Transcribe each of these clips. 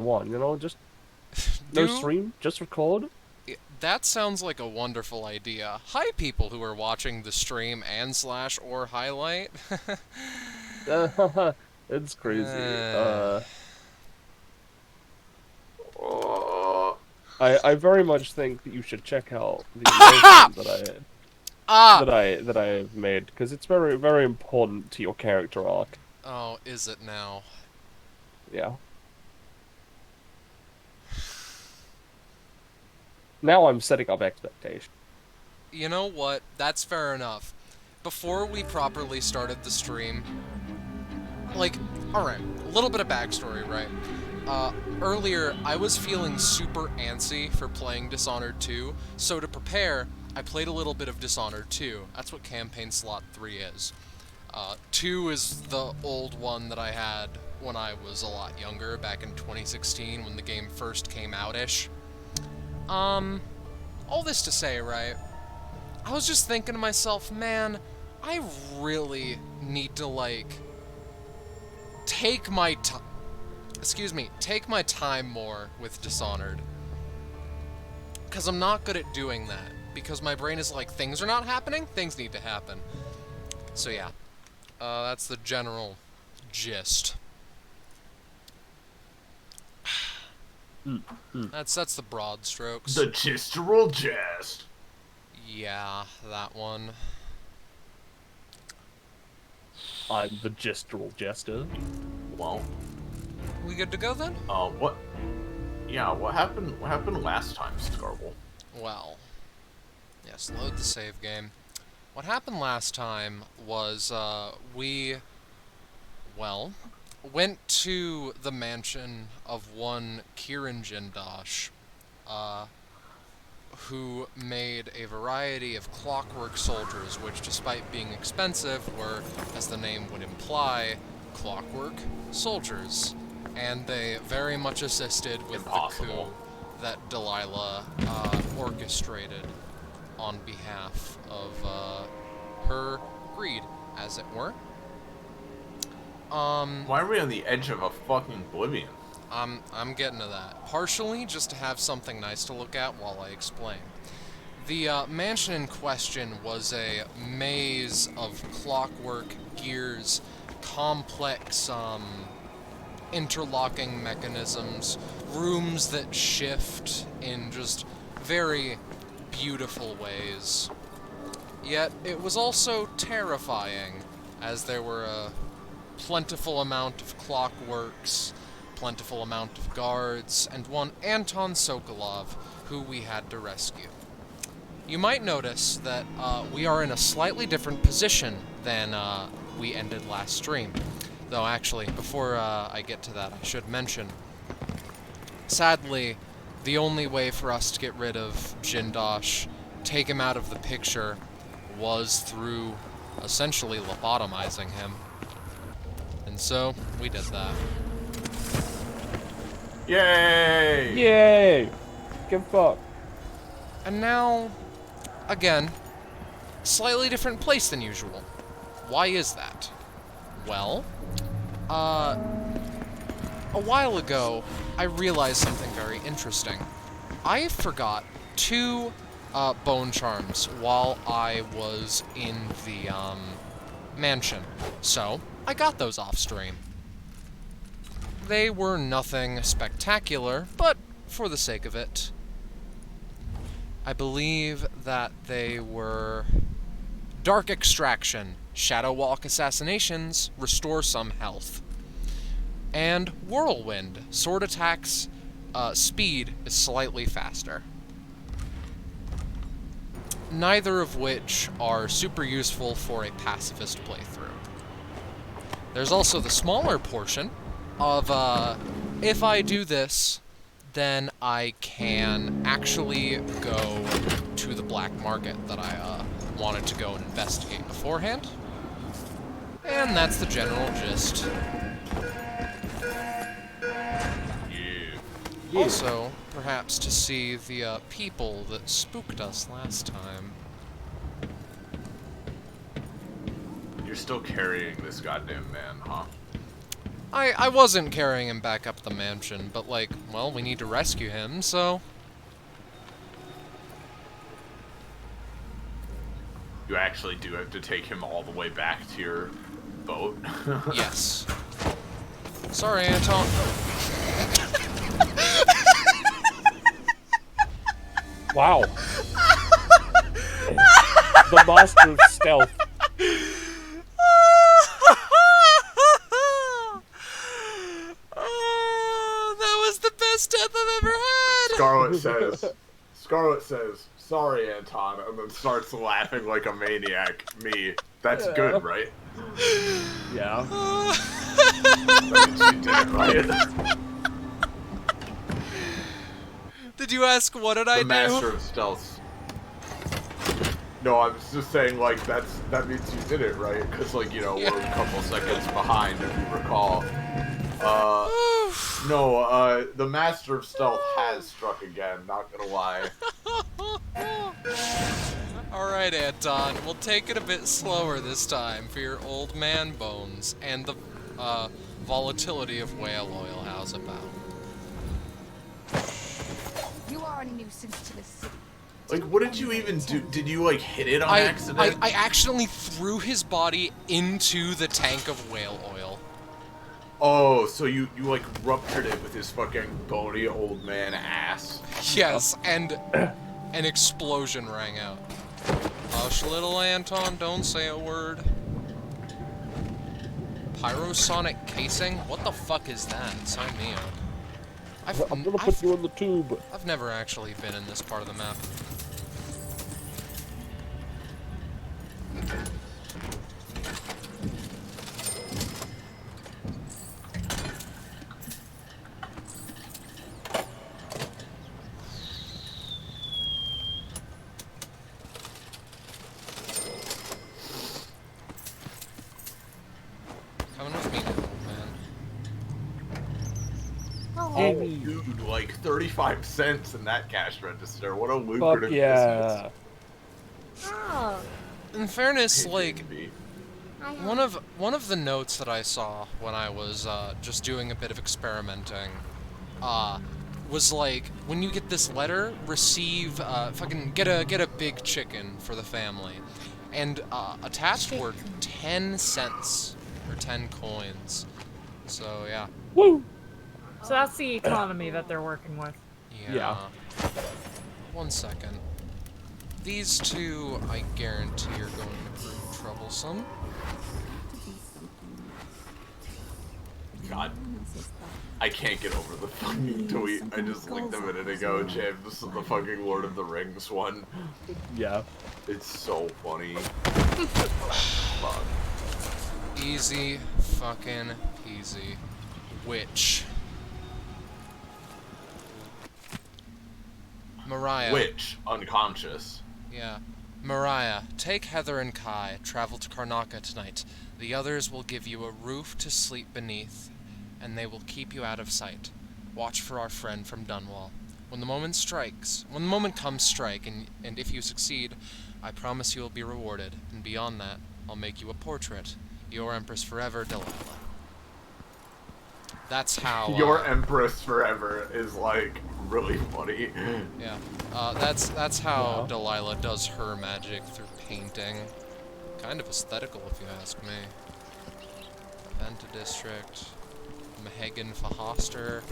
one, just no Do stream, just record. that sounds like a wonderful idea. Hi, people who are watching the stream and slash or highlight. It's crazy. uh, Oh, I very much think that you should check out the emotion ah! that I have made because it's very very important to your character arc. Oh, is it now? Yeah. Now I'm setting up expectations. You know what? That's fair enough. Before we properly started the stream, like, alright, a little bit of backstory, right? Uh, Earlier, I was feeling super antsy for playing Dishonored 2, so to prepare, I played a little bit of Dishonored 2. That's what Campaign Slot 3 is. 2 is the old one that I had when I was a lot younger, back in 2016 when the game first came out-ish. All this to say, right? I was just thinking to myself, man, I really need to, like, take my time. Excuse me, take my time more with Dishonored. Because I'm not good at doing that. Because my brain is like, things are not happening, things need to happen. So yeah, that's the general gist. Mm, mm. That's the broad strokes. The Gisteral Jest. Yeah, that one. I'm the gestural jester. Well, We good to go then? what? Yeah, what happened? What happened last time, Scarble? Well, yes, load the save game. What happened last time was, well, went to the mansion of one Kieran Jindosh, who made a variety of clockwork soldiers, which, despite being expensive, were, as the name would imply, clockwork soldiers. And they very much assisted with the coup Impossible. that Delilah orchestrated on behalf of her greed, as it were. Why are we on the edge of a fucking oblivion? I'm getting to that. Partially just to have something nice to look at while I explain. The mansion in question was a maze of clockwork gears, complex, interlocking mechanisms, rooms that shift in just very beautiful ways. Yet it was also terrifying, as there were a plentiful amount of clockworks, plentiful amount of guards, and one Anton Sokolov, who we had to rescue. You might notice that we are in a slightly different position than we ended last stream. Though actually, before I get to that, I should mention, sadly, the only way for us to get rid of Jindosh, take him out of the picture, was through essentially lobotomizing him. And so, we did that. Yay! Yay! Give fuck. And now, again, slightly different place than usual. Why is that? Well, a while ago, I realized something very interesting. I forgot two bone charms while I was in the mansion, so I got those off stream. They were nothing spectacular, but for the sake of it, I believe that they were Dark Extraction, Shadow Walk Assassinations, Restore Some Health, and Whirlwind, Sword Attacks, speed is slightly faster. Neither of which are super useful for a pacifist playthrough. There's also the smaller portion of, if I do this, then I can actually go to the black market that I wanted to go and investigate beforehand. And that's the general gist. Yeah. Also, perhaps to see the people that spooked us last time. You're still carrying this goddamn man, huh? I wasn't carrying him back up the mansion, but like, well, we need to rescue him, so... You actually do have to take him all the way back to your boat. Yes. Sorry, Anton. Wow. The master of stealth. Oh, that was the best death I've ever had! Scarlet says, sorry, Anton, and then starts laughing like a maniac. Me. That's good, right? Yeah. That means she did it right. Did you ask what did I The do? master of stealth. No, I was just saying, like, that means you did it right, because, like, you know, we're a couple seconds behind, if you recall. No, the master of stealth has struck again, not gonna lie. Alright, Anton, we'll take it a bit slower this time for your old man bones and the volatility of whale oil. How's about? You are a nuisance to the city. Like, what did you even do? Did you, like, hit it on accident? I accidentally threw his body into the tank of whale oil. Oh, so you like, ruptured it with his fucking bony old man ass. Yes, and an explosion rang out. Hush, little Anton, don't say a word. Pyrosonic casing? What the fuck is that? Sign me up. I'm gonna put you in the tube. I've never actually been in this part of the map. Coming with me now, man. Oh, dude, like 35 cents in that cash register. What a Fuck lucrative yeah. Oh, In fairness, business. like, I have one of the notes that I saw when I was just doing a bit of experimenting, was like, when you get this letter, receive fucking get a big chicken for the family, and attached were 10 cents or 10 coins. So yeah. Woo! So that's the economy that they're working with. Yeah. 1 second. These two, I guarantee, are going to prove troublesome. God, I can't get over the fucking tweet I just linked a minute ago, James. This is the fucking Lord of the Rings one. Yeah. It's so funny. Fuck. Easy fucking peasy. Witch. Mariah. Witch, unconscious. Yeah. Mariah, take Heather and Kai, travel to Karnaca tonight. The others will give you a roof to sleep beneath, and they will keep you out of sight. Watch for our friend from Dunwall. When the moment comes, strike, and if you succeed, I promise you will be rewarded, and beyond that, I'll make you a portrait. Your Empress forever, Delilah. That's how, Your Empress Forever is, like, really funny. yeah. That's how Wow. Delilah does her magic through painting. Kind of aesthetical, if you ask me. Venta District. Mahagan Fahoster.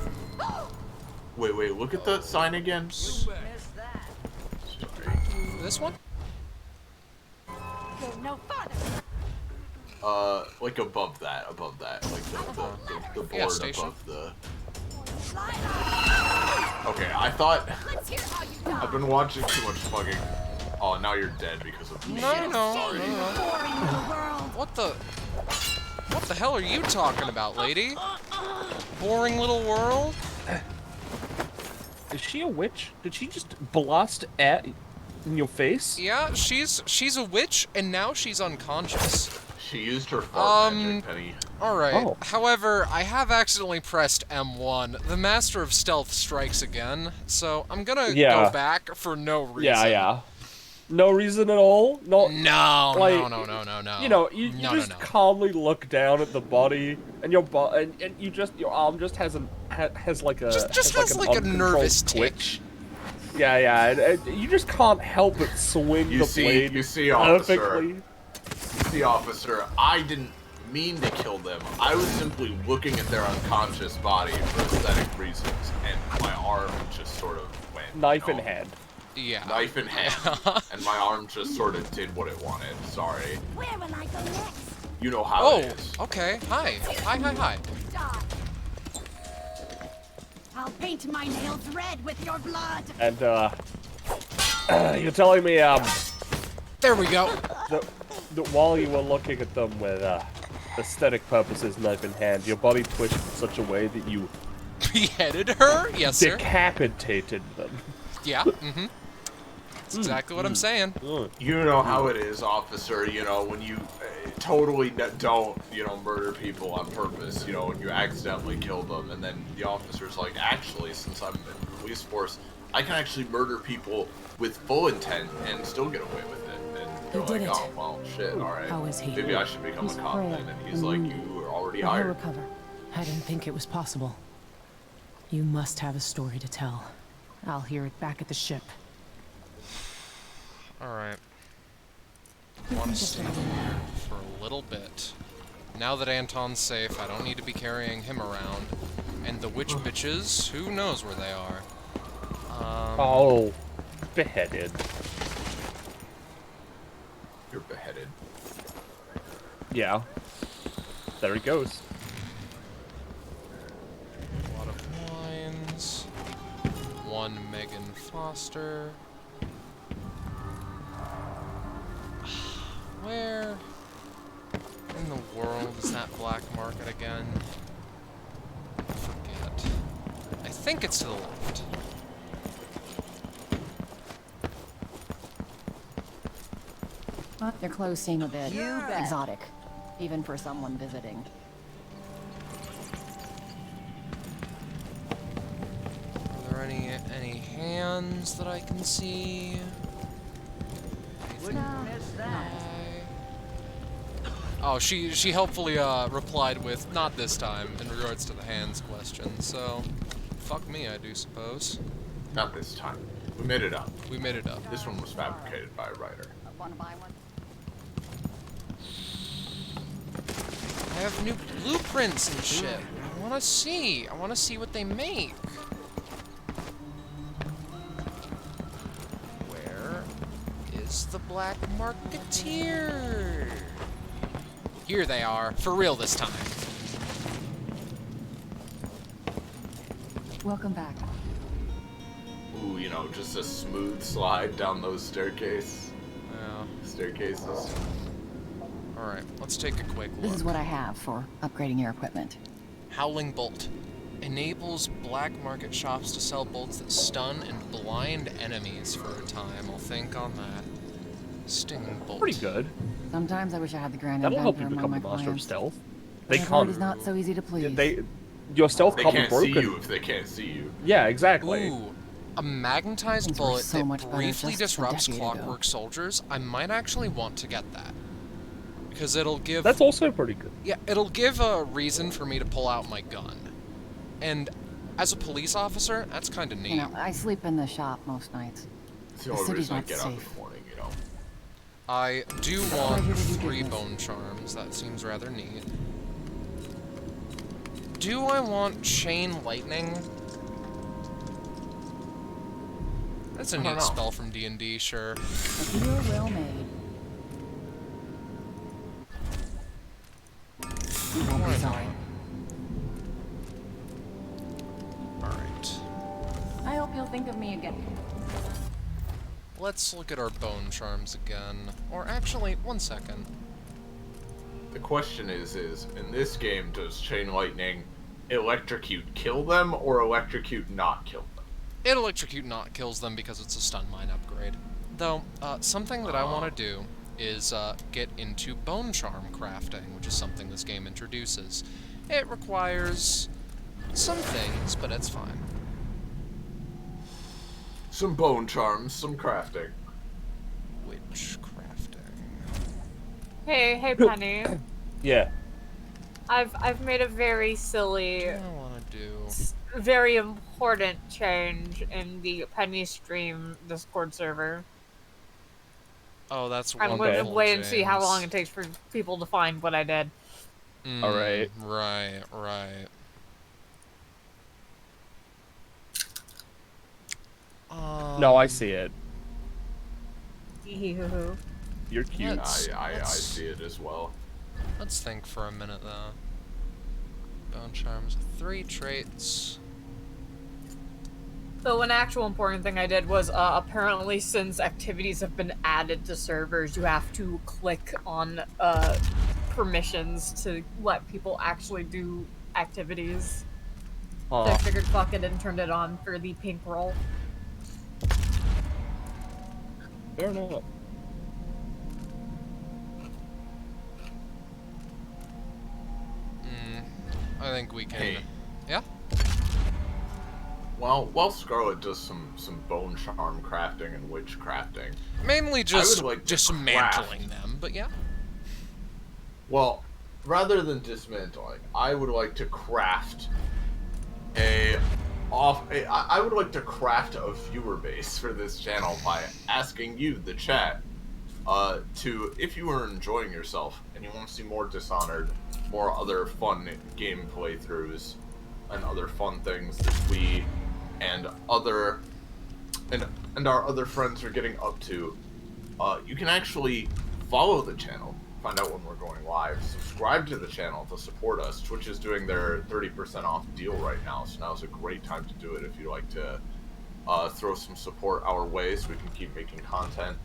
Wait, look at that sign again. Sorry. This one? You're no fun. Like above that, like the board Yeah, station. above the... Okay, I thought... Let's hear how you die. I've been watching too much fucking... Oh, now you're dead because of me. No. Sorry. Boring little world. What the hell are you talking about, lady? Boring little world? Is she a witch? Did she just blast at in your face? Yeah, she's a witch, and now she's unconscious. She used her fart magic, Penny. Alright, Oh. however, I have accidentally pressed M1. The Master of Stealth strikes again, so I'm gonna Yeah. go back for no reason. Yeah. No reason at all. Not No, like, no. you know, you No, just no. calmly look down at the body, and and you just your arm just has like a Just has has an like a uncontrolled nervous twitch. twitch. Yeah, and you just can't help but swing the blade you see, officer. perfectly. See, officer, I didn't mean to kill them. I was simply looking at their unconscious body for aesthetic reasons, and my arm just sort of went. Knife in hand. Yeah. Knife in hand, and my arm just sort of did what it wanted. Sorry. Where will I go next? You know how Oh, it is. okay. Hi. Hi. Die. I'll paint my nails red with your blood. And you're telling me There we go. that while you were looking at them with aesthetic purposes, knife in hand, your body twitched in such a way that you Beheaded her? Yes, sir. decapitated them. Yeah. Mm-hmm. That's exactly what I'm saying. You know how it is, officer. You know, when you totally don't, murder people on purpose, and you accidentally kill them, and then the officer's like, actually, since I'm in the police force, I can actually murder people with full intent and still get away with it. And you're You did like, it. oh, well, shit, alright. How is he? Maybe I should become He's a cop frail then. And he's and like, wounded. you were already But he'll hired. recover. I didn't think it was possible. You must have a story to tell. I'll hear it back at the ship. Alright. I want to stay here for a little bit. Now that Anton's safe, I don't need to be carrying him around. And the witch bitches, who knows where they are? Oh, beheaded. You're beheaded. Yeah. There he goes. A lot of wines. One Megan Foster. Where in the world is that black market again? I forget. I think it's to the left. Your clothes seem a bit exotic, even for someone visiting. Are there any hands that I can see? Oh, she helpfully replied with "not this time" in regards to the hands question. So, fuck me, I do suppose. Not this time. We made it up. We made it up. This one was fabricated by a writer. Want to buy one? I have new blueprints and shit. I wanna see. I wanna see what they make. Where is the Black Marketeer? Here they are, for real this time. Welcome back. Ooh, just a smooth slide down those staircases. Alright, let's take a quick look. This is what I have for upgrading your equipment. Howling Bolt. Enables black market shops to sell bolts that stun and blind enemies for a time. I'll think on that. Stinging Bolt. Pretty good. Sometimes I wish I had the grand That'll help inventor you among become my the master of clients. stealth. They That word is can't. not so easy to please. Your stealth They can't be can't see broken. you if they can't see you. Yeah, exactly. Ooh, a magnetized Things were bullet so much that better briefly just a disrupts decade ago. clockwork soldiers. I might actually want to get that. Because it'll give... That's also pretty good. Yeah, it'll give a reason for me to pull out my gun. And as a police officer, that's kind of neat. You know, I sleep in the shop most nights. It's the The only city's reason I not get up in safe. the morning, I do want Pleasure to do 3 business. bone charms. That seems rather neat. Do I want chain lightning? That's a I don't neat know. spell from D&D, sure. A deal well made. You won't be sorry. Alright. I hope you'll think of me again. Let's look at our bone charms again. Or actually, one second. The question is in this game, does chain lightning electrocute kill them or electrocute not kill them? It electrocute not kills them because it's a stun mine upgrade. Though, something that I want to do is get into bone charm crafting, which is something this game introduces. It requires some things, but it's fine. Some bone charms, some crafting. Hey, Penny. Yeah. I've made a very silly, What do I want to do? very important change in the Penny Stream Discord server. Oh, that's I'm wonderful, going to wait and see how long James. it takes for people to find what I did. All right. Right, right. No, I see it. Hee-hee-hoo-hoo. You're cute. I see it as well. Let's think for a minute, though. Bone charms, 3 traits. So an actual important thing I did was apparently since activities have been added to servers, you have to click on permissions to let people actually do activities. So I figured fuck it and turned it on for the pink roll. Fair enough. I think we can... Hey. Yeah? Well, while Scarlet does some bone charm crafting and witch crafting, Mainly just like to dismantling craft. them, but yeah. Well, rather than dismantling, I would like to craft I would like to craft a viewer base for this channel by asking you, the chat, to, if you are enjoying yourself and you want to see more Dishonored, more other fun game playthroughs, and other fun things that we and our other friends are getting up to, you can actually follow the channel, find out when we're going live, subscribe to the channel to support us. Twitch is doing their 30% off deal right now, so now's a great time to do it if you'd like to throw some support our way so we can keep making content.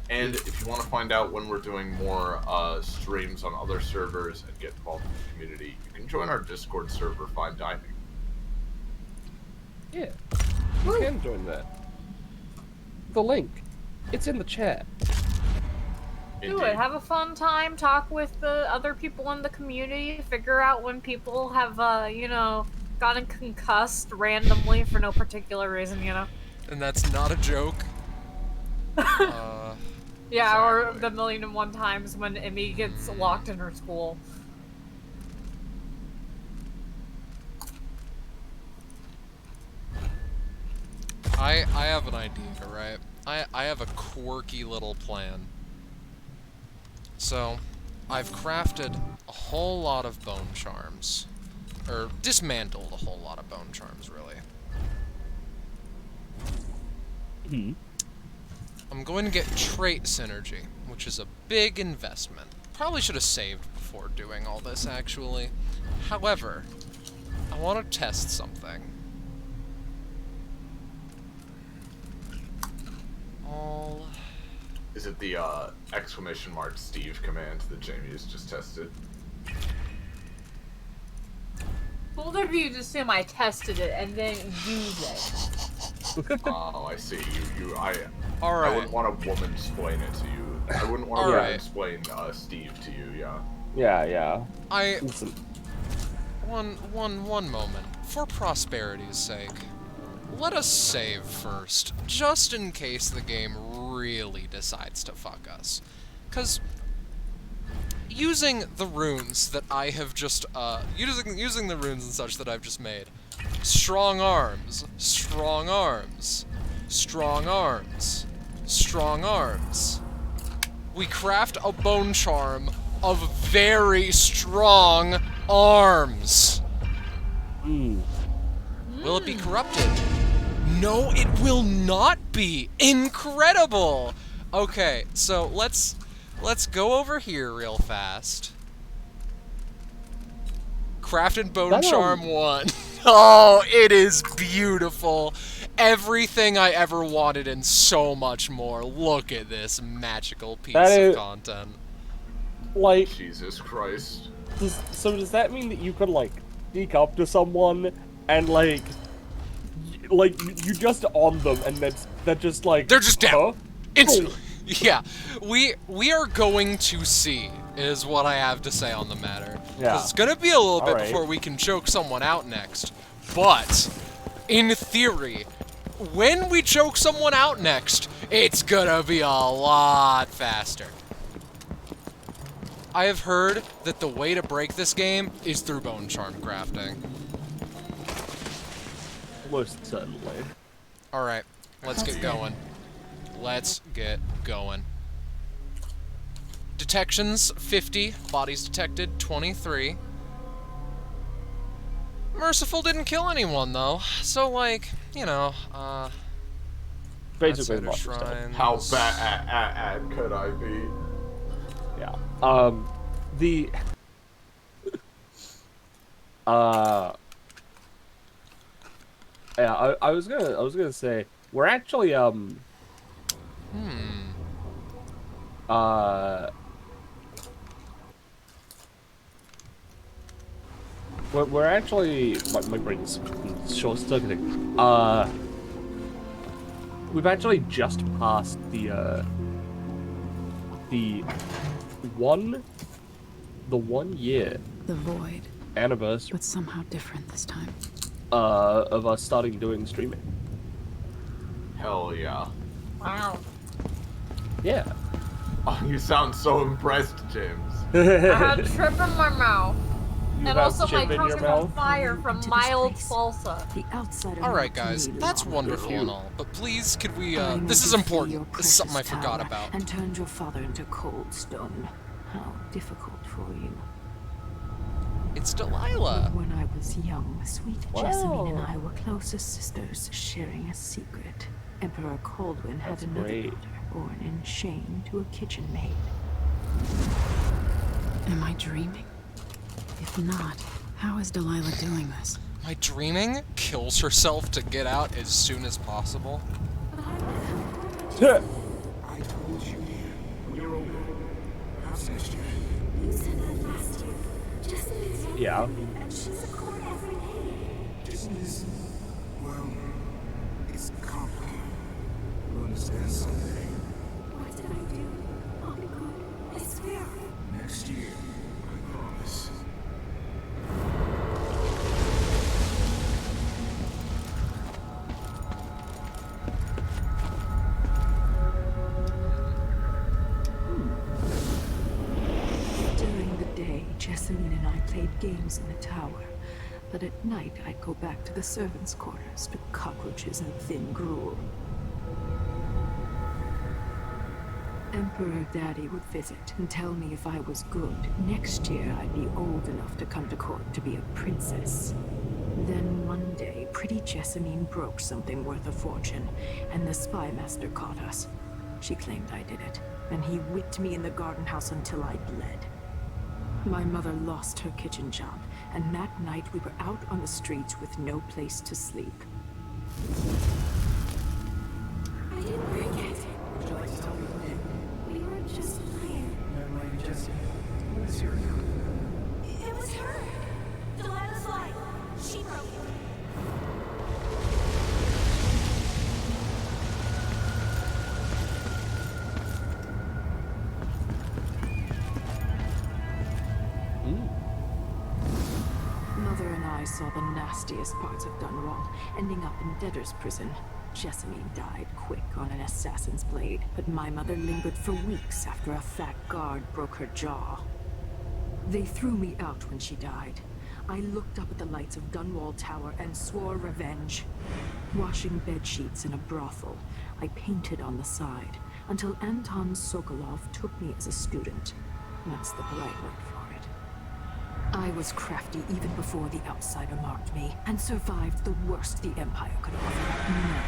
And if you want to find out when we're doing more streams on other servers and get involved in the community, you can join our Discord server, Fine Dining. Yeah. You can join that. The link. It's in the chat. Do Indeed. it. Have a fun time. Talk with the other people in the community. Figure out when people have, gotten concussed randomly for no particular reason, you know? And that's not a joke. Yeah, or Exactly. the 1,000,001 times when Emmy gets locked in her school. I have an idea, right? I have a quirky little plan. So, I've crafted a whole lot of bone charms. Or dismantled a whole lot of bone charms, really. I'm going to get trait synergy, which is a big investment. Probably should have saved before doing all this, actually. However, I want to test something. Is it the exclamation mark Steve command that Jamie has just tested? Both of you just assume I tested it and then use it. Oh, I see. I Alright. wouldn't want to woman-splain it to you. I wouldn't want to Alright. woman-splain Steve to you, yeah. Yeah. I... Listen. One moment. For prosperity's sake, let us save first, just in case the game really decides to fuck us. 'Cause using the runes that I have just, using the runes and such that I've just made, strong arms, strong arms, strong arms, strong arms. We craft a bone charm of very strong arms. Will it be corrupted? No, it will not be. Incredible. Okay, so let's go over here real fast. Crafted bone charm 1. Oh, it is beautiful. Everything I ever wanted and so much more. Look at this magical piece of content. Like, Jesus Christ. so does that mean that you could, like, sneak up to someone and, like, you just on them and that just, like... They're just down. Huh? Instantly. Yeah, we are going to see, is what I have to say on the matter. Yeah. 'Cause it's gonna be a little bit Alright. before we can choke someone out next. But, in theory, when we choke someone out next, it's gonna be a lot faster. I have heard that the way to break this game is through bone charm crafting. Most certainly. Alright, let's get going. Let's get going. Detections, 50. Bodies detected, 23. Merciful didn't kill anyone, though. So, like, you know, Basically, Outsider monster stuff. Shrines. How bad could I be? Yeah. The yeah, I was gonna say we're actually we're actually my brain's short circuiting. We've actually just passed the 1 year The void, anniversary but somehow different this time. of us starting doing streaming. Hell yeah. Wow. Yeah. Oh, you sound so impressed, James. I had a trip in my mouth. You And have also my chip in tongue your is on mouth? fire from Into this mild place. salsa. The outsider. Alright, not to guys, me that's long wonderful ago. and all, but please, could we, I this is made you flee important. your This is something I precious forgot tower about. And turned your father into cold stone. How difficult for you. It's Delilah. When I was young, sweet Wow. Jessamine and I were close as sisters, sharing a secret. Emperor Coldwin had That's another great. daughter, born in shame to a kitchen maid. Am I dreaming? If not, how is Delilah doing this? Am I dreaming? Kills herself to get out as soon as possible. I told you, you're over. How's next year? You said that last year. Jessamine is Yeah. and she's a court every day. This is, well, it's complicated. You'll understand someday. What did I do? I'll be good. I swear. Next year, I promise. During the day, Jessamine and I played games in the tower. But at night, I'd go back to the servants' quarters to cockroaches and thin gruel. Emperor Daddy would visit and tell me if I was good. Next year, I'd be old enough to come to court to be a princess. Then one day, pretty Jessamine broke something worth a fortune, and the spy master caught us. She claimed I did it, and he whipped me in the garden house until I bled. My mother lost her kitchen job, and that night we were out on the streets with no place to sleep. I didn't break it. Would you like to tell me your name? We were just playing. Never mind, Jesse. What is your name? It was her. Delilah's light. She broke it. Mother and I saw the nastiest parts of Dunwall, ending up in debtor's prison. Jessamine died quick on an assassin's blade, but my mother lingered for weeks after a fat guard broke her jaw. They threw me out when she died. I looked up at the lights of Dunwall Tower and swore revenge. Washing bed sheets in a brothel, I painted on the side, until Anton Sokolov took me as a student. That's the polite word for it. I was crafty even before the outsider marked me, and survived the worst the Empire could offer. Now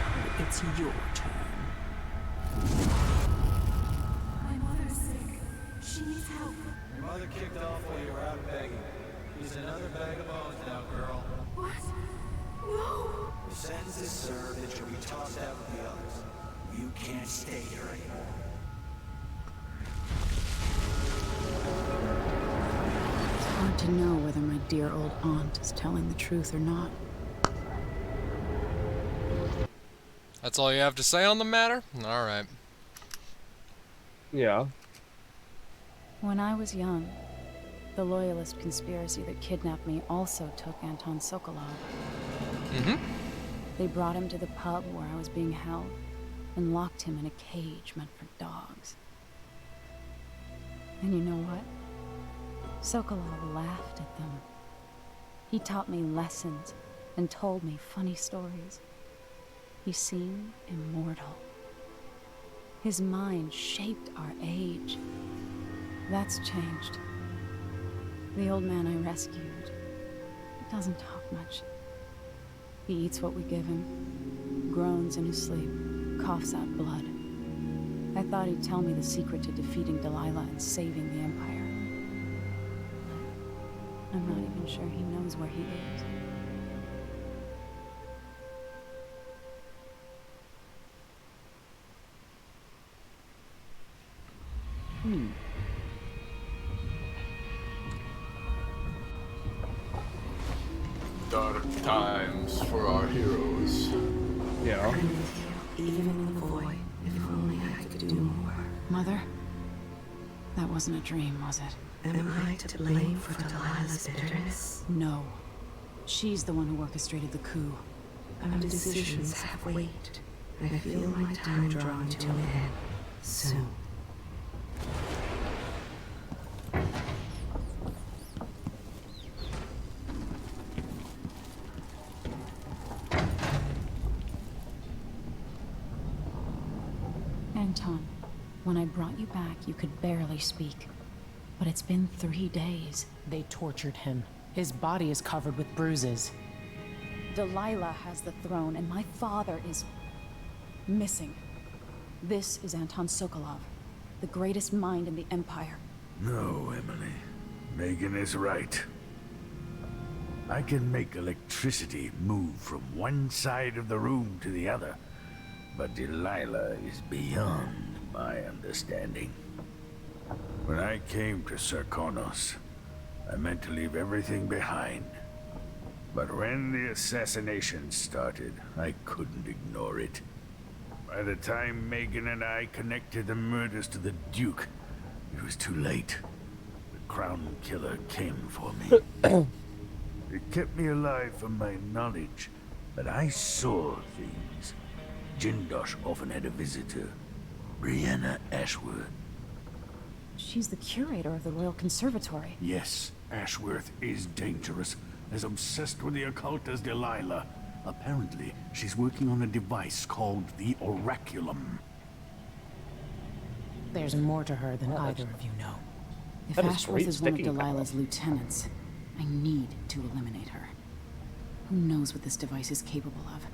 it's your turn. My mother's sick. She needs help. Your mother kicked off while you were out begging. She's another bag of bones now, girl. What? No. The sentence is served and she'll be tossed out with the others. You can't stay here anymore. It's hard to know whether my dear old aunt is telling the truth or not. That's all you have to say on the matter? Alright. Yeah. When I was young, the Loyalist conspiracy that kidnapped me also took Anton Sokolov. Mm-hmm. They brought him to the pub where I was being held and locked him in a cage meant for dogs. And you know what? Sokolov laughed at them. He taught me lessons and told me funny stories. He seemed immortal. His mind shaped our age. That's changed. The old man I rescued doesn't talk much. He eats what we give him, groans in his sleep, coughs out blood. I thought he'd tell me the secret to defeating Delilah and saving the Empire. But I'm not even sure he knows where he is. Dark times for our heroes. Yeah. I'm with you, even in the void. If only I could do more. Mother? That wasn't a dream, was it? Am I to blame for Delilah's bitterness? No. She's the one who orchestrated the coup. Our decisions have weight. I feel my time drawing to an end soon. Anton, when I brought you back, you could barely speak. But it's been 3 days. They tortured him. His body is covered with bruises. Delilah has the throne, and my father is missing. This is Anton Sokolov, the greatest mind in the Empire. No, Emily. Megan is right. I can make electricity move from one side of the room to the other, but Delilah is beyond my understanding. When I came to Sarkonos, I meant to leave everything behind. But when the assassination started, I couldn't ignore it. By the time Megan and I connected the murders to the Duke, it was too late. The Crown Killer came for me. It kept me alive from my knowledge, but I saw things. Jindosh often had a visitor, Brianna Ashworth. She's the curator of the Royal Conservatory. Yes, Ashworth is dangerous, as obsessed with the occult as Delilah. Apparently, she's working on a device called the Oraculum. There's more to her than either of you know. If That is Ashworth great is one of sticking power. Delilah's lieutenants, I need to eliminate her. Who knows what this device is capable of,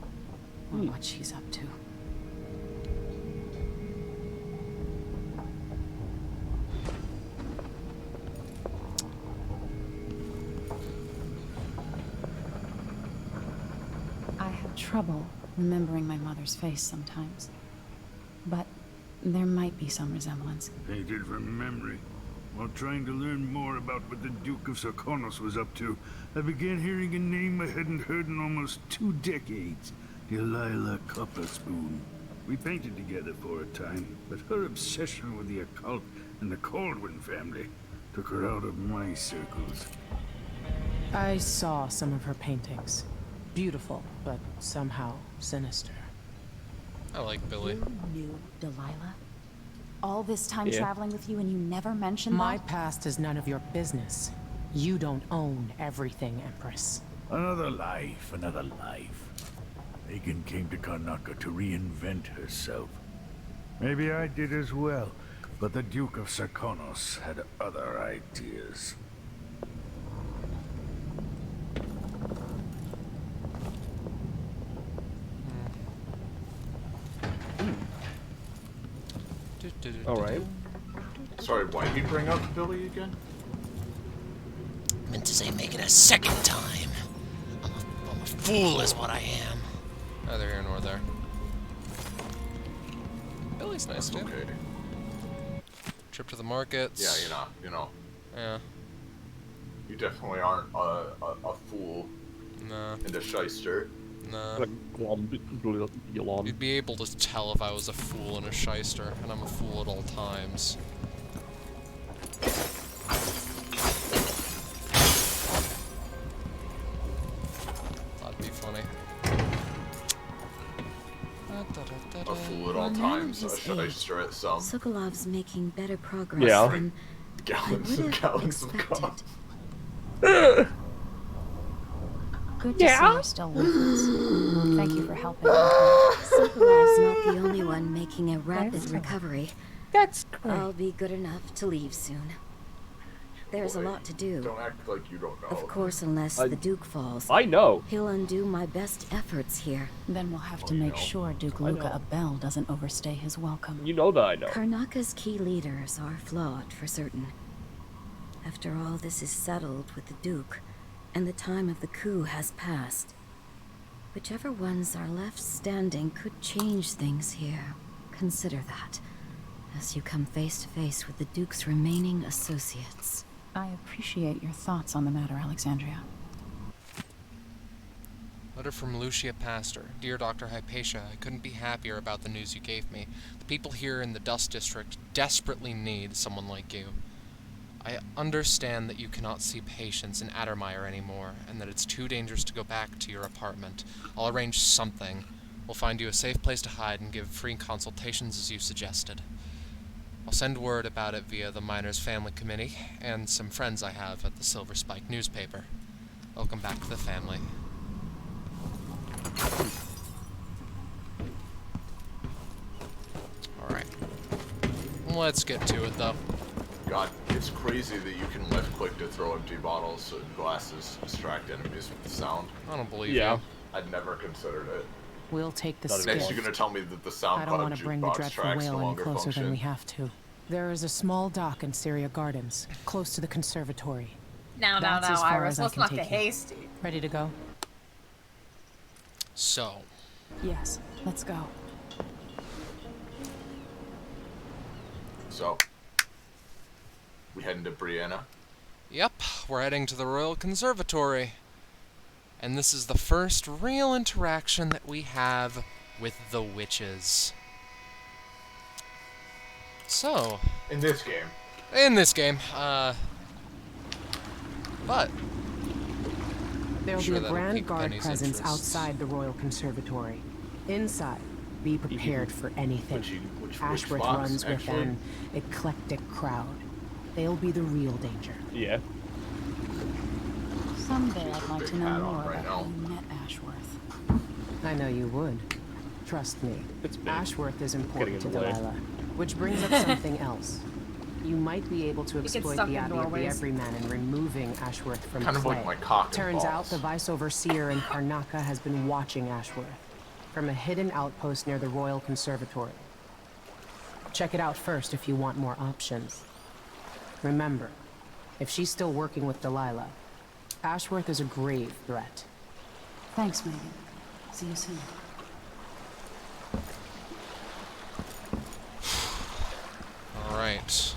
or what she's up to. I have trouble remembering my mother's face sometimes, but there might be some resemblance. Painted from memory. While trying to learn more about what the Duke of Sarkonos was up to, I began hearing a name I hadn't heard in almost 2 decades. Delilah Copperspoon. We painted together for a time, but her obsession with the occult and the Caldwin family took her out of my circles. I saw some of her paintings. Beautiful, but somehow sinister. I like Billy. You knew Delilah? All this time Yeah. traveling with you and you never mentioned My that? past is none of your business. You don't own everything, Empress. Another life, another life. Megan came to Karnaca to reinvent herself. Maybe I did as well, but the Duke of Sarkonos had other ideas. Alright. Sorry, why did you bring up Billy again? Meant to say make it a second time. I'm a fool is what I am. Neither here nor there. Billy's nice, dude. Okay. Trip to the markets. Yeah, you know. Yeah. You definitely aren't a fool Nah. and a shyster. Nah. Elon. You'd be able to tell if I was a fool and a shyster, and I'm a fool at all times. That'd be funny. A fool at all times, a shyster at some. Sokolov's making better progress Yeah. than Gallons and gallons of coffee. Good to see you're still with us. Thank you for helping. Sokolow's not the only one making a rapid recovery. That's great. I'll be good enough to leave soon. There's a lot to do. Don't act like you don't know. Of course, unless the Duke falls. I know. He'll undo my best efforts here. Then we'll have to make sure Duke Luca Abel doesn't overstay his welcome. You know that I know. Karnaka's key leaders are flawed for certain. After all this is settled with the Duke, and the time of the coup has passed, whichever ones are left standing could change things here. Consider that, as you come face to face with the Duke's remaining associates. I appreciate your thoughts on the matter, Alexandria. Letter from Lucia Pastor. Dear Dr. Hypatia, I couldn't be happier about the news you gave me. The people here in the Dust District desperately need someone like you. I understand that you cannot see patients in Addermire anymore, and that it's too dangerous to go back to your apartment. I'll arrange something. We'll find you a safe place to hide and give free consultations as you suggested. I'll send word about it via the Miners' Family Committee and some friends I have at the Silver Spike newspaper. Welcome back to the family. Alright. Let's get to it, though. God, it's crazy that you can left click to throw empty bottles and glasses, distract enemies with the sound. I don't believe Yeah. you. I'd never considered it. We'll take the Next, skiff. you're gonna tell me that the sound I don't want to bring the jukebox dreadful tracks no whale any longer closer function. than we have to. There is a small dock in Syria Gardens, close to the conservatory. No, That's as far Iris, as I let's can not take get you. hasty. Ready to go? So, Yes, let's go. So, we heading to Brianna? yep, we're heading to the Royal Conservatory. And this is the first real interaction that we have with the witches. So, In this game. in this game, but There'll sure be a that'll grand pique guard Penny's presence interests. outside the Royal Conservatory. Inside, be prepared for anything. Which Ashworth box, runs with actually? an eclectic crowd. They'll be the real danger. Yeah. Someday I'd like to big know hat more on right about how now. you met Ashworth. I know you would. Trust me. It's big. Ashworth is important to in the way. Delilah. Which brings up something else. You might be able to gets exploit stuck the in Abbey of the doorways. Everyman in removing Ashworth from Kind of play. like my cock and Turns out balls. the Vice Overseer in Karnaka has been watching Ashworth from a hidden outpost near the Royal Conservatory. Check it out first if you want more options. Remember, if she's still working with Delilah, Ashworth is a grave threat. Thanks, Megan. See you soon. alright.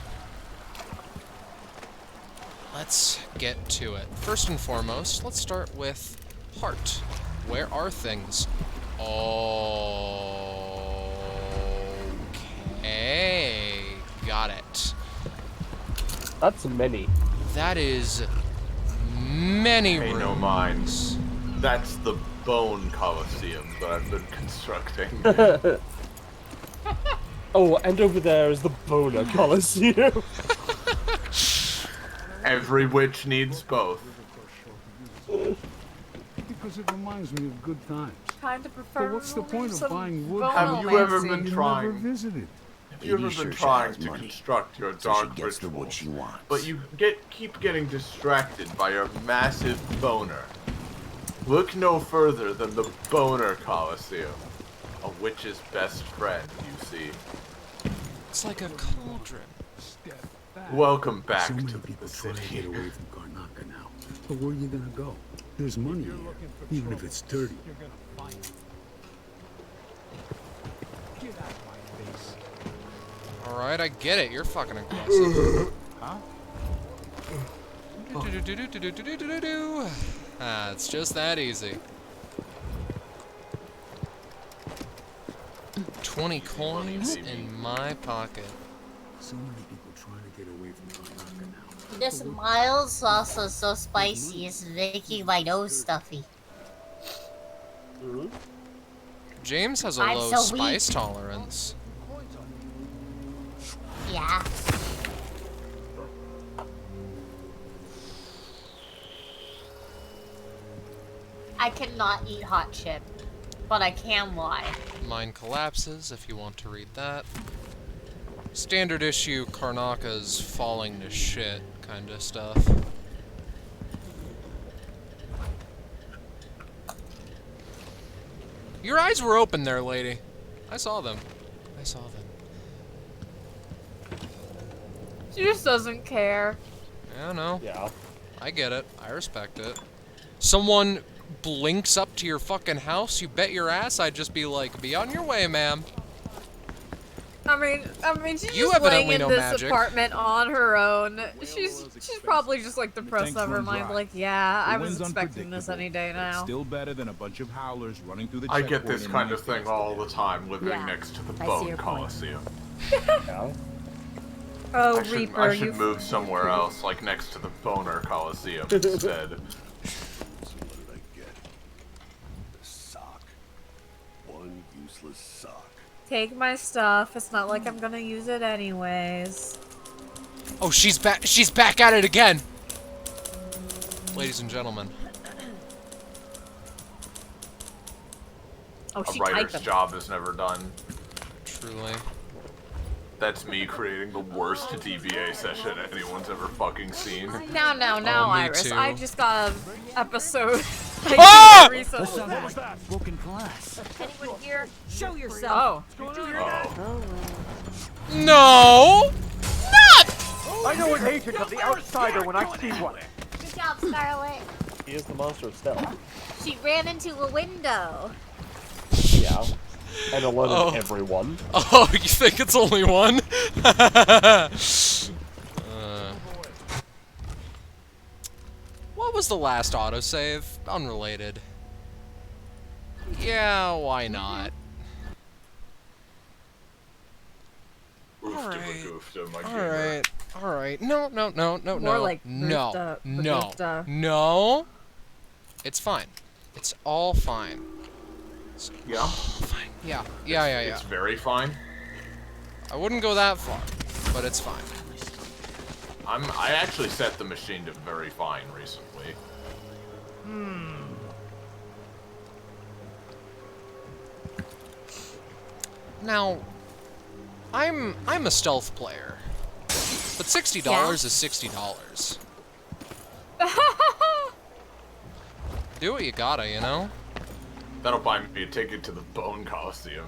Let's get to it. First and foremost, let's start with heart. Where are things? Okay. Got it. That's many. That is many Pay rooms. no mind. That's the Bone Coliseum that I've been constructing. Oh, and over there is the Boner Coliseum. Every witch needs both. Because it reminds me of good times. Kind of prefer. But what's the point of some buying wood? bone Have you ever lancing. been You trying? never visited. Have you ever been trying to construct your dark rituals, but you keep getting distracted by your massive boner? Look no further than the Boner Coliseum, a witch's best friend, you see. It's like a cauldron. Welcome back So many to people the trying to city. get away from Karnaka now. But where are you gonna go? There's money here, even if it's dirty. Alright, I get it. You're fucking aggressive. Huh? Do-do-do-do-do-do-do-do-do. Ah, it's just that easy. 20 coins in my pocket. So many people trying to get away from Karnaka now. This mild salsa is so spicy, it's making my nose stuffy. James has a I'm low so spice weak. tolerance. Yeah. I cannot eat hot chip, but I can lie. Mine collapses, if you want to read that. Standard issue Karnaka's falling to shit kind of stuff. Your eyes were open there, lady. I saw them. I saw them. She just doesn't care. Yeah, no. Yeah. I get it. I respect it. Someone blinks up to your fucking house, you bet your ass I'd just be like, be on your way, ma'am. I mean, she's You just laying evidently in know this magic. apartment on her own. She's probably just like depressed tanks of her run mind. dry. Like, yeah, The I was wind's expecting this any day unpredictable, but it's now. still better than a bunch of howlers running through the I get checkpoint this in kind of Mayfield. thing all the time living Yeah, next to the I see Bone your point. Coliseum. Yeah. Oh, I should, Reaper, I should you. move somewhere else, like next to the Boner Coliseum instead. Sock. One useless sock. Take my stuff. It's not like I'm gonna use it anyways. Oh, she's back. She's back at it again. Ladies and gentlemen. Oh, A she writer's typing. job is never done. Truly. That's me creating the worst DBA session anyone's ever fucking seen. Now, Oh, me Iris. too. I just got an episode. Ah! Recently. What was that? Broken glass. Anyone here? Show yourself. Oh. Did you hear that? No! I know an agent of the outsider when I see one. Good job, Scarlet. He is the monster of stealth. She ran into a window. Yeah. And alerted Oh. everyone. Oh, you think it's only one? What was the last autosave? Unrelated. Yeah, why not? Alright. Alright. No. More like No. Roofda, No. Roofda. No. It's fine. It's all fine. Yeah? Fine. Yeah. It's very fine. I wouldn't go that far, but it's fine. I actually set the machine to very fine recently. Now, I'm a stealth player, but $60 is $60. Do what you gotta, you know? That'll buy me a ticket to the Bone Coliseum.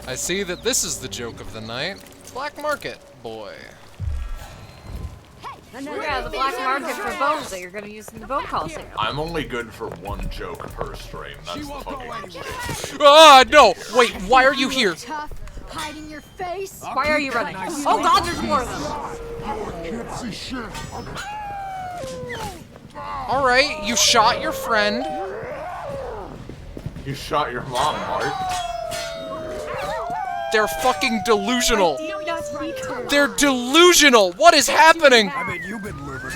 I see that this is the joke of the night. Black market, boy. Yeah, the black market for bones that you're gonna use in the bone coliseum. I'm only good for one joke per stream. That's the fucking mistake. Ah, no! Wait, why are you here? Tough, hiding your face. Why are you running? Oh god, there's more of them. Can't see shit. Alright, you shot your friend. You shot your mom, Mark. They're fucking delusional. They're delusional. What is happening? I bet you've been living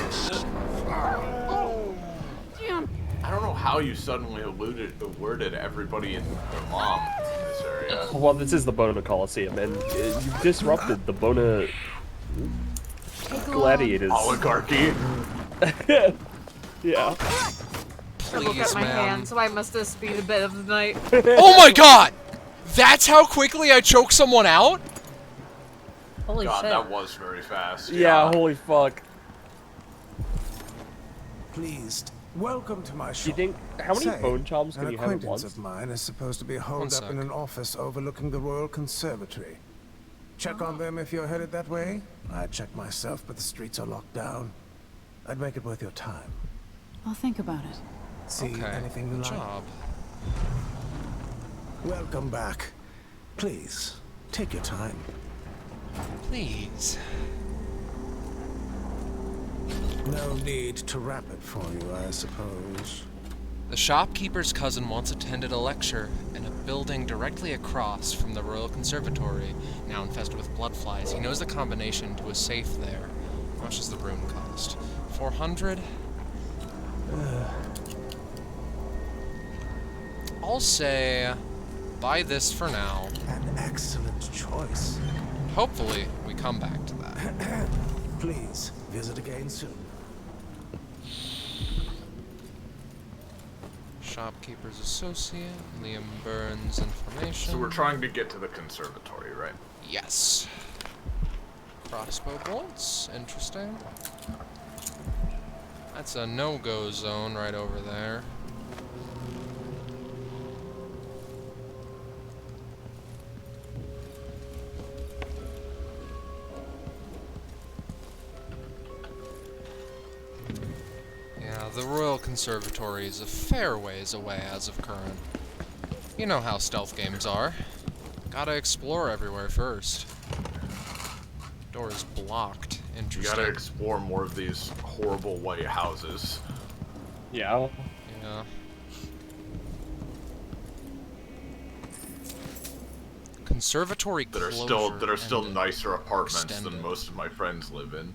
I don't know how you suddenly alerted everybody and their mom in this area. Well, this is the Bona Coliseum, and you've disrupted the Bona gladiators. Oligarchy. Yeah. I look at my hand, so I must just be the bit of the night. Oh my god! That's how quickly I choke someone out? Holy God, shit. that was very fast. Yeah, holy fuck. Please, welcome to my shop. Do you think, how many Say, bone charms can an you have at acquaintance once? of mine is supposed to be holed up in an office overlooking the Royal Conservatory. Check on them if you're headed that way. I'd check myself, but the streets are locked down. I'd make it worth your time. I'll think about it. See anything you Good like? job. Welcome back. Please, take your time. Please. No need to wrap it for you, I suppose. The shopkeeper's cousin once attended a lecture in a building directly across from the Royal Conservatory, now infested with blood flies. He knows the combination to a safe there. How much does the rune cost? 400? I'll say buy this for now. An excellent choice. Hopefully, we come back to that. Please, visit again soon. Shopkeeper's associate, Liam Burns information. So we're trying to get to the conservatory, right? Yes. Crossbow bolts, interesting. That's a no-go zone right over there. Yeah, the Royal Conservatory is a fair ways away as of current. You know how stealth games are. Gotta explore everywhere first. Door is blocked. Interesting. You gotta explore more of these horrible white houses. Yeah. Yeah. Conservatory that are still nicer apartments than most of my friends live in.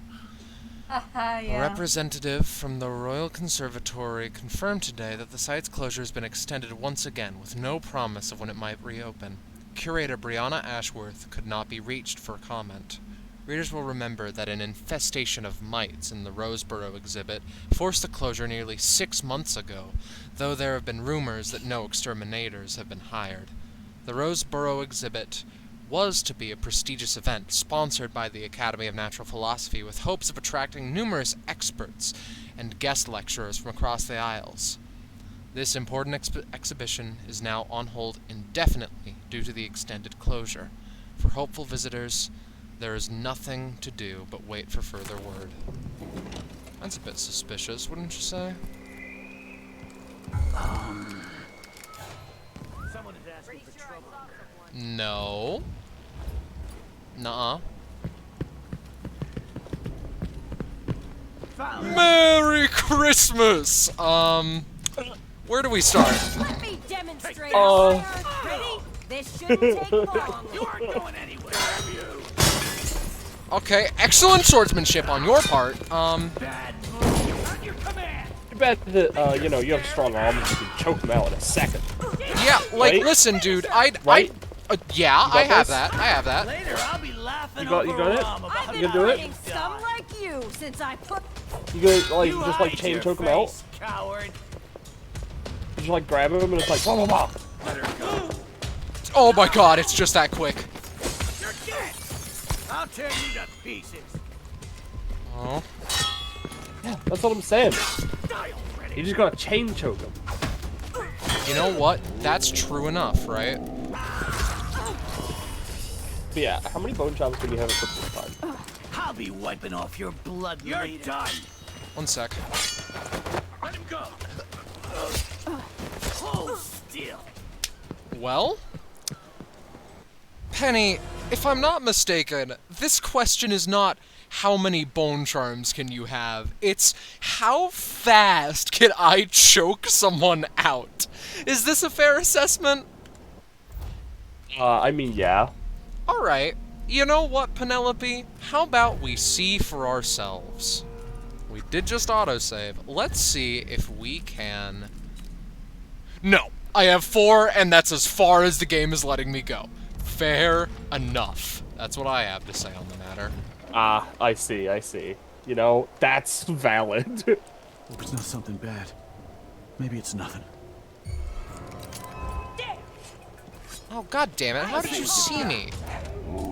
A representative from the Royal Conservatory confirmed today that the site's closure has been extended once again, with no promise of when it might reopen. Curator Brianna Ashworth could not be reached for comment. Readers will remember that an infestation of mites in the Roseboro exhibit forced the closure nearly 6 months ago, though there have been rumors that no exterminators have been hired. The Roseboro exhibit was to be a prestigious event sponsored by the Academy of Natural Philosophy with hopes of attracting numerous experts and guest lecturers from across the Isles. This important exhibition is now on hold indefinitely due to the extended closure. For hopeful visitors, there is nothing to do but wait for further word. That's a bit suspicious, wouldn't you say? Someone is asking for trouble. No. Nuh-uh. Merry Christmas! Where do we start? Let me demonstrate. Ready? This shouldn't take long. You aren't going anywhere, have you? Okay, excellent swordsmanship on your part. Bad move. On your command. You bet that, you know, you have strong arms and you can choke them out in a second. Yeah, like, right? listen, dude, Right? Yeah, I have that. Later, I'll be laughing You got it? I've You been gonna do it? fighting some like you since I put. You gonna, like, just, like, chain choke them out? Coward. You just, like, grab them and it's like, blah, blah, blah. Let her go. Oh my god, it's just that quick. You're dead. I'll tear you to pieces. Oh. Yeah, that's what I'm saying. You just gotta chain choke them. You know what? That's true enough, right? But yeah, how many bone chops can you have at this time? I'll be wiping off your blood later. You're done. 1 sec. Let him go. Hold still. Well? Penny, if I'm not mistaken, this question is not how many bone charms can you have? It's how fast can I choke someone out? Is this a fair assessment? I mean, yeah. Alright. You know what, Penelope? How about we see for ourselves? We did just autosave. Let's see if we can... No! I have 4, and that's as far as the game is letting me go. Fair enough. That's what I have to say on the matter. Ah, I see. You know, that's valid. Hope it's not something bad. Maybe it's nothing. Oh, god damn it. How did you see me?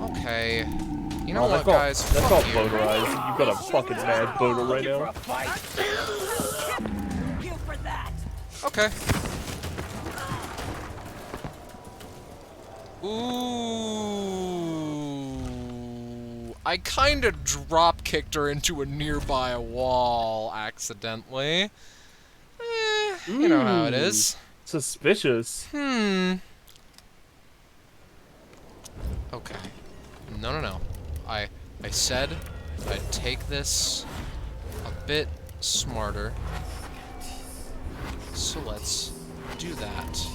Okay. You know Oh, what, guys? That's Fuck called you. boner eyes. You've got a fucking mad boner right now. You for that. Okay. Ooh. I kinda drop-kicked her into a nearby wall accidentally. You know how it is. Suspicious. Okay. No. I said I'd take this a bit smarter. So let's do that.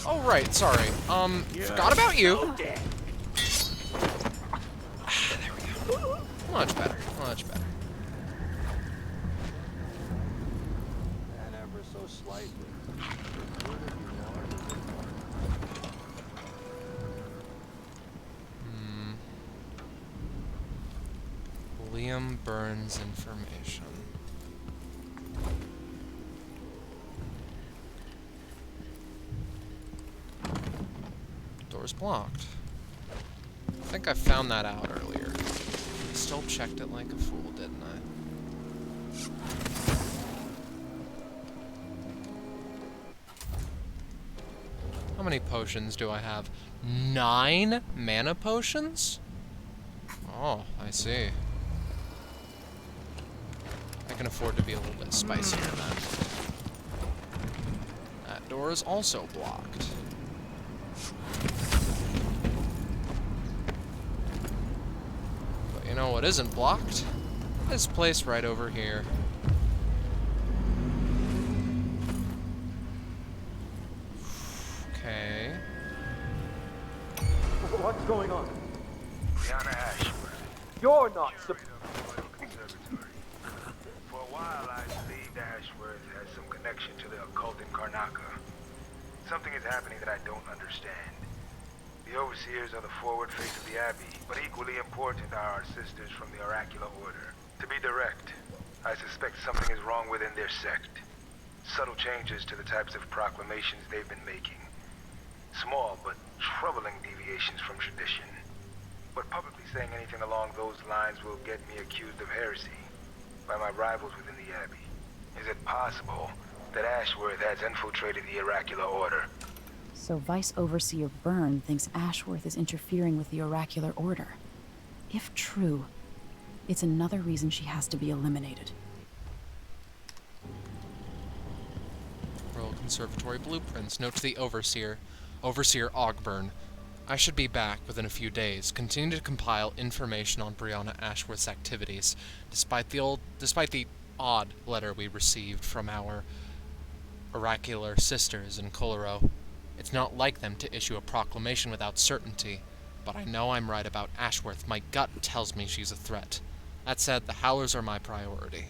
Oh, right, sorry. Forgot about you. There we go. Much better. Liam Burns information. Door's blocked. I think I found that out earlier. Still checked it like a fool, didn't I? How many potions do I have? 9 mana potions? Oh, I see. I can afford to be a little bit spicier then. That door is also blocked. But you know what isn't blocked? This place right over here. Okay. What's going on? Brianna Ashworth. You're not For a while, I believed Ashworth has some connection to the occult in Karnaca. Something is happening that I don't understand. The overseers are the forward face of the Abbey, but equally important are our sisters from the Oracular Order. To be direct, I suspect something is wrong within their sect. Subtle changes to the types of proclamations they've been making. Small but troubling deviations from tradition. But publicly saying anything along those lines will get me accused of heresy by my rivals within the Abbey. Is it possible that Ashworth has infiltrated the Oracular Order? So Vice Overseer Byrne thinks Ashworth is interfering with the Oracular Order. If true, it's another reason she has to be eliminated. Royal Conservatory blueprints. Note to the Overseer. Overseer Ogburn. I should be back within a few days. Continue to compile information on Brianna Ashworth's activities, despite the odd letter we received from our oracular sisters in Coloro. It's not like them to issue a proclamation without certainty, but I know I'm right about Ashworth. My gut tells me she's a threat. That said, the Howlers are my priority.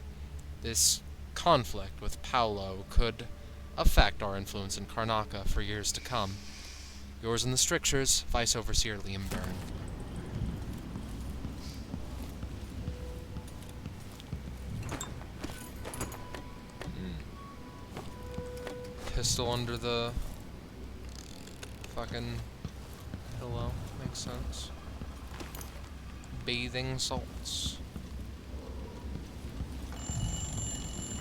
This conflict with Paolo could affect our influence in Karnaca for years to come. Yours in the strictures, Vice Overseer Liam Byrne. Pistol under the fucking pillow. Makes sense. Bathing salts.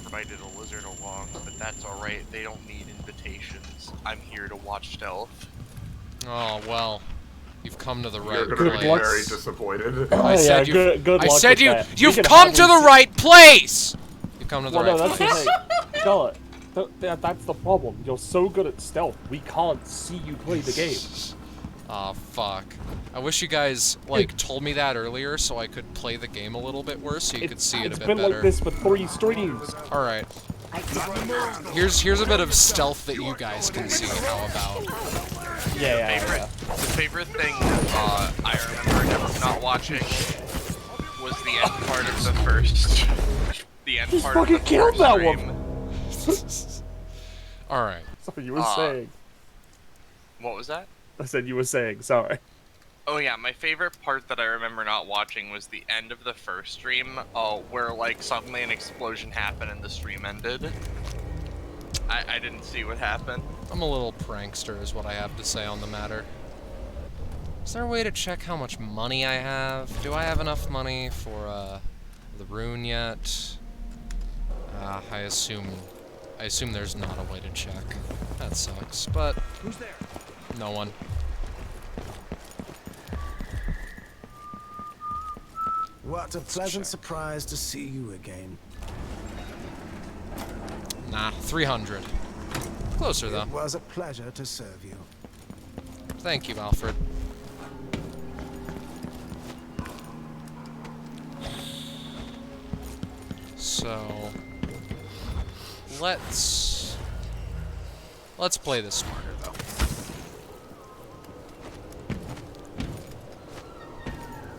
Invited a lizard along, but that's alright. They don't need invitations. I'm here to watch stealth. Oh, well. You've come to the right You're place. gonna be very disappointed. I said good luck with that. you've come to the right place! You've come to the right that's place. the thing. Scarlet, that's the problem. You're so good at stealth, we can't see you play the game. Aw, fuck. I wish you guys, like, told me that earlier so I could play the game a little bit worse so you could see it a bit better. It's been like this for 3 streams. Alright. Here's a bit of stealth that you guys can see. How about? Yeah. The favorite thing I remember not watching was the end part of the first. The end part of the killed that one. Alright. Sorry, you were saying. What was that? I said you were saying. Sorry. Oh yeah, my favorite part that I remember not watching was the end of the first stream, where like suddenly an explosion happened and the stream ended. I didn't see what happened. I'm a little prankster is what I have to say on the matter. Is there a way to check how much money I have? Do I have enough money for the rune yet? I assume there's not a way to check. That sucks, but who's there? No one. What a pleasant surprise to see you again. Nah, 300. Closer, though. It was a pleasure to serve you. Thank you, Alfred. So... Let's play this smarter, though.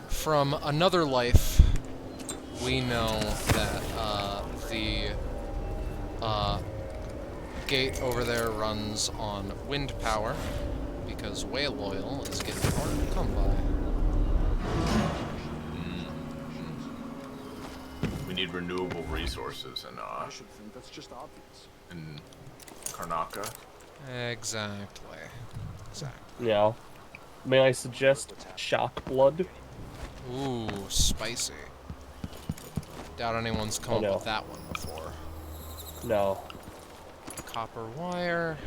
From another life, we know that the gate over there runs on wind power, because whale oil is getting hard to come by. need renewable resources I should think that's just obvious. in Karnaka. Exactly. Exactly. Yeah. May I suggest shark blood? Ooh, spicy. Doubt anyone's come no. up with that one before. No. Copper wire.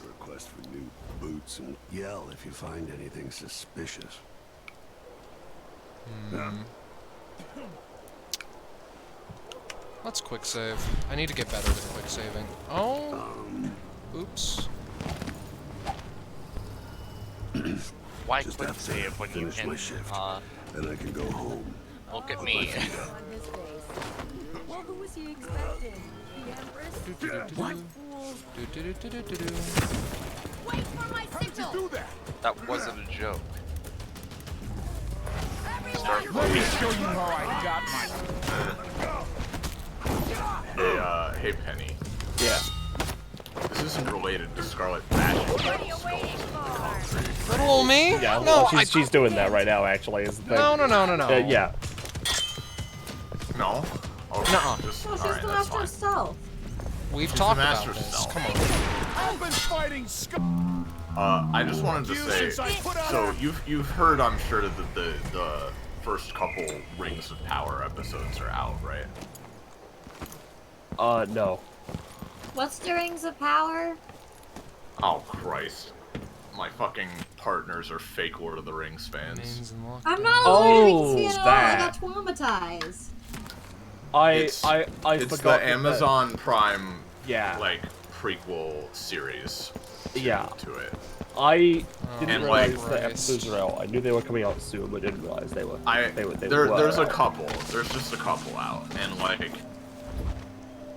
Request for new boots and yell if you find anything suspicious. Let's quick save. I need to get better with quick saving. Oh. Oops. Why Just quick have to save when you finish can, my shift, then I can go home. look at me. Well, who was he expecting? The Empress? What? Wait for my signal! That wasn't a joke. Let me show you how I got my... Hey Penny. Yeah. This isn't related to Scarlet bashing people's skulls into the concrete. Little old me? Yeah, No, well, she's doing that right now, actually, is the thing. No. Yeah. No? Okay, Nuh-uh. just, No, she's alright, the that's master fine. of stealth. We've She's talked the about master of this. stealth. Come on. I've been fighting I just wanted to say, so you've heard, I'm sure, that the first couple Rings of Power episodes are out, right? No. What's the Rings of Power? Oh, Christ. My fucking partners are fake Lord of the Rings fans. I'm not a Lord of the Rings fan at all. I that. got traumatized. I It's forgot the Amazon Prime, yeah, like, prequel series to it. I didn't And, realize like, the episodes were out. I knew they were coming out soon, but didn't realize they were. There's a couple. There's just a couple out, and like,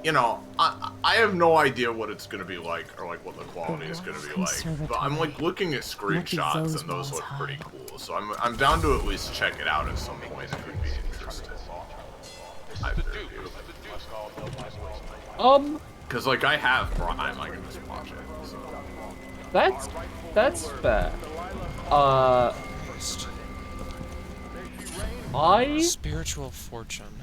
you know, I have no idea what it's gonna be like, or like what the quality is gonna be like. But I'm like looking at screenshots, and those look pretty cool. So I'm down to at least check it out at some point if you'd be interested. Because like I have Prime, I can just watch it. So. That's fair. I Spiritual fortune.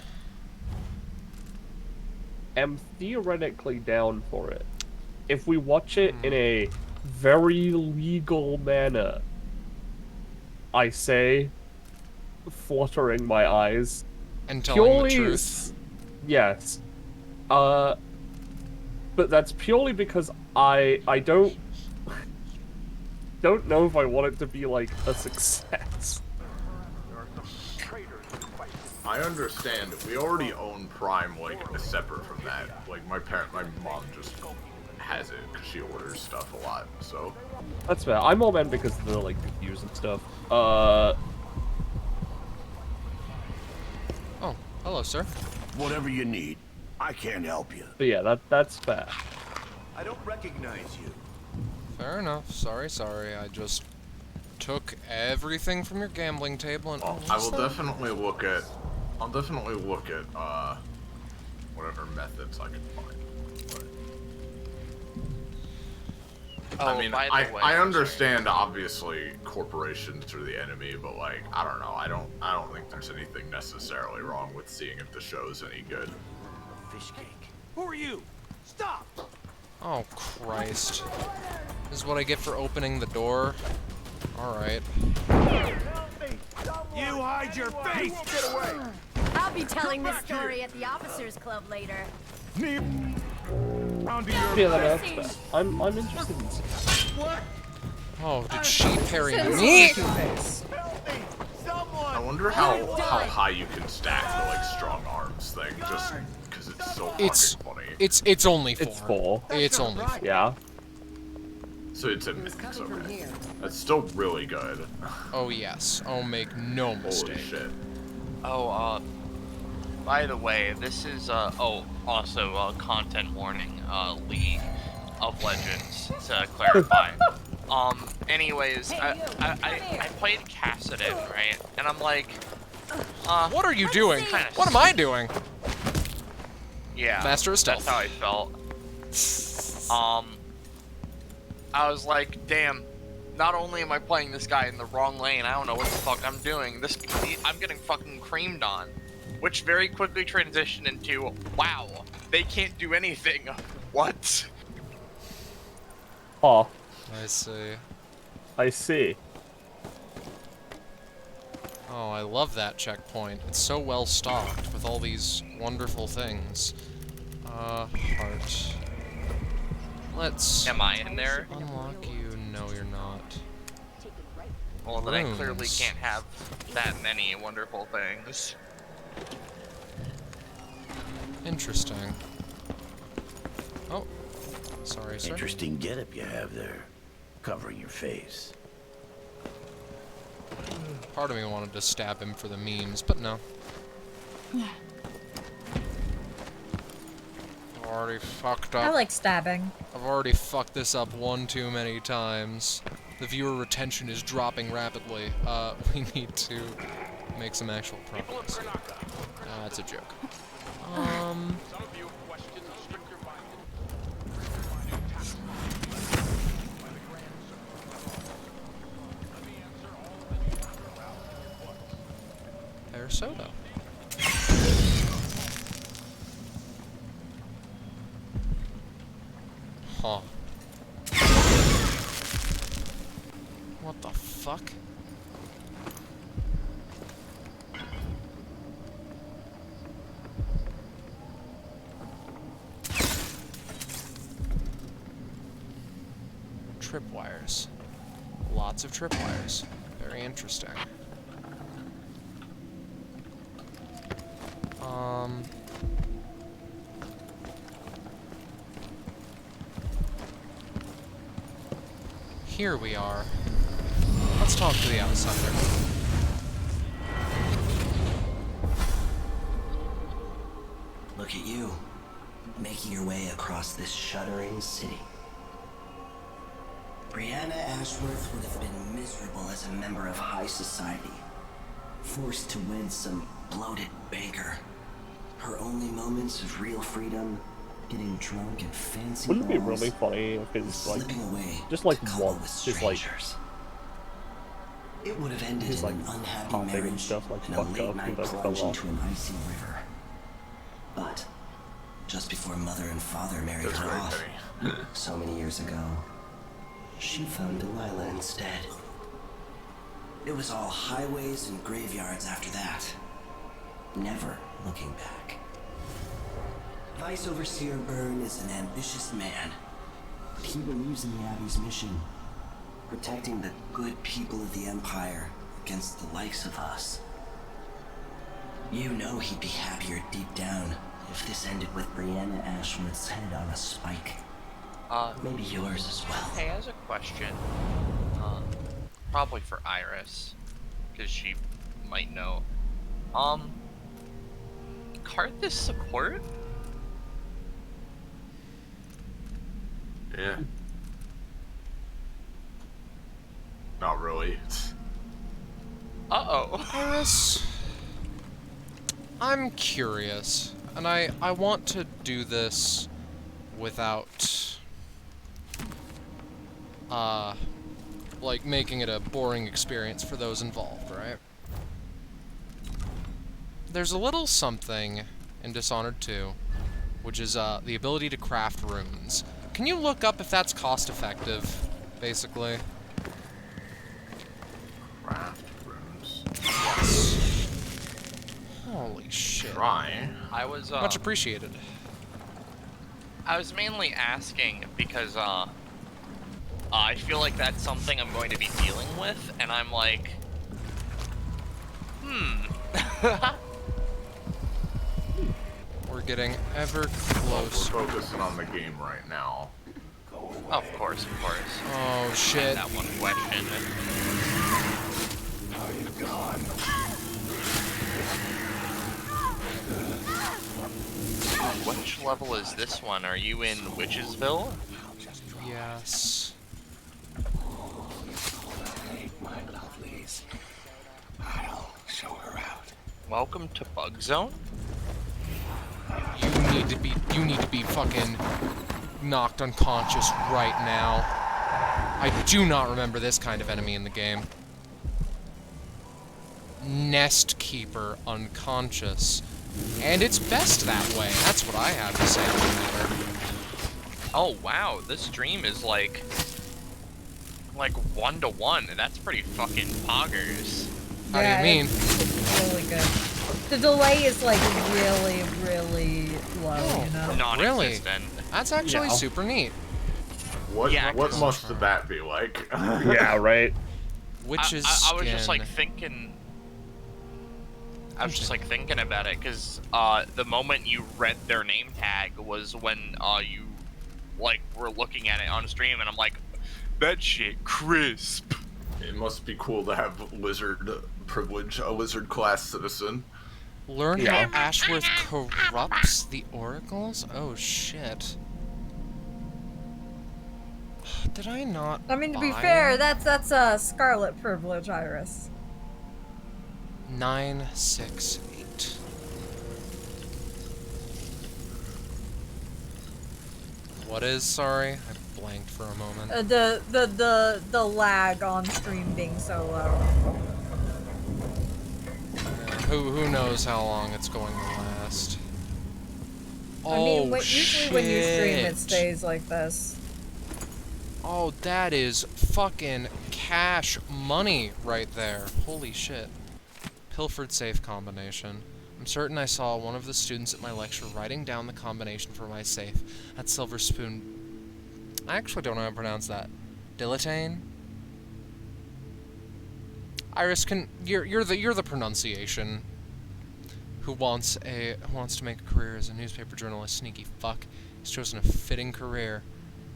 am theoretically down for it. If we watch it in a very legal manner, I say, fluttering my eyes. And telling the truth. Yes. But that's purely because I don't know if I want it to be like a success. I understand. We already own Prime, like, separate from that. Like, my mom just has it because she orders stuff a lot, so. That's fair. I'm all in because of the, like, reviews and stuff. Oh, hello, sir. Whatever you need, I can't help you. But yeah, that's fair. I don't recognize you. Fair enough. Sorry. I just took everything from your gambling table and... I will definitely look at... I'll definitely look at, whatever methods I can find. But, I mean, I understand, obviously, corporations are the enemy, but, like, I don't know. I don't think there's anything necessarily wrong with seeing if the show's any good. Fish cake. Who are you? Stop! Oh, Christ. This is what I get for opening the door? Alright. You hide your face! Get away! I'll be telling this story at the officers' club later. Yeah, that's fair. I'm interested in seeing. What? Oh, did she parry me? I wonder how high you can stack the, like, strong arms thing, just because it's so fucking funny. It's only 4. It's 4. It's only 4. Yeah. So it's a mix, okay. That's still really good. Oh, yes. Oh, make no mistake. Holy shit. Oh, by the way, this is, also, content warning, League of Legends, to clarify. Anyways, I played Cassidon, right? And I'm like, what are you doing? What am I doing? Yeah. Master of Stealth. That's how I felt. I was like, damn, not only am I playing this guy in the wrong lane, I don't know what the fuck I'm doing. I'm getting fucking creamed on. Which very quickly transitioned into, wow, they can't do anything. What? Huh. I see. I see. Oh, I love that checkpoint. It's so well stocked with all these wonderful things. Heart. Let's... Am I in there? Unlock you. No, you're not. Well, then I clearly Runes. can't have that many wonderful things. Interesting. Oh. Sorry, sir. Interesting getup you have there. Covering your face. Part of me wanted to stab him for the memes, but no. I've already fucked up. I like stabbing. I've already fucked this up one too many times. The viewer retention is dropping rapidly. We need to make some actual progress. That's a joke. Pear soda. Huh. What the fuck? Tripwires. Lots of tripwires. Very interesting. Here we are. Let's talk to the outsider. Look at you, making your way across this shuddering city. Brianna Ashworth would have been miserable as a member of high society, forced to wed some bloated banker. Her only moments of real freedom, getting drunk and fancy Wouldn't it be balls, really funny if it's like, slipping away just like to cuddle with once, just like, strangers. It would have ended just in like an unhappy coughing and marriage stuff, like and a fucked late up, night and that plunge fell into an icy river. But just before Mother and Father married her off, so many years ago, she found Delilah instead. It was all highways and graveyards after that, never looking back. Vice Overseer Byrne is an ambitious man, but he believes in the Abbey's mission, protecting the good people of the Empire against the likes of us. You know he'd be happier deep down if this ended with Brianna Ashworth's head on a spike. Maybe yours as well. Hey, as a question, probably for Iris, because she might know. Karthus support? Yeah. Not really. Uh-oh. Iris, I'm curious, and I want to do this without, like, making it a boring experience for those involved, right? There's a little something in Dishonored 2, which is, the ability to craft runes. Can you look up if that's cost-effective, basically? Craft runes. Yes. Holy shit. Try. I was, Much appreciated. I was mainly asking because, I feel like that's something I'm going to be dealing with, and I'm like, We're getting ever closer. We're focusing on the game right now. Of course, of course. Oh shit. That one question. Are you gone? Which level is this one? Are you in Witchesville? Yes. My lovelies. I'll show her out. Welcome to Bug Zone? You need to be fucking knocked unconscious right now. I do not remember this kind of enemy in the game. Nest Keeper unconscious. And it's best that way. That's what I have to say on the matter. Oh wow, this stream is like 1-to-1, and that's pretty fucking poggers. How do you mean? It's really good. The delay is like really, really low, you know? Non-existent. Really? That's actually super neat. What Yeah, what must that be like? Yeah, right. Witch's I was just like skin. thinking. I was just like thinking about it because the moment you read their name tag was when you like were looking at it on stream, and I'm like, that shit crisp. It must be cool to have lizard privilege, a lizard class citizen. Learn how Ashworth corrupts the oracles? Oh shit. Did I not? I mean, to be buy fair, that's a Scarlet privilege, Iris. 968. What is? Sorry, I blanked for a moment. The lag on stream being so low. Yeah, who knows how long it's going to last? I mean, Oh, usually when you stream, it shit. stays like this. Oh, that is fucking cash money right there. Holy shit. Pilfered safe combination. I'm certain I saw one of the students at my lecture writing down the combination for my safe at Silver Spoon. I actually don't know how to pronounce that. Dilatane? Iris, you're the pronunciation. Who wants to make a career as a newspaper journalist? Sneaky fuck. He's chosen a fitting career,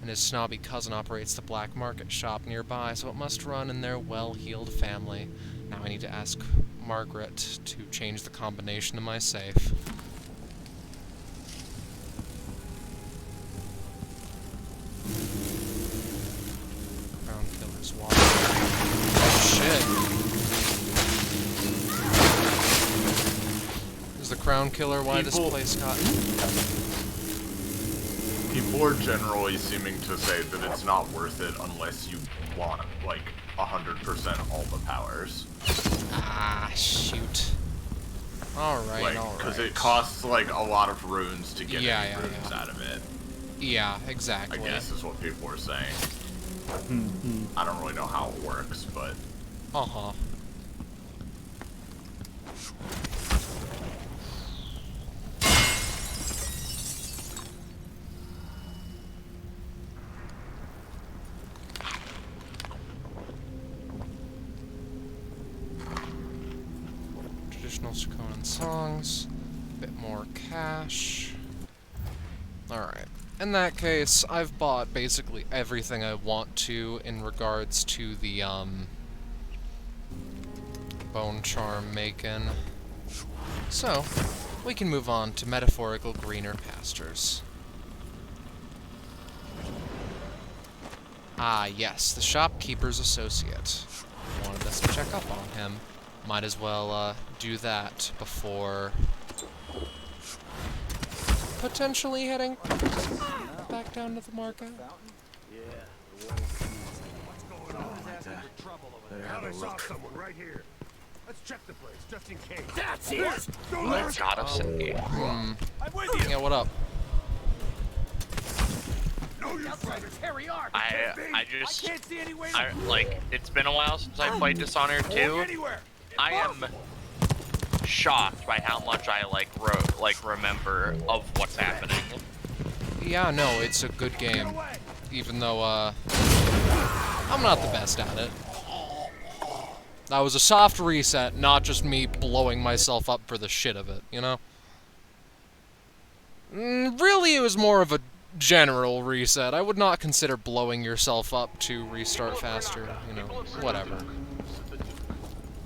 and his snobby cousin operates the black market shop nearby, so it must run in their well-heeled family. Now I need to ask Margaret to change the combination of my safe. Crown killer's water. Oh shit! Is the crown killer why this place got? People are generally seeming to say that it's not worth it unless you want like 100% all the powers. Ah, shoot. Alright, like, alright. because it costs like a lot of runes to get any runes out of it. Yeah, exactly. I guess is what people are saying. I don't really know how it works, but... Uh-huh. Traditional Sakonan songs, a bit more cash. Alright. In that case, I've bought basically everything I want to in regards to the, bone charm making. So, we can move on to metaphorical greener pastures. Ah, yes, the shopkeeper's associate. Wanted us to check up on him. Might as well, do that before potentially heading back down to the market. Right here. Let's check the place, just in case. That's it! Let's gotta say. Yeah, what up? Like, it's been a while since I played Dishonored 2. I am shocked by how much I remember of what's happening. Yeah, no, it's a good game. Even though, I'm not the best at it. That was a soft reset, not just me blowing myself up for the shit of it, you know? Really, it was more of a general reset. I would not consider blowing yourself up to restart faster, you know, whatever.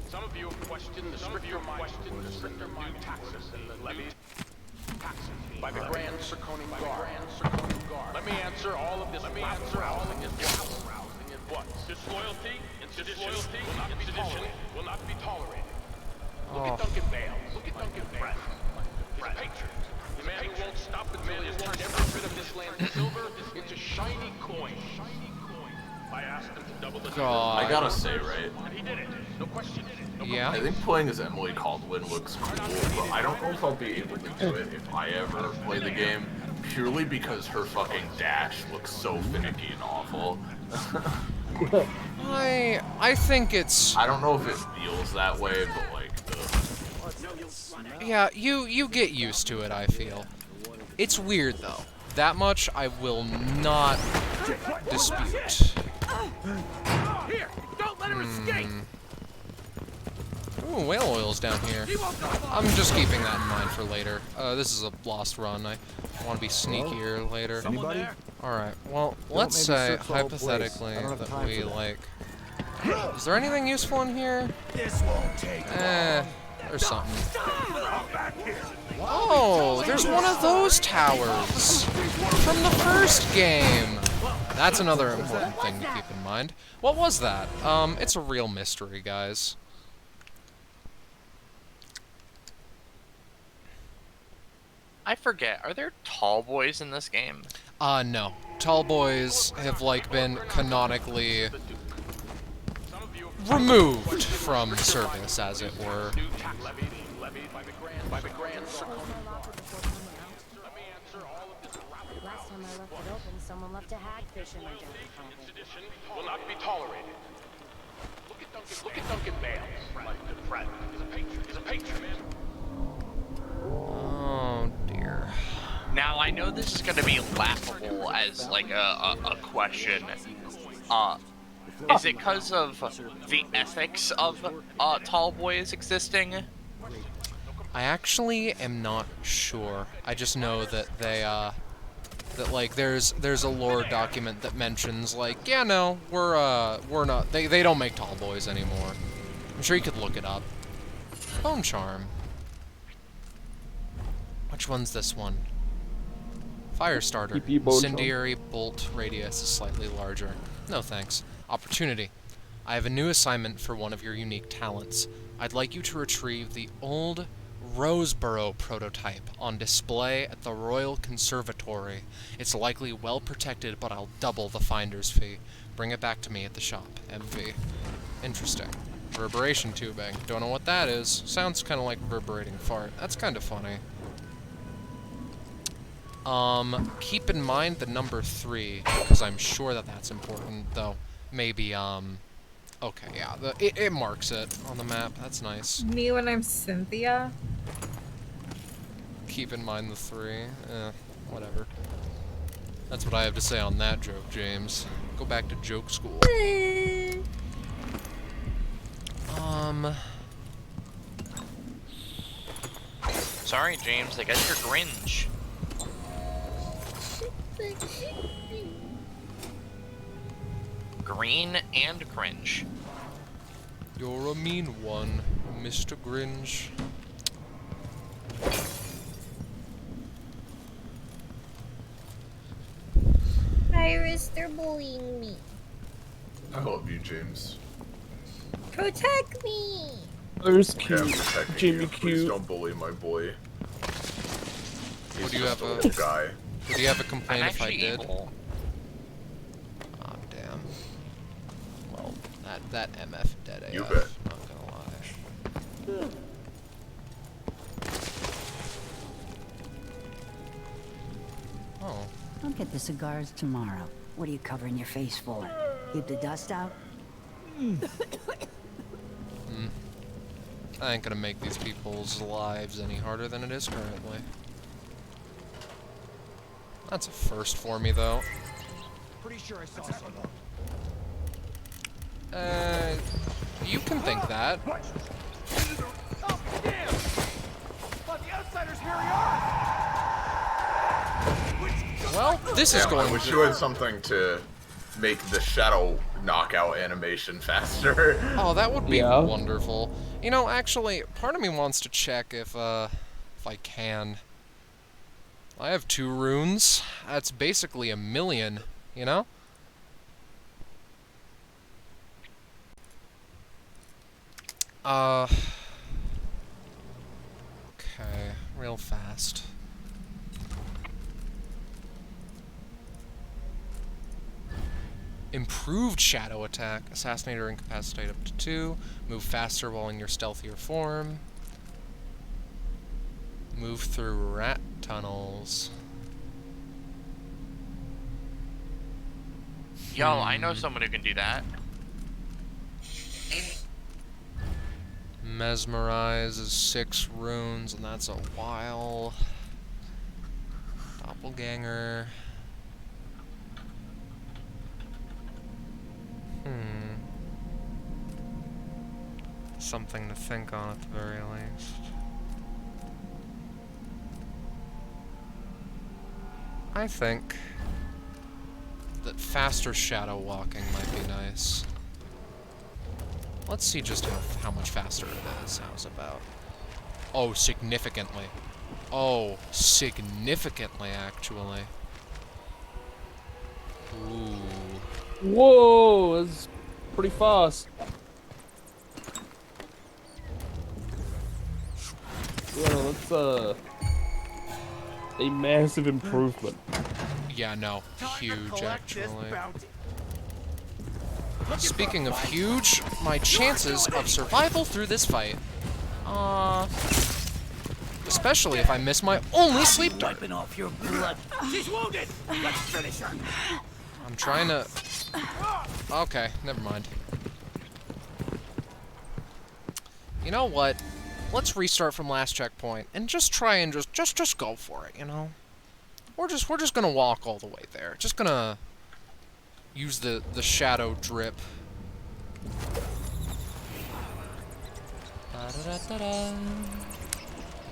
Some of you have questioned the stricter new taxes and the levies by the Grand Circonian Guard. Let me answer all of this rousing and what? Disloyalty and sedition will not be tolerated. Look at Duncan Bales. Look at Duncan Bales. He's a patriot. The man who won't stop until he has turned every bit of this land silver into shiny coin. God. I gotta say, right? Yeah? I think playing as Emily Caldwin looks cool, but I don't know if I'll be able to do it if I ever play the game, purely because her fucking dash looks so finicky and awful. I think it's... I don't know if it feels that way, but like, ugh. Yeah, you get used to it, I feel. It's weird, though. That much I will not dispute. Here, don't let her escape. Ooh, whale oil's down here. I'm just keeping that in mind for later. This is a lost run. I want to be sneakier later. Alright, well, let's say, hypothetically, that we, like... Is there anything useful in here? There's something. Oh, there's one of those towers from the first game. That's another important thing to keep in mind. What was that? It's a real mystery, guys. I forget, are there tall boys in this game? No. Tall boys have, like, been canonically removed from service, as it were. Last time I left it open, someone left a hagfish in my desk. Will not be tolerated. Look at Duncan Bales, my good friend. He's a patron. Oh, dear. Now, I know this is going to be laughable as, like, a question. Is it because of the ethics of tall boys existing? I actually am not sure. I just know that they, that, like, there's a lore document that mentions, like, yeah, no, we're not, they don't make tall boys anymore. I'm sure you could look it up. Bone charm. Which one's this one? Fire starter. Incendiary bolt radius is slightly larger. No thanks. Opportunity. I have a new assignment for one of your unique talents. I'd like you to retrieve the old Roseboro prototype on display at the Royal Conservatory. It's likely well protected, but I'll double the finder's fee. Bring it back to me at the shop. MV. Interesting. Reverberation tubing. Don't know what that is. Sounds kind of like reverberating fart. That's kind of funny. Keep in mind the number 3, because I'm sure that that's important, though. Maybe, okay, yeah, it marks it on the map. That's nice. Me when I'm Cynthia? Keep in mind the 3. Whatever. That's what I have to say on that joke, James. Go back to joke school. Sorry, James, I guess you're Grinch. Green and cringe. You're a mean one, Mr. Grinch. Iris, they're bullying me. I love you, James. Protect me! There's Okay, cute. I'm protecting Jimmy you. cute. Please don't bully my boy. He's Do you just have a little guy. Would you have a complaint if I did? Evil. Oh, damn. Well, that MF dead AF. You bet. Not gonna lie. Oh. I'll get the cigars tomorrow. What are you covering your face for? Keep the dust out? I ain't gonna make these people's lives any harder than it is currently. That's a first for me, though. Pretty sure I saw something. You can think that. Oh, damn! But the outsiders very are. Well, this is going I wish to... you had something to make the shadow knockout animation faster. Oh, that would be wonderful. You know, actually, part of me wants to check if I can. I have 2 runes. That's basically 1,000,000, you know? Okay, real fast. Improved shadow attack. Assassinate or incapacitate up to 2. Move faster while in your stealthier form. Move through rat tunnels. Yo, I know someone who can do that. Mesmerize is 6 runes, and that's a while. Doppelganger. Something to think on at the very least. I think that faster shadow walking might be nice. Let's see just how much faster it is. How's about? Oh, significantly. Oh, significantly, actually. Ooh. Whoa, that's pretty fast. Well, that's a massive improvement. Yeah, no, huge actually. Speaking of huge, my chances of survival through this fight. Especially if I miss my only sleep dart. Wiping off your blood. She's wounded. Let's finish her. I'm trying to. Okay, never mind. You know what? Let's restart from last checkpoint and just try and just go for it. You know, we're just gonna walk all the way there. Just gonna use the shadow drip. Da-da-da-da-da.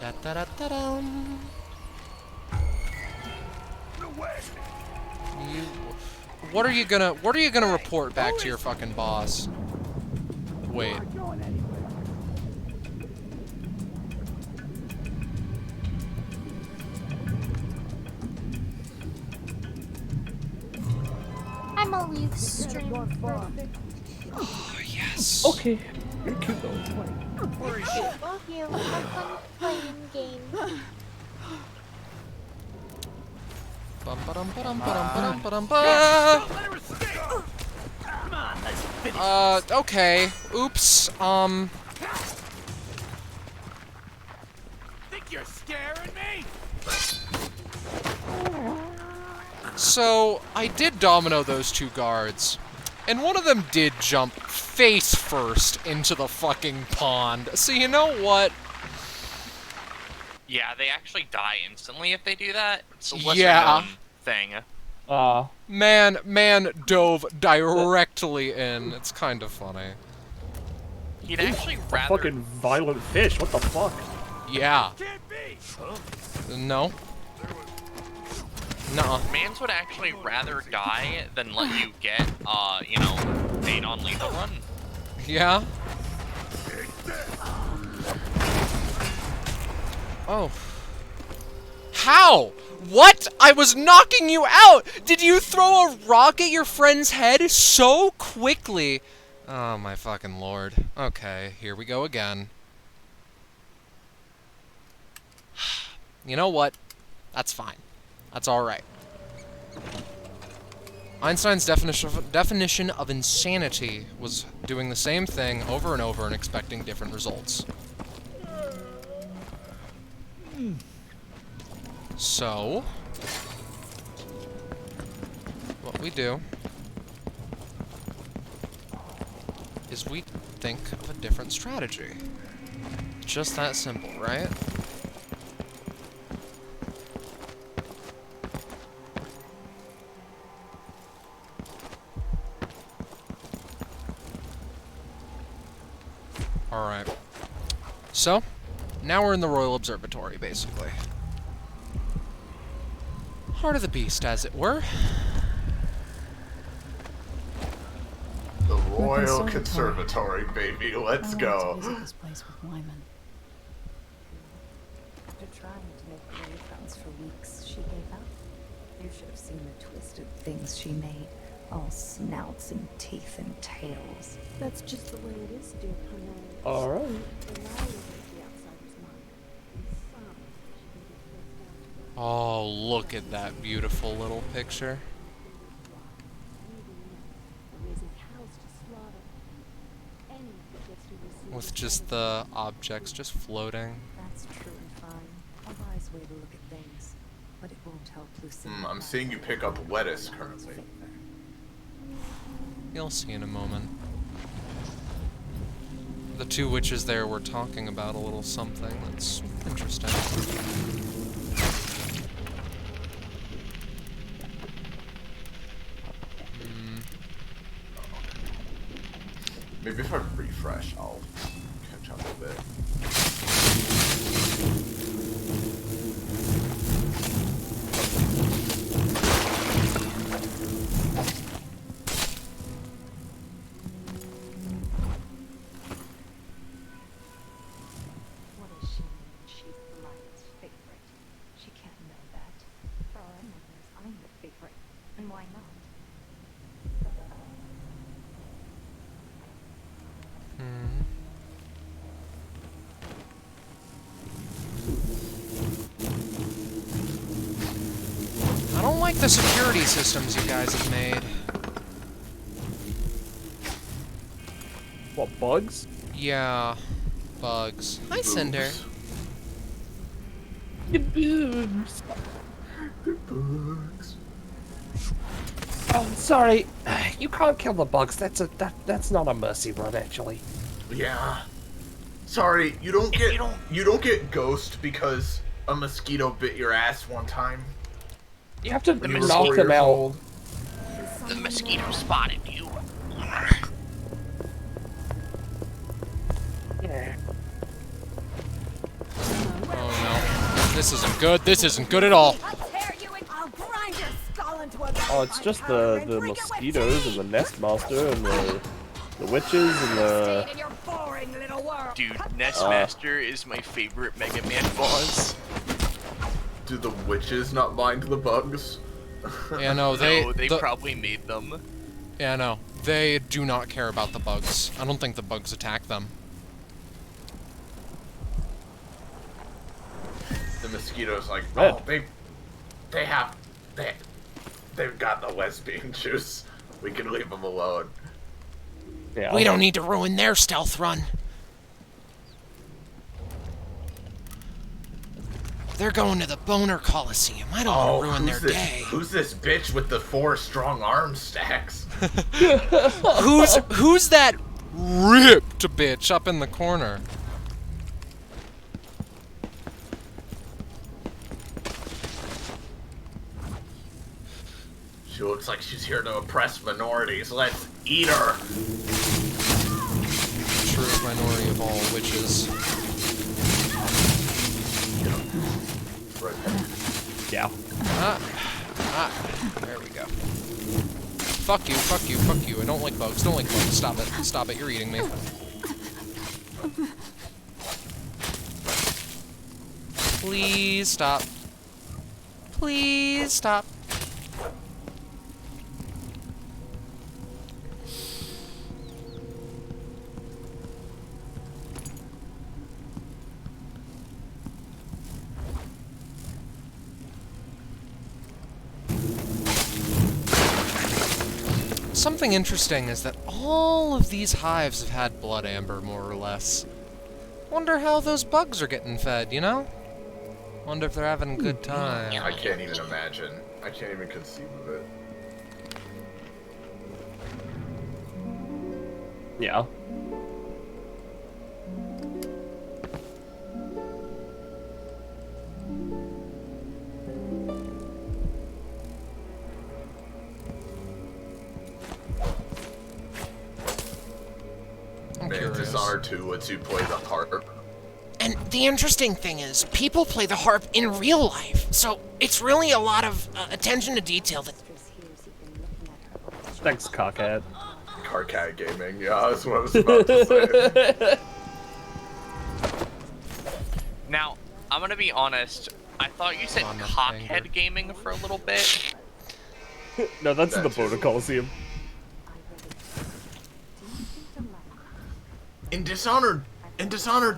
Da-da-da-da-da. What are you gonna report back to your fucking boss? Wait. I'm a youth stream. Oh, yes. Okay. Love you. Have fun playing games. Okay. Oops. Think you're scaring me? So, I did domino those 2 guards, and one of them did jump face first into the fucking pond. So you know what? Yeah, they actually die instantly if they do that. It's a lesser known thing. Man dove directly in. It's kind of funny. He'd actually rather... Fucking violent fish, what the fuck? Yeah. No. Nuh-uh. Mans would actually rather die than let you get, you know, a non-lethal run. Yeah. Oh. How? What? I was knocking you out! Did you throw a rock at your friend's head so quickly? Oh my fucking lord. Okay, here we go again. You know what? That's fine. That's alright. Einstein's definition of insanity was doing the same thing over and over and expecting different results. So, what we do is we think of a different strategy. Just that simple, right? Alright. So, now we're in the Royal Observatory, basically. Heart of the beast, as it were. The Royal Conservatory, baby. Let's go. Visit this place with Wyman. After trying to make waveguns for weeks, she gave up. You should have seen the twisted things she made. All snouts and teeth and tails. That's just the way it is, dear Cornelia. Alright. Oh, look at that beautiful little picture. with just the objects just floating. That's truly fine. A wise way to look at things, but it won't help Lucinda. I'm seeing you pick up lettuce currently. You'll see in a moment. The two witches there were talking about a little something that's interesting. Maybe if I refresh, I'll catch up a bit. What a shame she's Lila's favorite. She can't know that. For all I know, I'm the favorite. And why not? I don't like the security systems you guys have made. What, bugs? Yeah, bugs. Hi, Cinder. The bugs. The bugs. Oh, sorry. You can't kill the bugs. That's not a mercy run, actually. Yeah. Sorry, you don't get ghost because a mosquito bit your ass one time. You have to knock them out. The mosquito spotted you. Yeah. Oh no. This isn't good. This isn't good at all. Oh, it's just the mosquitoes and the nest master and the witches and the... Dude, Nestmaster is my favorite Mega Man boss. Do the witches not mind the bugs? Yeah, no, they probably made them. Yeah, no, they do not care about the bugs. I don't think the bugs attack them. The mosquitoes like, oh, they've got the lesbian juice. We can leave them alone. Yeah. We don't need to ruin their stealth run. They're going to the Boner Coliseum. I don't want to ruin their day. Who's this bitch with the 4 strong arm stacks? Who's that ripped bitch up in the corner? She looks like she's here to oppress minorities. Let's eat her. True minority of all witches. Yeah. There we go. Fuck you, fuck you, fuck you. I don't like bugs. Don't like bugs. Stop it. Stop it. You're eating me. Please stop. Please stop. Something interesting is that all of these hives have had blood amber, more or less. Wonder how those bugs are getting fed, you know? Wonder if they're having a good time. I can't even imagine. I can't even conceive of it. Yeah. Man, Dishonoured 2 lets you play the harp. And the interesting thing is, people play the harp in real life, so it's really a lot of attention to detail that... Thanks, Cockhead. Carcat Gaming, yeah, that's what I was about to say. Now, I'm gonna be honest, I thought you said Cockhead Gaming for a little bit. No, that's in the Boner Coliseum. In Dishonored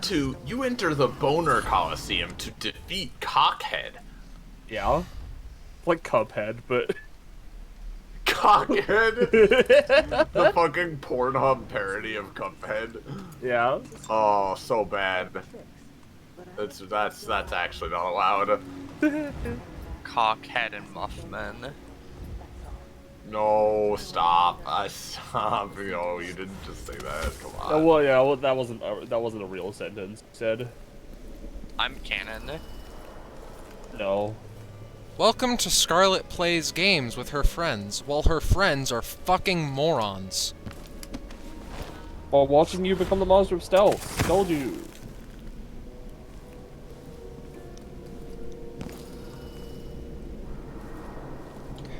2, you enter the Boner Coliseum to defeat Cockhead. Yeah. Like Cuphead, but... Cockhead. The fucking Pornhub parody of Cuphead. Yeah. Oh, so bad. That's actually not allowed. Cockhead and Muffman. No, stop. Stop. No, you didn't just say that. Come on. Well, yeah, well, that wasn't a real sentence. Said. I'm canon. No. Welcome to Scarlet Plays Games with her friends, while her friends are fucking morons. While watching you become the monster of stealth. Told you.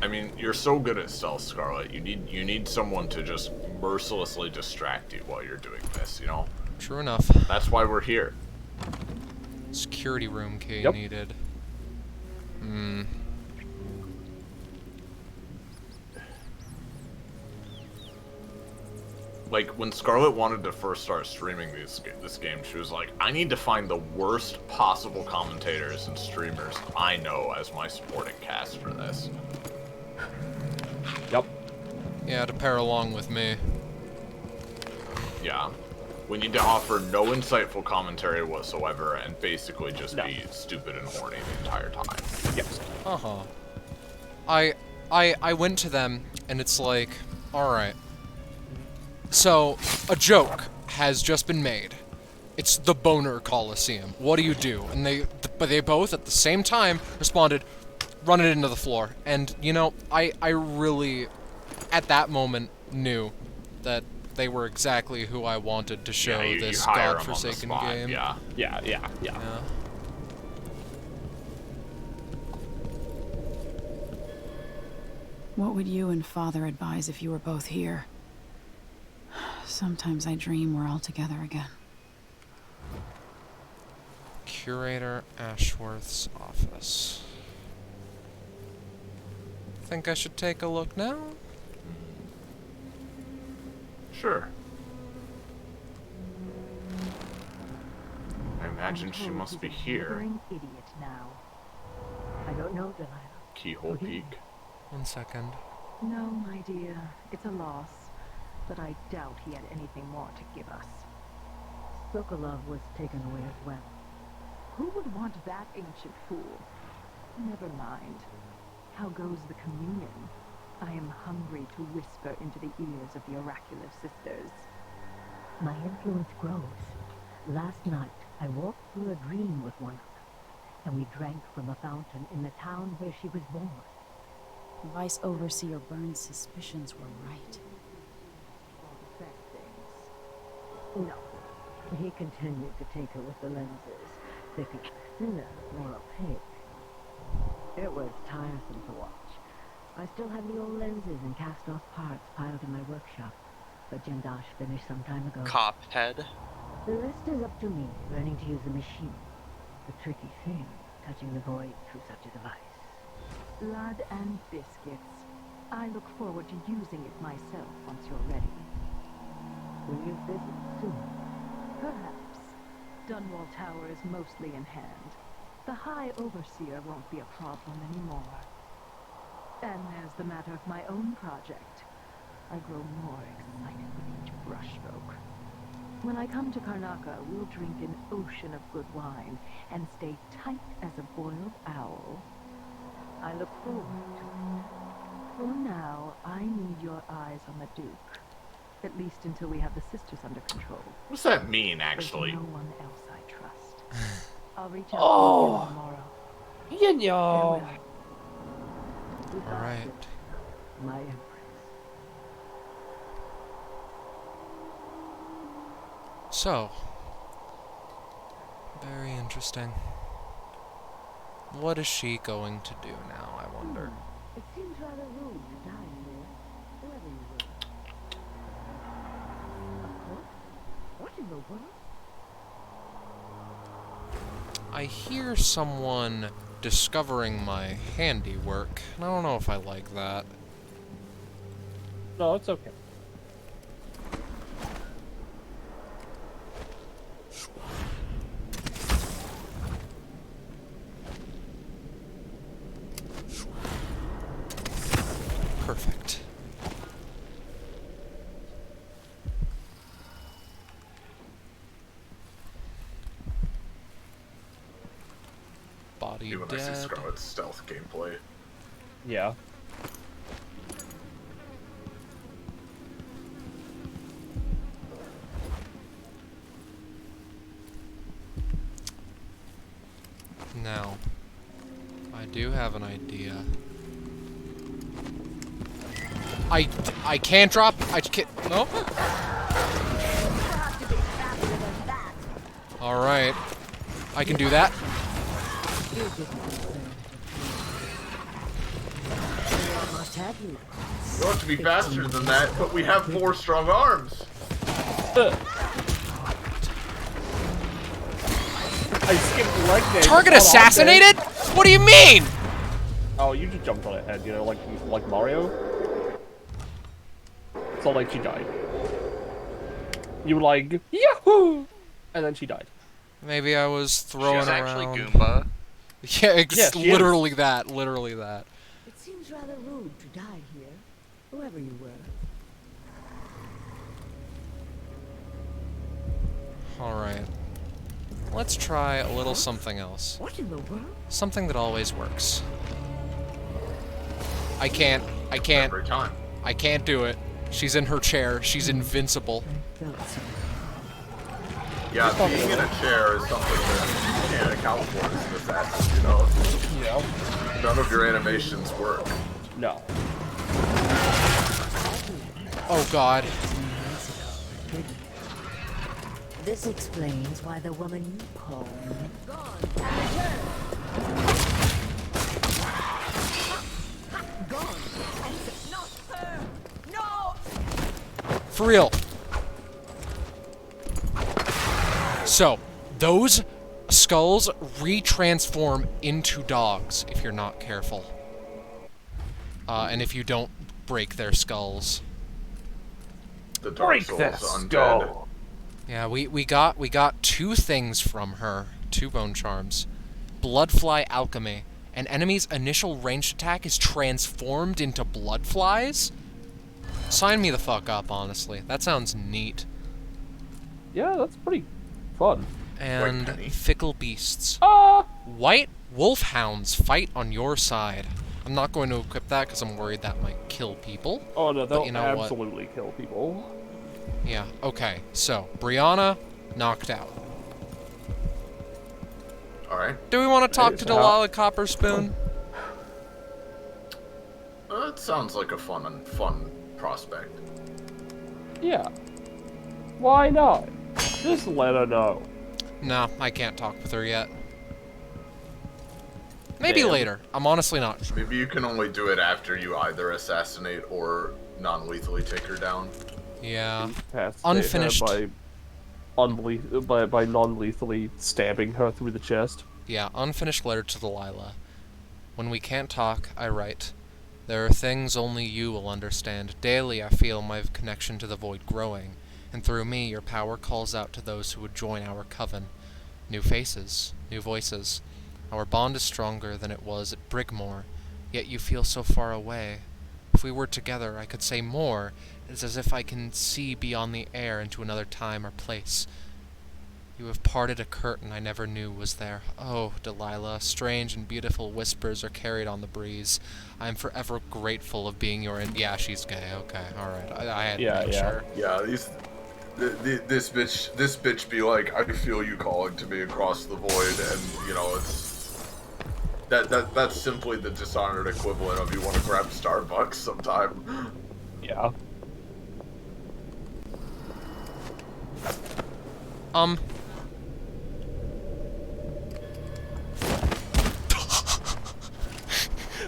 I mean, you're so good at stealth, Scarlet. You need someone to just mercilessly distract you while you're doing this, you know? True enough. That's why we're here. Security room key needed. Like, when Scarlet wanted to first start streaming this game, she was like, I need to find the worst possible commentators and streamers I know as my supporting cast for this. Yep. Yeah, to pair along with me. Yeah. We need to offer no insightful commentary whatsoever and basically just be stupid and horny the entire time. Yes. Uh-huh. I went to them, and it's like, alright. So, a joke has just been made. It's the Boner Coliseum. What do you do? And they both, at the same time, responded, run it into the floor. And, you know, I really, at that moment, knew that they were exactly who I wanted to show this godforsaken game. Yeah. What would you and Father advise if you were both here? Sometimes I dream we're all together again. Curator Ashworth's office. Think I should take a look now? Sure. I imagine she must be here. Idiot now. I don't know, Delilah. Keyhole peek. 1 second. No, my dear. It's a loss. But I doubt he had anything more to give us. Sokolov was taken away as well. Who would want that ancient fool? Never mind. How goes the communion? I am hungry to whisper into the ears of the oracular sisters. My influence grows. Last night, I walked through a dream with one of them, and we drank from a fountain in the town where she was born. Vice Overseer Burns' suspicions were right. No. He continued to take her with the lenses, thicker, thinner, more opaque. It was tiresome to watch. I still have the old lenses and cast-off parts piled in my workshop, but Jendash finished some time ago. Cophead. The rest is up to me, learning to use the machine. The tricky thing, touching the void through such a device. Blood and biscuits. I look forward to using it myself once you're ready. Will you visit soon? Perhaps. Dunwall Tower is mostly in hand. The High Overseer won't be a problem anymore. And there's the matter of my own project. I grow more excited with each brushstroke. When I come to Karnaca, we'll drink an ocean of good wine and stay tight as a boiled owl. I look forward to it. For now, I need your eyes on the Duke. At least until we have the sisters under control. What's that mean, actually? There's no one else I trust. I'll reach out to you tomorrow. Alright. My empress. So. Very interesting. What is she going to do now, I wonder? It seems rather rude to die here, whoever you were. Of course. What in the world? I hear someone discovering my handiwork, and I don't know if I like that. No, it's okay. Perfect. you when I see dead? Scarlet's stealth gameplay. Yeah. Now, I do have an idea. I can't drop. I can't. No. All right. I can do that. You ought to be faster than that, but we have 4 strong arms. I skipped the leg day. Target assassinated? What do you mean? Oh, you just jumped on her head, you know, like Mario. So like she died. You were like, Yahoo! And then she died. Maybe I was throwing She's around. actually Goomba. Yeah, it's Yes, she literally that. Literally that. It seems rather rude to die here, whoever you were. Alright. Let's try a little something else. What in the world? Something that always works. I can't. Every time. I can't do it. She's in her chair. She's invincible. Yeah, being in a chair is something that you can't account for as an assassin, you know? Yeah. None of your animations work. No. Oh god. This explains why the woman you call For real. So, those skulls retransform into dogs if you're not careful. And if you don't break their skulls. The Dark Souls undead. Yeah, we got 2 things from her. 2 bone charms. Bloodfly alchemy. An enemy's initial ranged attack is transformed into bloodflies? Sign me the fuck up, honestly. That sounds neat. Yeah, that's pretty fun. And fickle beasts. Ah! White wolfhounds fight on your side. I'm not going to equip that because I'm worried that might kill people. Oh no, they'll you know absolutely kill people. Yeah, okay. So, Brianna, knocked out. Alright. Do we want to talk to Delilah Copperspoon? That sounds like a fun prospect. Yeah. Why not? Just let her know. No, I can't talk with her yet. Maybe Damn. later. I'm honestly not sure. Maybe you can only do it after you either assassinate or non-lethally take her down. Yeah. Unfinished. By non-lethally stabbing her through the chest. Yeah, unfinished letter to Delilah. When we can't talk, I write. There are things only you will understand. Daily I feel my connection to the void growing, and through me your power calls out to those who would join our coven. New faces, new voices. Our bond is stronger than it was at Brigmore, yet you feel so far away. If we were together, I could say more. It is as if I can see beyond the air into another time or place. You have parted a curtain I never knew was there. Oh, Delilah, strange and beautiful whispers are carried on the breeze. I am forever grateful of being your yeah, she's gay. Okay, alright. I had to make sure. Yeah, this bitch be like, I feel you calling to me across the void, and you know, it's that's simply the Dishonored equivalent of you want to grab Starbucks sometime. Yeah.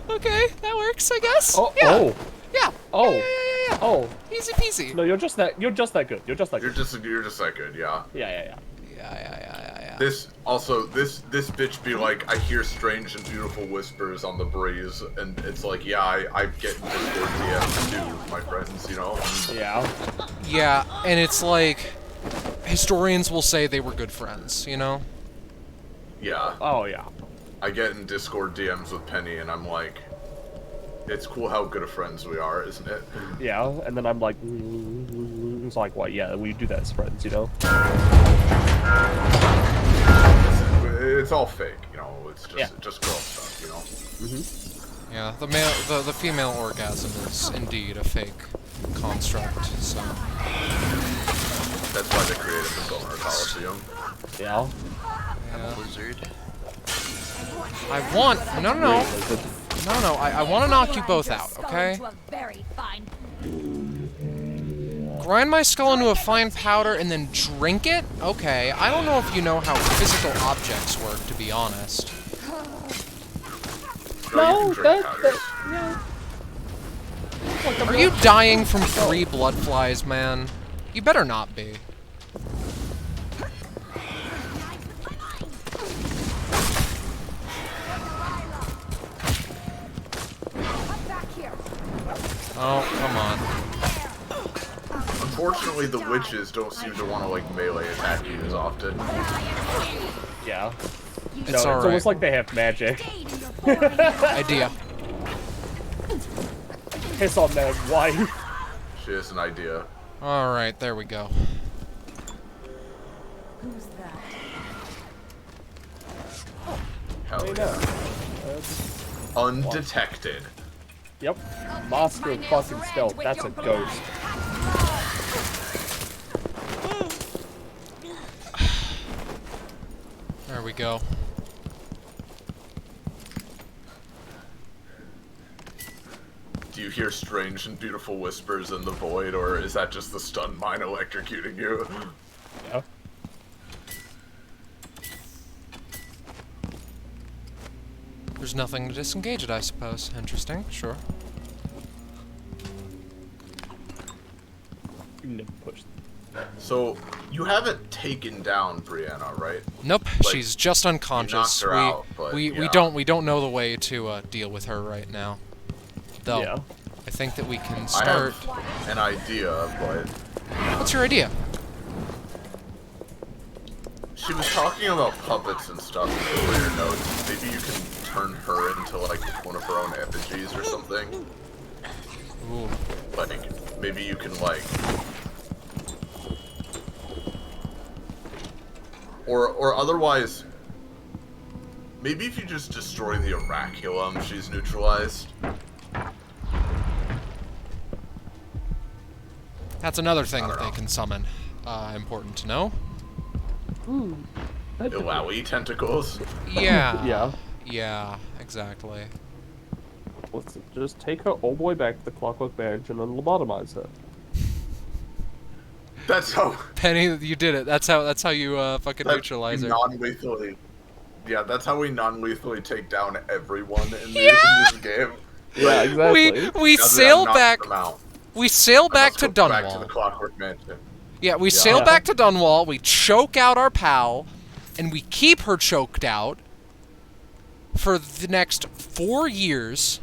Okay, that works, I guess. Oh, yeah. oh. Yeah. Oh. Yeah. Oh. Easy peasy. No, you're just that good. You're just that good. You're just that good, yeah. Yeah. This bitch be like, I hear strange and beautiful whispers on the breeze, and it's like, yeah, I get in Discord DMs too with my friends, you know? Yeah. Yeah, and it's like, historians will say they were good friends, you know? Yeah. Oh, yeah. I get in Discord DMs with Penny, and I'm like, it's cool how good of friends we are, isn't it? Yeah, and then I'm like, it's like, what? Yeah, we do that as friends, you know? It's all fake, you know? know, it's just girl stuff, you know. Yeah, the female orgasm is indeed a fake construct. So that's why they created the Boner Coliseum. Yeah. Blizzard. I want no. I want to knock you both out, okay? Grind my skull into a fine powder and then drink it? Okay, I don't know if you know how physical objects work, to be honest. No, yeah. Are you dying from 3 blood flies, man? You better not be. Oh, come on. Unfortunately, the witches don't seem to want to, like, melee attack you as often. Yeah. It's alright. It's almost like they have magic. Idea. Piss on that wife. She has an idea. Alright, there we go. Who's that? Hell yeah. Undetected. Yep. Monster fucking stealth. That's a ghost. There we go. Do you hear strange and beautiful whispers in the void, or is that just the stun mine electrocuting you? Yeah. There's nothing to disengage it, I suppose. Interesting, sure. Push. So, you haven't taken down Brianna, right? Nope, Like, she's just unconscious. you knocked her out, but, we yeah. don't know the way to deal with her right now. Though, Yeah. I think that we can start. I have an idea, but What's your idea? she was talking about puppets and stuff in the earlier notes. Maybe you can turn her into, like, one of her own effigies or something. Ooh. Like, maybe you can, like... Or otherwise... Maybe if you just destroy the oraculum, she's neutralized. That's another thing that they can summon. Important to know. Ooh. Illaoi tentacles? Yeah. Yeah. Yeah, exactly. Let's just take her all the way back to the Clockwork Mansion and lobotomize her. That's how... Penny, you did it. That's how you fucking neutralize her. Non-lethally... Yeah, that's how we non-lethally take down everyone in this game. Yeah, exactly. We sail back... We sail back to Dunwall. Back to the Clockwork Mansion. Yeah, we sail back to Dunwall, we choke out our pal, and we keep her choked out for the next 4 years.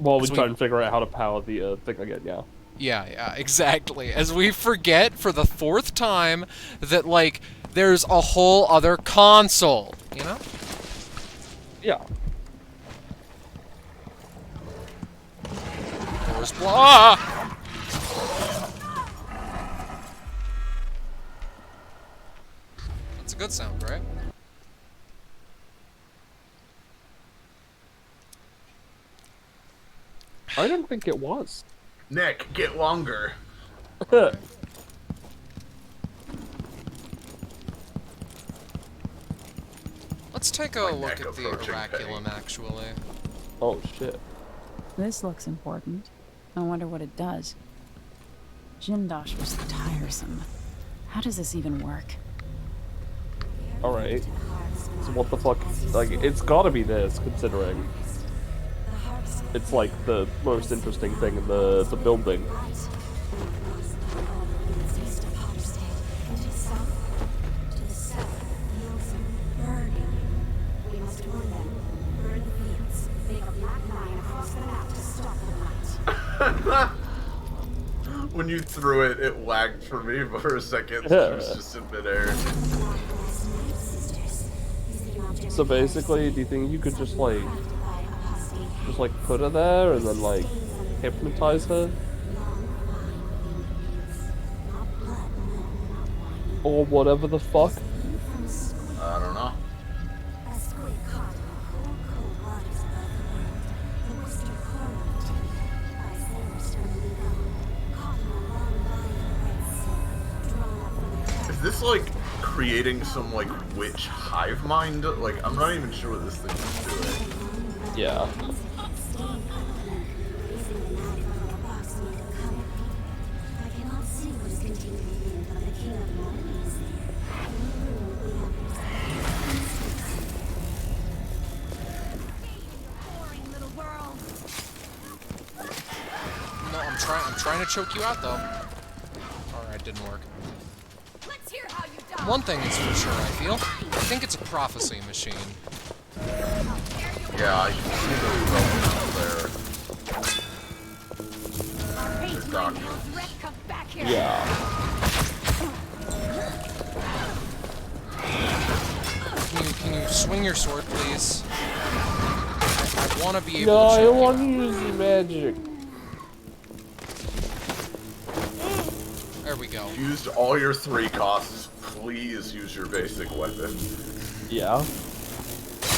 Well, we try and figure out how to power the thing again, yeah. Yeah, exactly. As we forget for the 4th time that, like, there's a whole other console, you know? Yeah. Doors block. That's a good sound, right? I didn't think it was. Nick, get longer. Let's take a look at the oraculum, actually. Oh, shit. This looks important. I wonder what it does. Jindosh was tiresome. How does this even work? Alright. So what the fuck? Like, it's gotta be this, considering it's like the most interesting thing in the building. When you threw it, it lagged for me for a second. So it was just in midair. So basically, do you think you could just like put her there and then like hypnotize her? Or whatever the fuck? I don't this like creating some like witch hive mind? Like I'm not even sure what this thing is doing. Yeah. No, I'm trying to choke you out though. Alright, didn't work. One thing is for sure, I feel. I think it's a prophecy machine. Yeah, I can see those rolling out there. There's documents. Yeah. Can you swing your sword, please? I want to be able No, to I choke want you to out. use the magic. There we go. Used all your 3 costs. Please use your basic weapon. Yeah.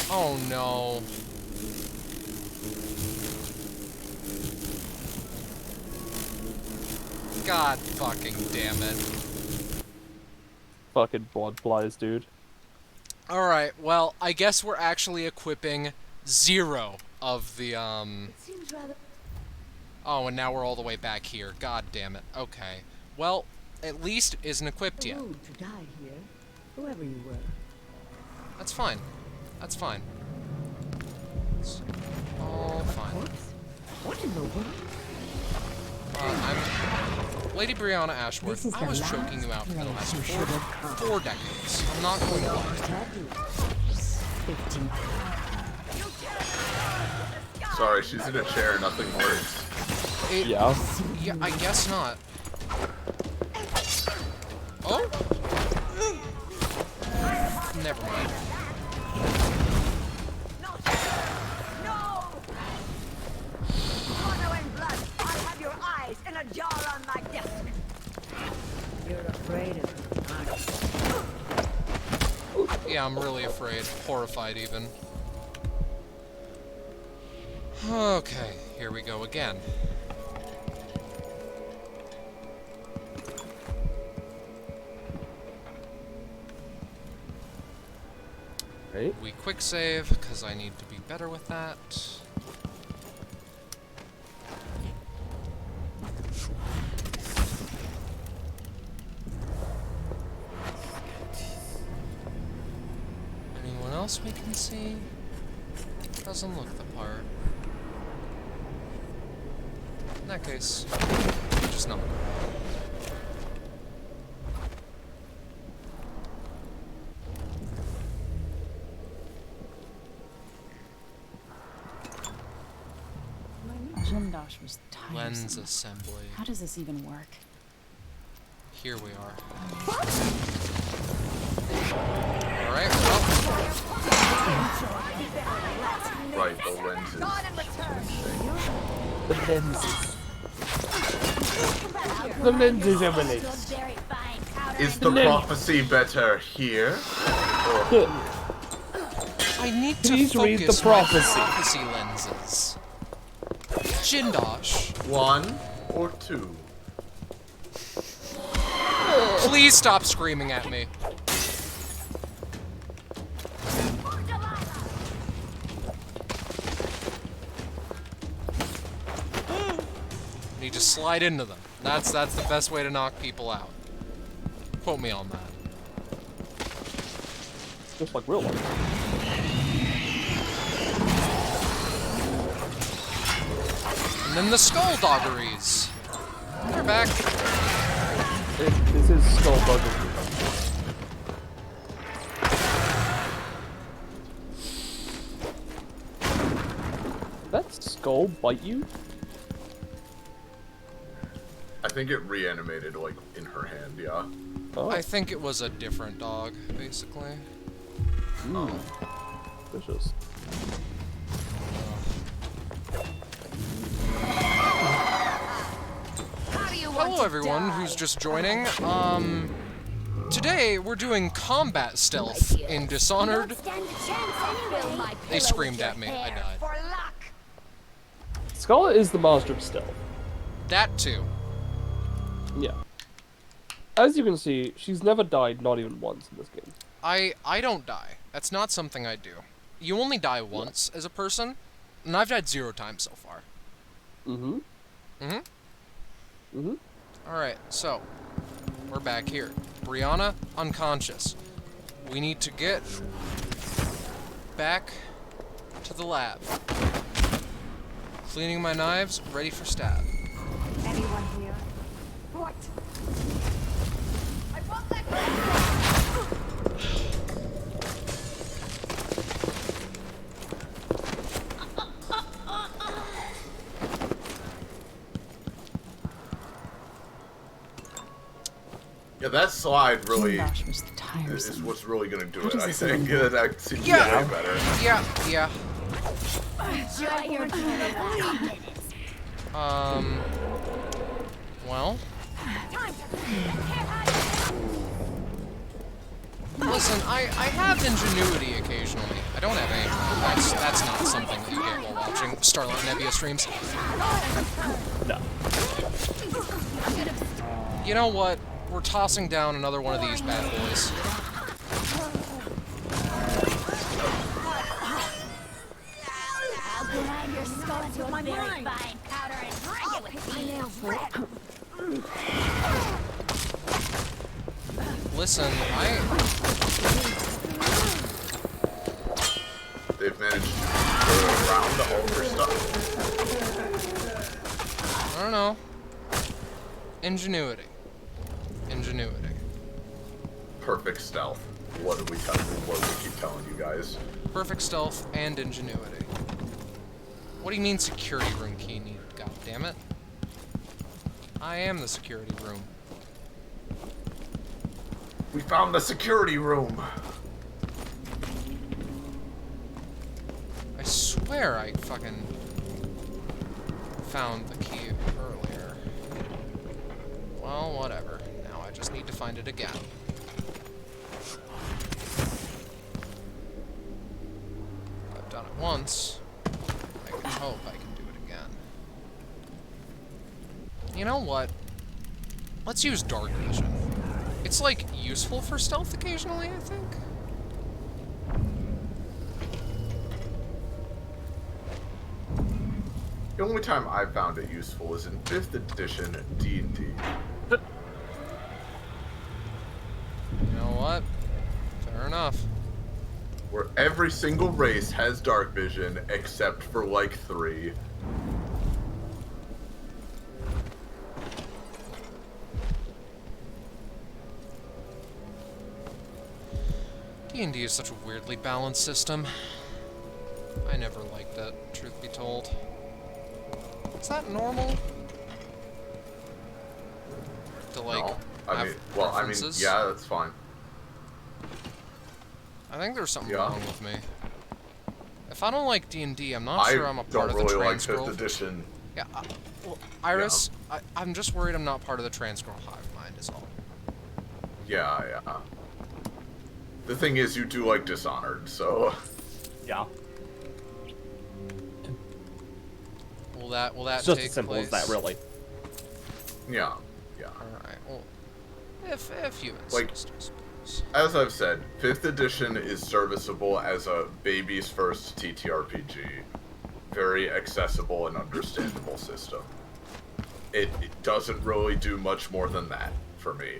Oh no. God fucking damn it. Fucking blood flies, dude. Alright, well, I guess we're actually equipping 0 of the, Seems rather... Oh, and now we're all the way back here. God damn it. Okay. Well, at least it isn't equipped yet. rude to die here, whoever you were. That's fine. That's fine. It's all fine. What in the world? I'm Lady Brianna Ashworth. This is I the was last choking you out for the place last you should have come. 4 decades. I'm not going to lie. 15. Sorry, she's in a chair, nothing works. Yeah. Yeah, I guess not. Oh? Never mind. In a jar on my desk. You're afraid of it, aren't you? Yeah, I'm really afraid. Horrified, even. Okay, here we go again. Right. We quick save, because I need to be better with that. Anyone else we can see? Doesn't look the part. In that case, just not. Jindosh was tiresome. Lens assembly. How does this even work? Here we are. Alright, well. Right, the lenses. The lenses. The lenses are released. Is the prophecy better here? Or I need to Please read focus the prophecy. my prophecy lenses. Jindosh. 1 or 2? Please stop screaming at me. Need to slide into them. That's the best way to knock people out. Quote me on that. Just like real life. And then the skulldoggeries. They're back. This is skullduggery. Did that skull bite you? I think it reanimated, like, in her hand, yeah. Oh. I think it was a different dog, basically. Oh. Vicious. Hello everyone who's just joining. Today we're doing combat stealth in Dishonored. They screamed at me, I died. Scarlet is the master of stealth. That too. Yeah. As you can see, she's never died, not even once in this game. I don't die. That's not something I do. You only die once as a person, and I've died 0 times so far. Mm-hmm. Mm-hmm? Mm-hmm. Alright, so, we're back here. Brianna, unconscious. We need to get back to the lab. Cleaning my knives, ready for stab. Anyone here? What? I won't let go! Yeah, that slide really was the is what's really gonna do How it, does I this think. even work? That seems to be Yeah. way better. Yeah. Enjoy your minutes. Well. Listen, I have ingenuity occasionally. I don't have aim. That's not something that you get while watching Starlight Nebula streams. No. You know what? We're tossing down another one of these bad boys. I'll grind your skull into a very fine powder and bring it with me. Listen, They've managed to go around all their stuff. I don't know. Ingenuity. Perfect stealth. What do we keep telling you guys? Perfect stealth and ingenuity. What do you mean security room key need? God damn it. I am the security room. We found the security room. I swear I fucking found the key earlier. Well, whatever. Now I just need to find it again. I've done it once. I can hope I can do it again. You know what? Let's use dark vision. It's, like, useful for stealth occasionally, I think. The only time I found it useful is in 5th edition D&D. You know what? Fair enough. Where every single race has dark vision except for like 3. D&D is such a weirdly balanced system. I never liked it, truth be told. Is that normal? To, like, No. I mean, preferences? yeah, that's fine. I think there's something wrong with me. If I don't like D&D, I'm not sure I'm a part of the I don't really like Transcroll. 5th edition. Yeah, well, Iris, yeah. I'm just worried I'm not part of the Transcroll hive mind is all. Yeah. The thing is, you do like Dishonored, so... Yeah. Will that it's just take as simple place? as that, really. Yeah. Alright, well, if you insist, like, I suppose. As I've said, 5th edition is serviceable as a baby's first TTRPG. Very accessible and understandable system. It doesn't really do much more than that for me.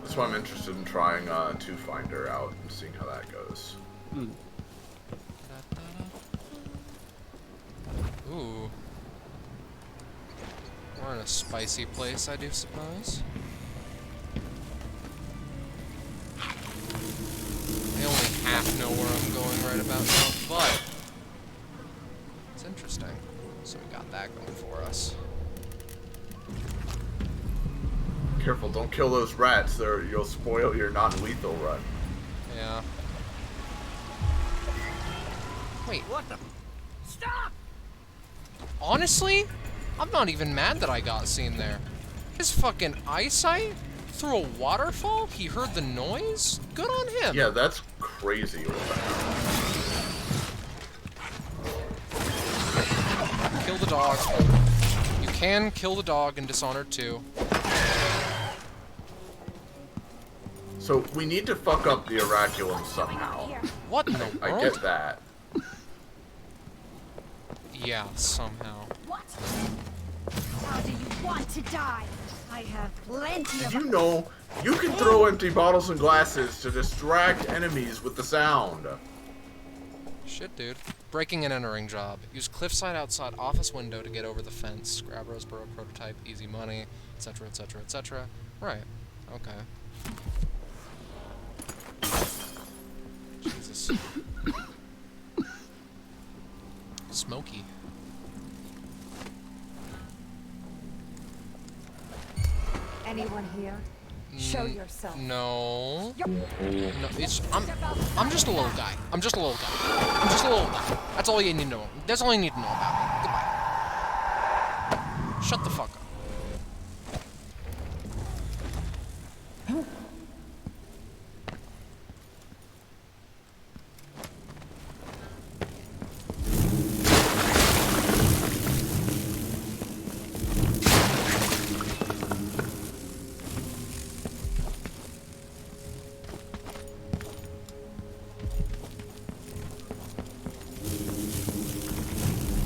That's why I'm interested in trying Two Finder out and seeing how that goes. Ooh. We're in a spicy place, I do suppose. I only half know where I'm going right about now, but it's interesting. So we got that going for us. Careful, don't kill those rats. You'll spoil your non-lethal run. Yeah. Wait, What the? Stop! honestly, I'm not even mad that I got seen there. His fucking eyesight? Through a waterfall? He heard the noise? Good on him. Yeah, that's crazy. Kill the dog. You can kill the dog in Dishonored 2. So we need to fuck up the Oraculum somehow. What in the world? I get that. Yeah, somehow. What? How do you want to die? I have plenty Did of. you know you can throw empty bottles and glasses to distract enemies with the sound? Shit, dude. Breaking and entering job. Use cliffside outside office window to get over the fence. Grab Roseboro prototype, easy money, etc., etc., etc. Right. Okay. Jesus. Smoky. Anyone here? Show yourself. No. No, it's I'm just a little guy. I'm just a little guy. I'm just a little guy. That's all you need to know. That's all you need to know about me. Goodbye. Shut the fuck up.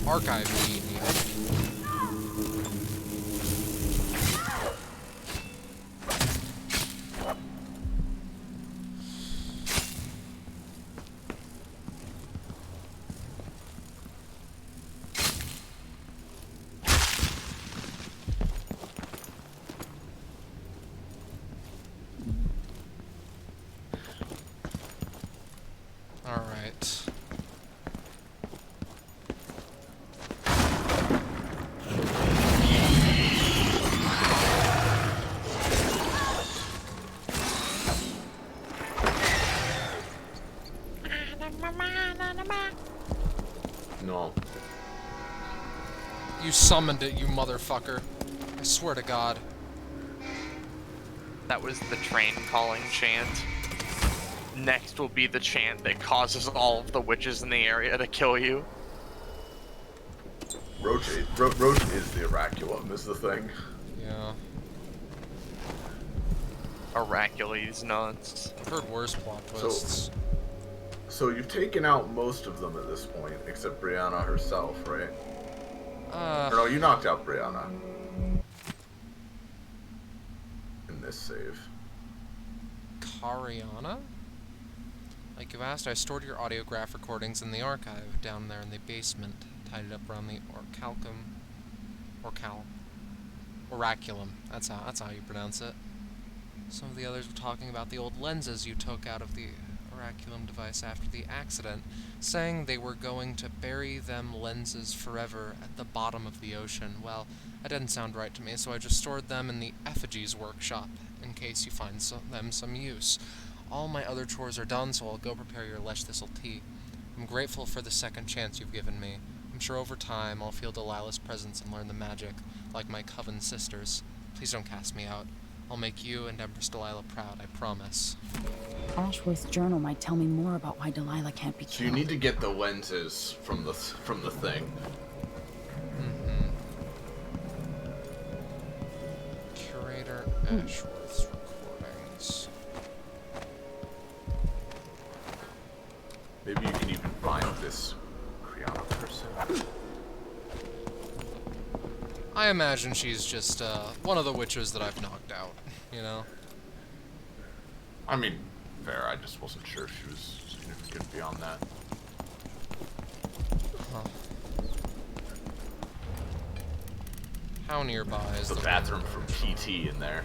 Archive key. All right. No. You summoned it, you motherfucker. I swear to God. That was the train calling chant. Next will be the chant that causes all of the witches in the area to kill you. Roach is the Oraculum, is the thing. Yeah. Oracules nuts. I've heard worse plot twists. So you've taken out most of them at this point, except Brianna herself, right? Or no, you knocked out Brianna. In this save. Cariana? Like you asked, I stored your audiograph recordings in the archive down there in the basement, tied it up around the Oraculum. That's how you pronounce it. Some of the others were talking about the old lenses you took out of the Oraculum device after the accident, saying they were going to bury them lenses forever at the bottom of the ocean. Well, that didn't sound right to me, so I just stored them in the effigies workshop, in case you find them some use. All my other chores are done, so I'll go prepare your Lesh Thistle tea. I'm grateful for the second chance you've given me. I'm sure over time I'll feel Delilah's presence and learn the magic, like my Coven sisters. Please don't cast me out. I'll make you and Empress Delilah proud, I promise. Ashworth's journal might tell me more about why Delilah can't be killed. So you need to get the lenses from the thing. Mm-hmm. Curator Ashworth's recordings. Maybe you can even find this Kriana person. I imagine she's just one of the witches that I've knocked out, you know? I mean, fair. I just wasn't sure if she was significant beyond that. Huh. How nearby is the bathroom from PT in there?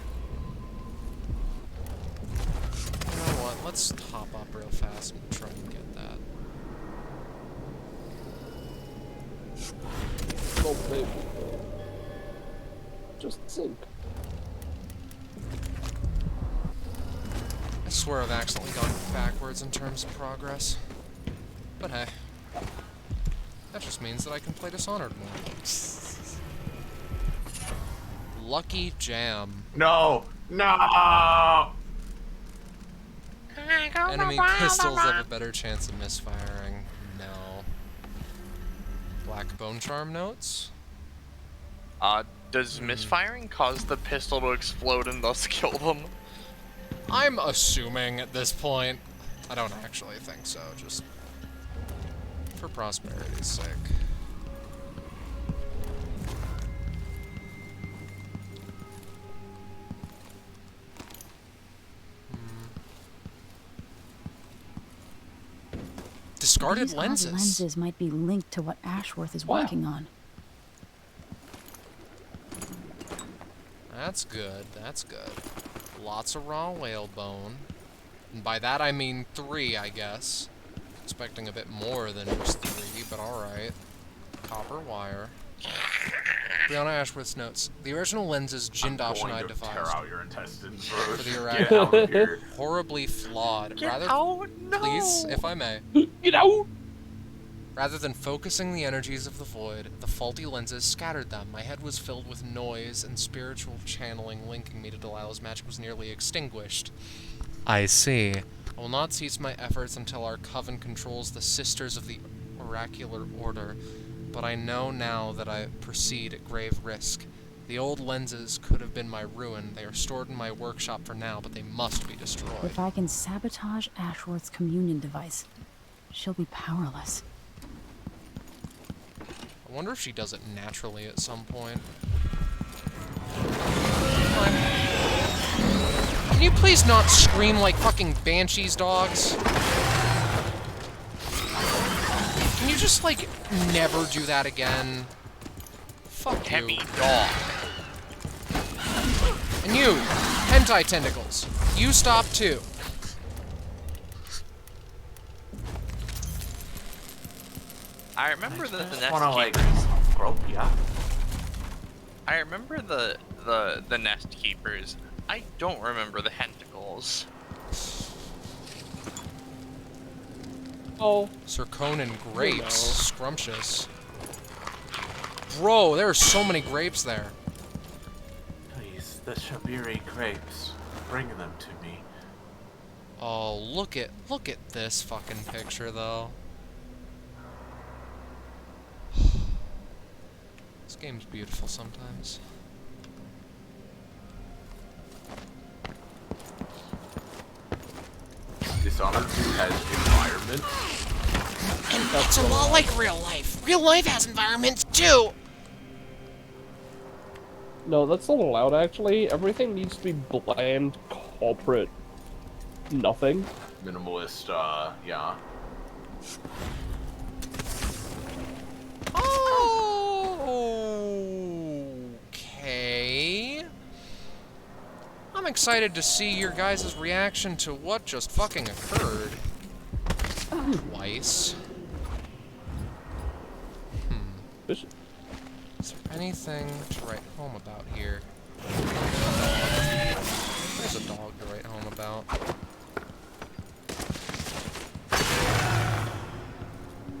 You know what? Let's hop up real fast and try and get that. Oh, baby. Just sink. I swear I've accidentally gone backwards in terms of progress. But hey. That just means that I can play Dishonored more. Lucky Jam. No! No! Enemy pistols have a better chance of misfiring. No. Black bone charm notes? Does misfiring cause the pistol to explode and thus kill them? I'm assuming at this point. I don't actually think so, just for prosperity's sake. Discarded These odd lenses. lenses might be linked to what Ashworth is working on. That's good, that's good. Lots of raw whale bone. And by that I mean 3, I guess. Expecting a bit more than just 3, but alright. Copper wire. Brianna Ashworth's notes. The original lenses Jindosh and I devised. Tear out your intestines, for the Get out of here. horribly flawed. Get out? No! Please, if I may. Get out! Rather than focusing the energies of the void, the faulty lenses scattered them. My head was filled with noise, and spiritual channeling linking me to Delilah's magic was nearly extinguished. I see. I will not cease my efforts until our coven controls the Sisters of the Oracular Order, but I know now that I proceed at grave risk. The old lenses could have been my ruin. They are stored in my workshop for now, but they must be destroyed. If I can sabotage Ashworth's communion device, she'll be powerless. I wonder if she does it naturally at some point. Can you please not scream like fucking banshees, dogs? Can you just, like, never do that again? Fuck you. Heavy dog. And you, hentai tentacles. You stop too. I remember the nest Wanna, like, keepers. grope ya? I remember the nest keepers. I don't remember the tentacles. Oh. Zirconin grapes. Scrumptious. Bro, there are so many grapes there. Please, the Shabiri grapes. Bring them to me. Oh, look at this fucking picture though. This game's beautiful sometimes. Dishonored 2 has environment. And it's a lot like real life. Real life has environments too. No, that's not allowed, actually. Everything needs to be bland, corporate, nothing. Minimalist, yeah. Okay. I'm excited to see your guys' reaction to what just fucking occurred. Twice. Is there anything to write home about here? There's a dog to write home about.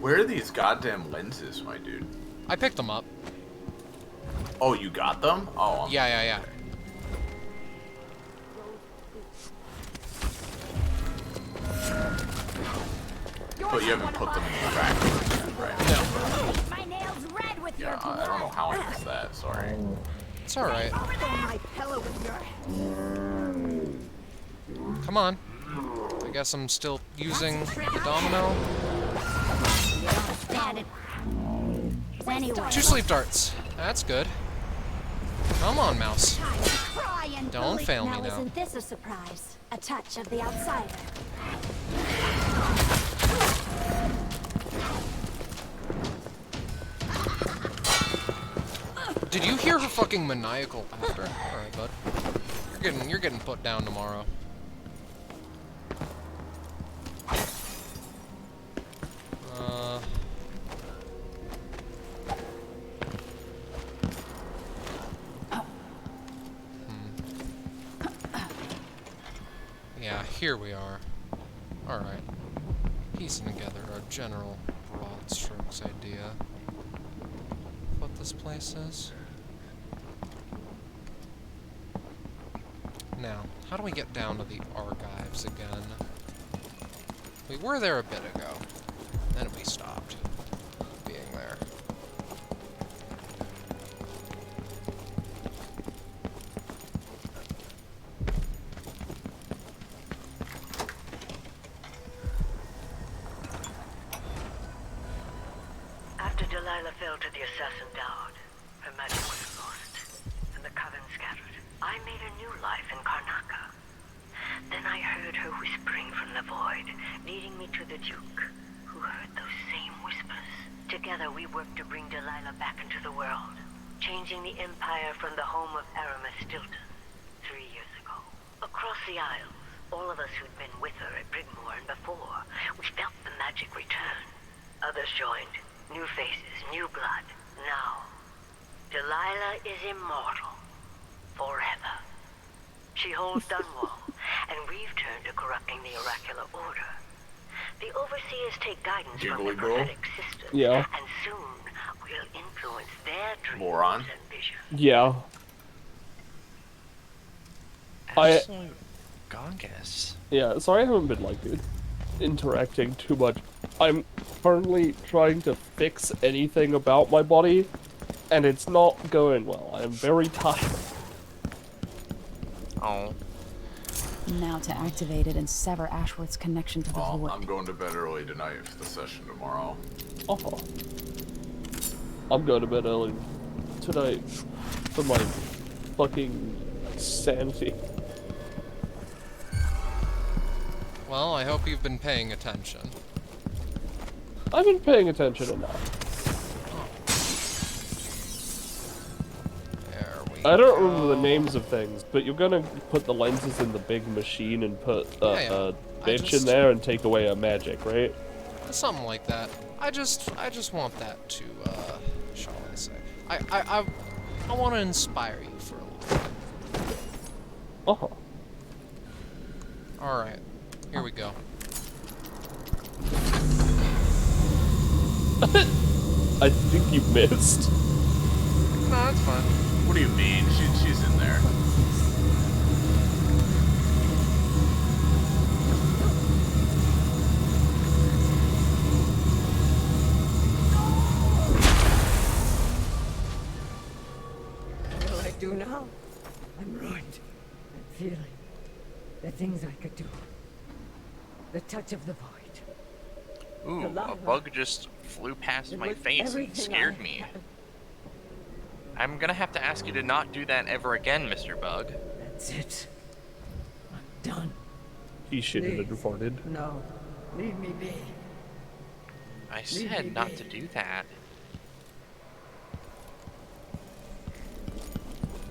Where are these goddamn lenses, my dude? I picked them up. Oh, you got them? Oh. Yeah. But you haven't put them in the factory yet, right? No. My nails red with Yeah, I don't know how I missed that, sorry. It's alright. my pillow with your Come on. I guess I'm still using the domino. stand it. Anyway. 2 sleep darts. That's good. Come on, mouse. Don't fail me now. now. Isn't this a surprise? A touch of the outsider. Did you hear her fucking maniacal laughter? Alright, bud. You're getting put down tomorrow. Yeah, here we are. Alright. Piecing together a general broad strokes idea of what this place is. Now, how do we get down to the archives again? We were there a bit ago. Then we stopped being there. After Delilah fell to the assassin Dowd, her magic was lost, and the coven scattered. I made a new life in Karnaca. Then I heard her whispering from the void, leading me to the Duke, who heard those same whispers. Together we worked to bring Delilah back into the world, changing the Empire from the home of Aramis Stilton 3 years ago. Across the Isles, all of us who'd been with her at Brigmore and before, we felt the magic return. Others joined. New faces, new blood. Now, Delilah is immortal. Forever. She holds Dunwall, and we've turned to corrupting the oracular order. The Overseers take guidance from the prophetic sisters, Yeah. and soon we'll influence their dreams Moron. and visions. Yeah. Absolute gongus. Yeah, sorry I haven't been, like, interacting too much. I'm currently trying to fix anything about my body, and it's not going well. I'm very tired. Oh. Now to activate it and sever Ashworth's connection to the void. I'm going to bed early tonight for the session tomorrow. Oh. I'm going to bed early tonight for my fucking sanity. Well, I hope you've been paying attention. I've been paying attention enough. There we I don't go. remember the names of things, but you're gonna put the lenses in the big machine and put a bitch in there and take away a magic, right? Something like that. I just want that to, shall I say? I want to inspire you for a little bit. Uh-huh. Alright, here we go. I think you missed. No, that's fine. What do you mean? She's in there. What will I do now? I'm ruined. That feeling. The things I could do. The touch of the void. Ooh, a bug just flew past my face and scared me. I'm gonna have to ask you to not do that ever again, Mr. Bug. That's it. I'm done. He shouldn't have farted. No. Leave me be. I said not to do that.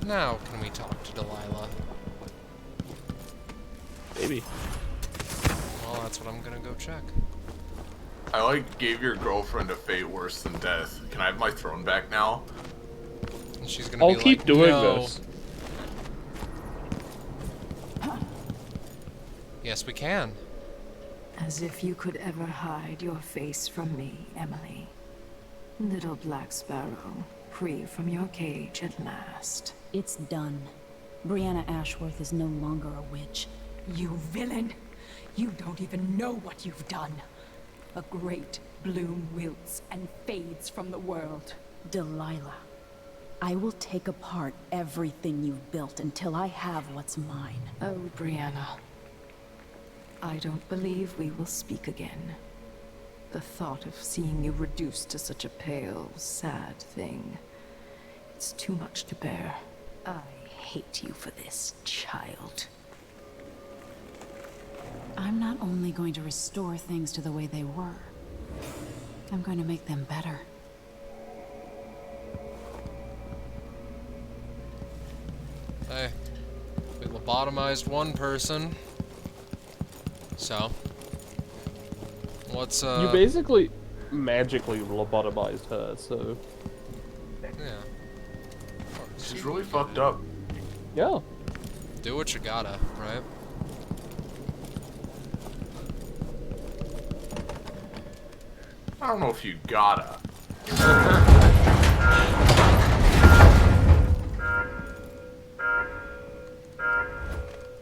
Now, can we talk to Delilah? Maybe. Well, that's what I'm gonna go check. I gave your girlfriend a fate worse than death. Can I have my throne back now? And she's gonna I'll be keep like, doing no. this. Yes, we can. As if you could ever hide your face from me, Emily. Little Black Sparrow, free from your cage at last. It's done. Brianna Ashworth is no longer a witch. You villain! You don't even know what you've done. A great bloom wilts and fades from the world. Delilah, I will take apart everything you've built until I have what's mine. Oh, Brianna. I don't believe we will speak again. The thought of seeing you reduced to such a pale, sad thing. It's too much to bear. I hate you for this, child. I'm not only going to restore things to the way they were, I'm going to make them better. Hey, we lobotomized one person. So, what's You basically magically lobotomized her, so... Yeah. She's really fucked up. Yeah. Do what you gotta, right? I don't know if you gotta.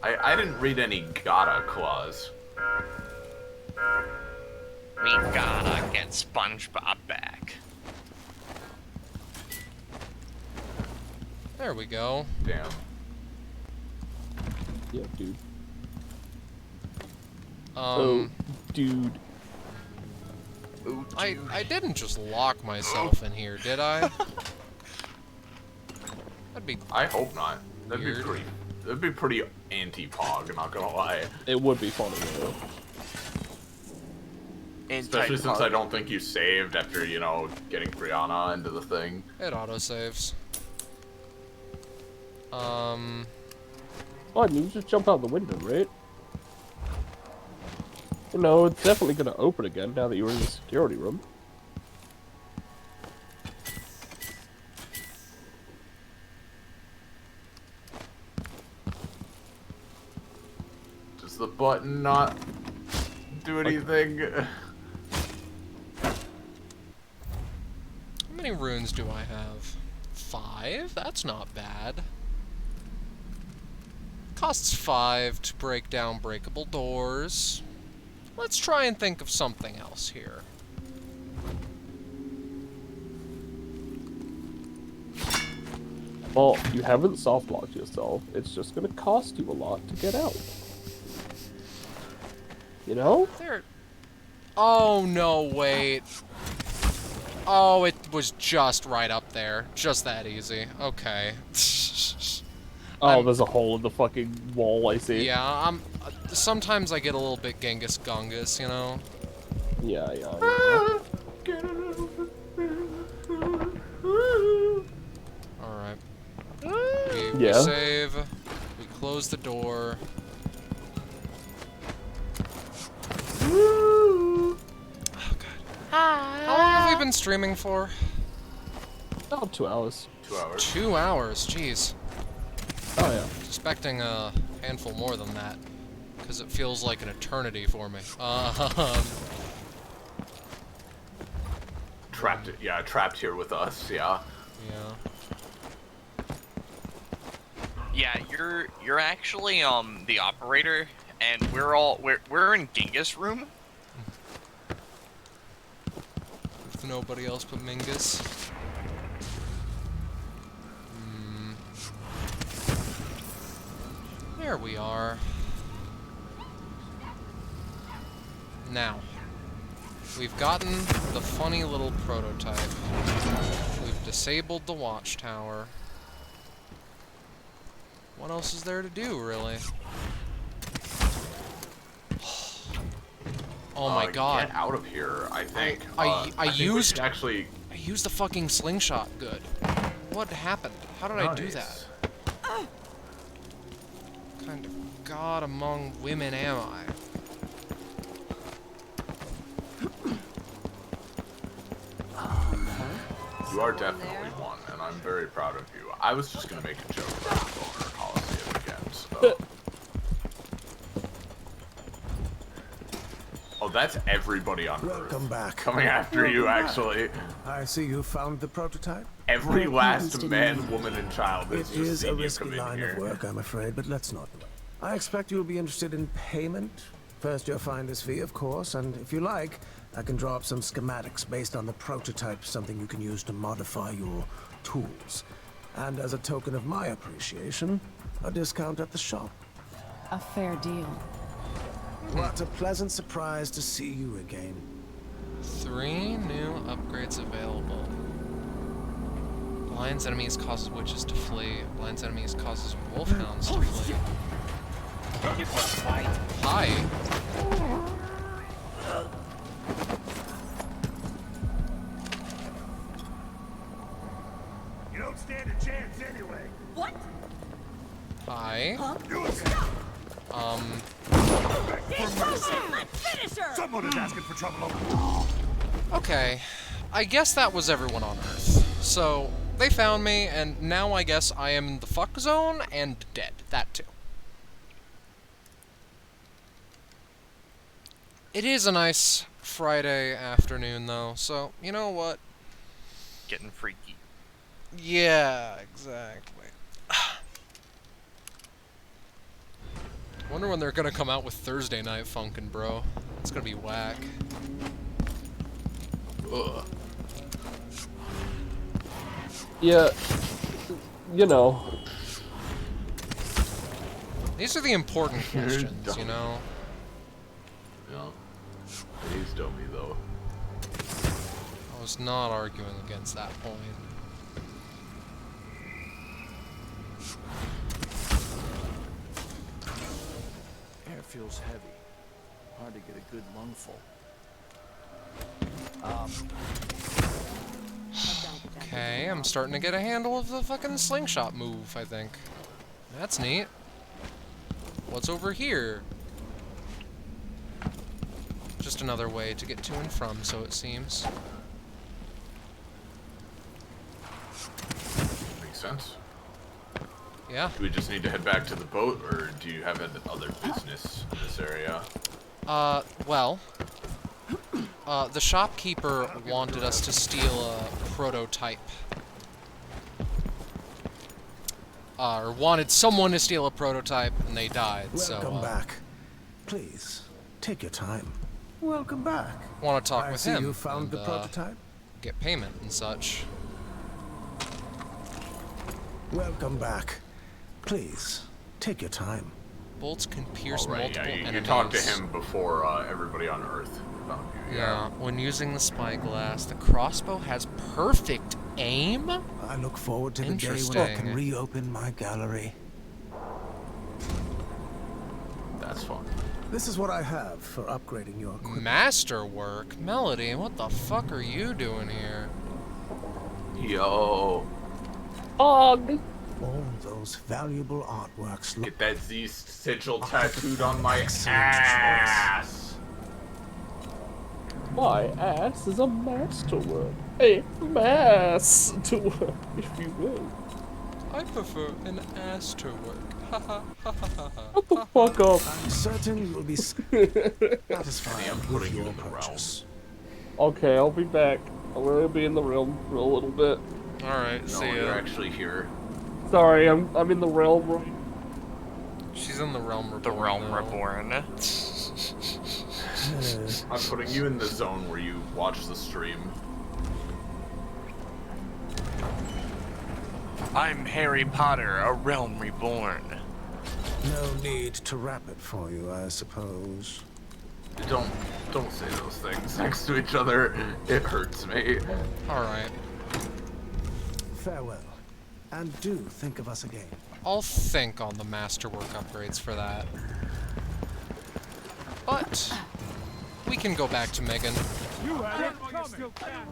I didn't read any gotta clause. We gotta get SpongeBob back. There we go. Damn. Yeah, dude. Dude. I didn't just lock myself in here, did I? That'd be. I hope not. That'd weird. be pretty. That'd be pretty anti-Pog. Not gonna lie. It would be funny though. Especially since I don't think you saved after, you know, getting Brianna into the thing. It autosaves. Oh, I mean, you just jump out the window, right? No, it's definitely gonna open again now that you're in the security room. Does the button not do anything? How many runes do I have? 5? That's not bad. Costs 5 to break down breakable doors. Let's try and think of something else here. Well, you haven't soft-locked yourself. It's just gonna cost you a lot to get out. You know? There. Oh, no, wait. Oh, it was just right up there. Just that easy. Okay. Oh, there's a hole in the fucking wall, I see. Yeah, sometimes I get a little bit Genghis Gungus, you know? Yeah. Alright. Yeah. We save. We close the door. Oh, God. How long have we been streaming for? About 2 hours. 2 hours. 2 hours, jeez. Oh, yeah. Expecting a handful more than that, because it feels like an eternity for me. Trapped here with us, yeah. Yeah. Yeah, you're actually the operator, and we're in Genghis room. With nobody else but Mingus. There we are. Now, we've gotten the funny little prototype. We've disabled the watchtower. What else is there to do, really? Oh my God! Get out of here! I think. I used actually. I used the fucking slingshot. Good. What happened? How did I do that? What kind of god among women am I? You are definitely one, and I'm very proud of you. I was just gonna make a joke about the Boner Coliseum again, so. Oh, that's everybody on Earth. Welcome back. Coming after you, actually. I see you found the prototype. Every last man, woman, and child is It just is a seeing you risky come in line here. of work, I'm afraid, but let's not. I expect you'll be interested in payment. First, your finder's fee, of course, and if you like, I can draw up some schematics based on the prototype, something you can use to modify your tools. And as a token of my appreciation, a discount at the shop. A fair deal. What a pleasant surprise to see you again. 3 new upgrades available. Blinds enemies causes witches to flee. Blinds enemies causes wolfhounds to flee. Hi. You don't stand a chance anyway. What? Hi. Someone is asking for trouble. Okay. I guess that was everyone on Earth. So, they found me, and now I guess I am in the fuck zone and dead. That too. It is a nice Friday afternoon, though, so, you know what? Getting freaky. Yeah, exactly. Wonder when they're gonna come out with Thursday Night Funkin', bro. It's gonna be whack. Ugh. Yeah, you know. These are the important questions, you know? Yeah. He's dummy, though. I was not arguing against that point. Air feels heavy. Hard to get a good lungful. Okay, I'm starting to get a handle of the fucking slingshot move, I think. That's neat. What's over here? Just another way to get to and from, so it seems. Makes sense. Yeah. Do we just need to head back to the boat, or do you have other business in this area? Well, the shopkeeper wanted us to steal a prototype. Or wanted someone to steal a prototype, and they died, Welcome so, back. Please, take your time. Welcome back. Want to talk I with see him. you found and, the prototype. Get payment and such. Welcome back. Please, take your time. Bolts can pierce All right, multiple yeah, you enemies. talked to him before everybody on Earth found you. Yeah, when using the spyglass, the crossbow has perfect aim? I look forward to the day when I can reopen my gallery. That's fun. This is what I have for upgrading your equipment. Masterwork? Melody, what the fuck are you doing here? Yo. Og. All those valuable artworks. Get that Z sigil tattooed on my ass. My ass is a masterwork. A masterwork, if you will. I prefer an ass to work. Shut the fuck up. I'm certain you'll be satisfied I'm putting you in the realm. Okay, I'll be back. I'm gonna be in the realm for a little bit. Alright, No, see ya. you're actually here. Sorry, I'm in the realm right. She's in the realm reborn. The realm reborn. I'm putting you in the zone where you watch the stream. I'm Harry Potter, a realm reborn. No need to wrap it for you, I suppose. Don't say those things next to each other. It hurts me. Alright. Farewell. And do think of us again. I'll think on the masterwork upgrades for that. But we can go back to Megan. You had it while you still can.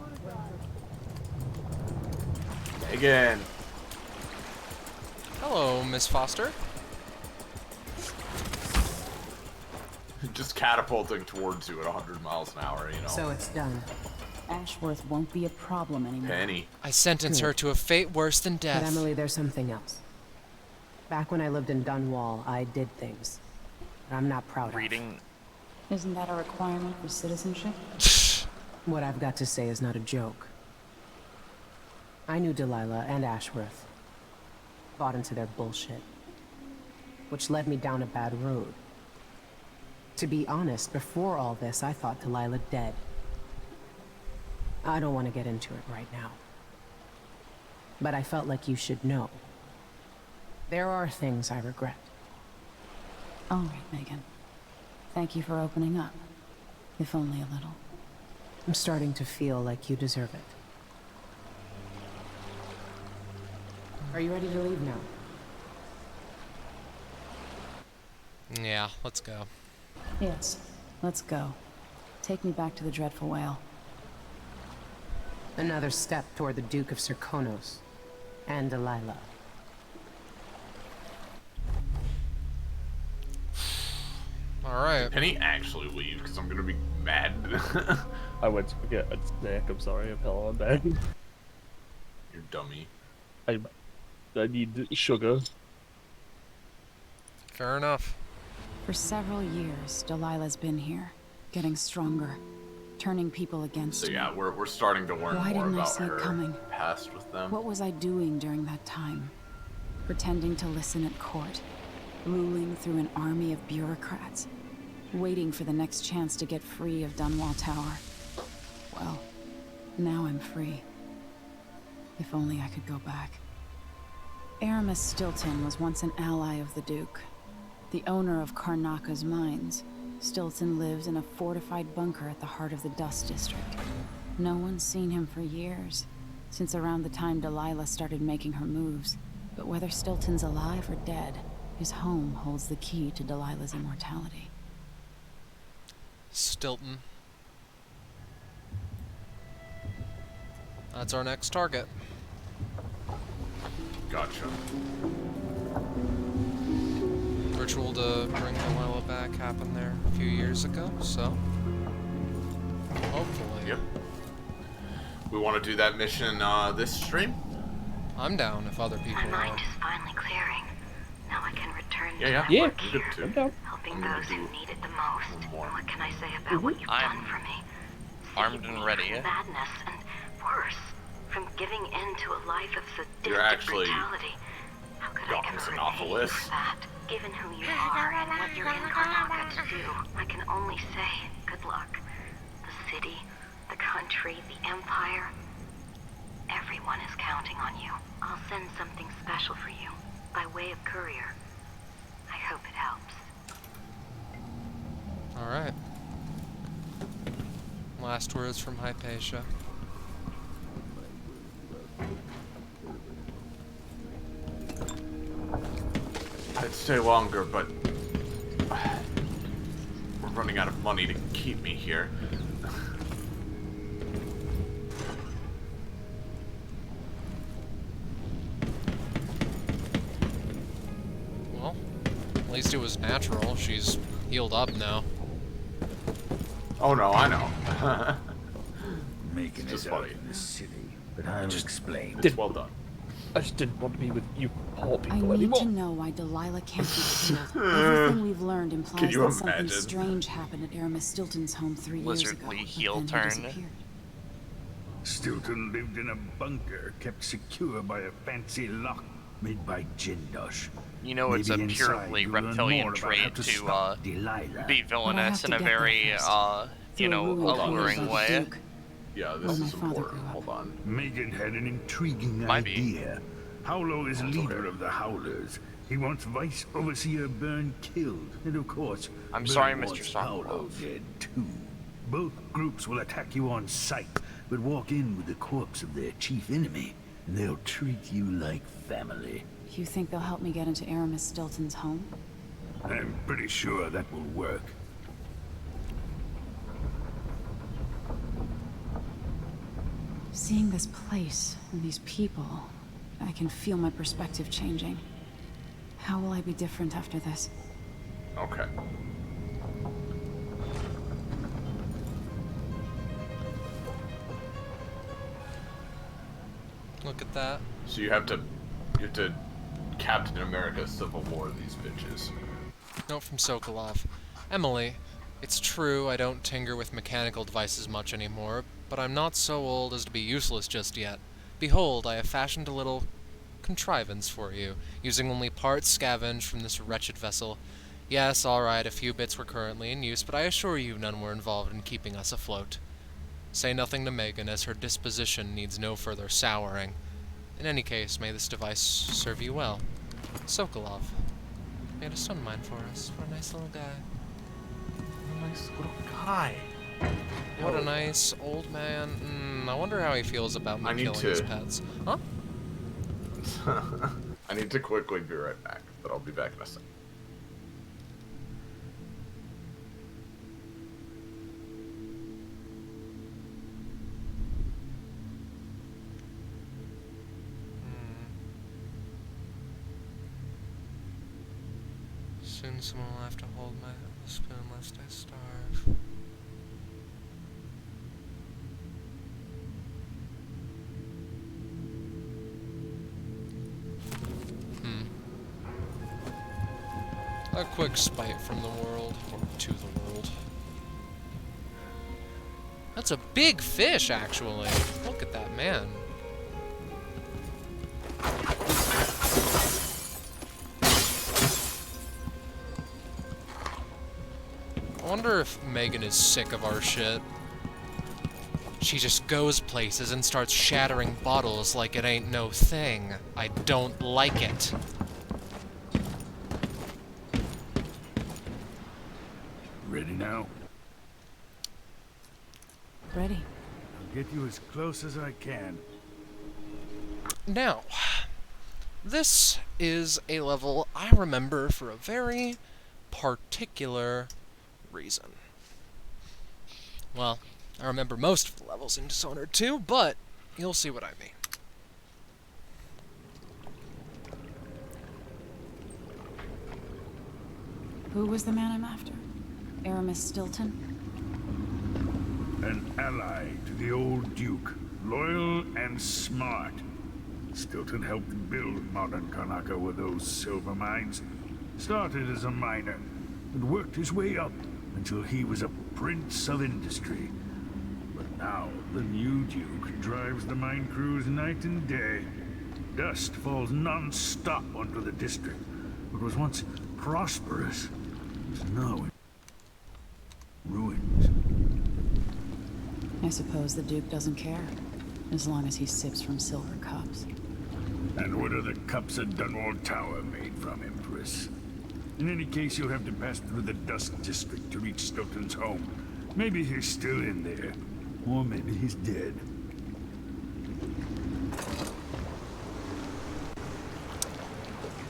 Again. Hello, Miss Foster. Just catapulting towards you at 100 miles an hour, you know. So it's done. Ashworth won't be a problem anymore. Penny. I sentence her to a fate worse than But death. Emily, there's something else. Back when I lived in Dunwall, I did things that I'm not proud of. Isn't that a requirement for citizenship? What I've got to say is not a joke. I knew Delilah and Ashworth. Bought into their bullshit. Which led me down a bad road. To be honest, before all this, I thought Delilah dead. I don't want to get into it right now. But I felt like you should know. There are things I regret. All right, Megan. Thank you for opening up. If only a little. I'm starting to feel like you deserve it. Are you ready to leave now? Yeah, let's go. Yes, let's go. Take me back to the Dreadful Whale. Another step toward the Duke of Serkonos and Delilah. Alright. Penny actually leave, because I'm gonna be mad. I went to get a snack. I'm sorry. I'm hell on back. You're dummy. I need sugar. Fair enough. For several years, Delilah's been here, getting stronger, turning people against So me. yeah, we're starting to learn Why more didn't I about see it her coming? past with them. What was I doing during that time? Pretending to listen at court, ruling through an army of bureaucrats, waiting for the next chance to get free of Dunwall Tower. Well, now I'm free. If only I could go back. Aramis Stilton was once an ally of the Duke, the owner of Karnaka's mines. Stilton lived in a fortified bunker at the heart of the Dust District. No one's seen him for years, since around the time Delilah started making her moves. But whether Stilton's alive or dead, his home holds the key to Delilah's immortality. Stilton. That's our next target. Gotcha. Ritual to bring Delilah back happened there a few years ago, so hopefully. Yep. We want to do that mission this stream? I'm down if other people My mind are. is finally clearing. Now I can return to Yeah, my yeah. work Good here, too. helping those who need it the most. What can I say about what you've done for me? Armed and ready. Madness and worse, from giving in to a life of sadistic You're actually brutality. How could I ever repay you Anopheles. for that? Given who you are and what you're in Karnaka to do, I can only say good luck. The city, the country, the empire, everyone is counting on you. I'll send something special for you, by way of courier. I hope it helps. Alright. Last words from Hypatia. I'd stay longer, but we're running out of money to keep me here. Well, at least it was natural. She's healed up now. Oh no, I know. Making Just it out funny. in the city, but I'll explain. It's well done. I just didn't want to be with you poor I people need anymore. to know why Delilah can't be killed. Everything we've learned Can implies you that something imagine? strange happened at Aramis Stilton's home 3 years ago. Lizardly but heel then he turn. disappeared. Stilton lived in a bunker kept secure by a fancy lock made by Jindosh. You know it's Maybe a inside purely you'll learn reptilian more about how trait to to stop Delilah. be villainous in a very, you know, alluring way. Yeah, this is important. Hold on. Megan had an intriguing Might be. idea. Howlo is leader of the Howlers. He wants Vice Overseer Byrne killed, and of course, I'm Byrne sorry, Mr. wants Sokolov. Howlo dead too. Both groups will attack you on sight, but walk in with the corpse of their chief enemy, and they'll treat you like family. You think they'll help me get into Aramis Stilton's home? I'm pretty sure that will work. Seeing this place and these people, I can feel my perspective changing. How will I be different after this? Okay. Look at that. So you have to Captain America Civil War these bitches. Note from Sokolov. Emily, it's true I don't tinker with mechanical devices much anymore, but I'm not so old as to be useless just yet. Behold, I have fashioned a little contrivance for you, using only parts scavenged from this wretched vessel. Yes, alright, a few bits were currently in use, but I assure you none were involved in keeping us afloat. Say nothing to Megan, as her disposition needs no further souring. In any case, may this device serve you well. Sokolov made a stun mine for us, for a nice little guy. Nice little guy. What a nice old man. I wonder how he feels about me killing his pets. Huh? I need to quickly be right back, but I'll be back in a second. Soon someone will have to hold my spoon lest I starve. A quick spite from the world, or to the world. That's a big fish, actually. Look at that man. wonder if Megan is sick of our shit. She just goes places and starts shattering bottles like it ain't no thing. I don't like it. Ready now? Ready. I'll get you as close as I can. Now, this is a level I remember for a very particular reason. Well, I remember most of the levels in Dishonored 2, but you'll see what I mean. Who was the man I'm after? Aramis Stilton? An ally to the old Duke, loyal and smart. Stilton helped build modern Karnaca with those silver mines. Started as a miner, and worked his way up until he was a prince of industry. But now, the new Duke drives the mine crews night and day. Dust falls non-stop onto the district. What was once prosperous is now in ruins. I suppose the Duke doesn't care, as long as he sips from silver cups. And what are the cups of Dunwall Tower made from, Empress? In any case, you'll have to pass through the Dust District to reach Stilton's home. Maybe he's still in there, or maybe he's dead.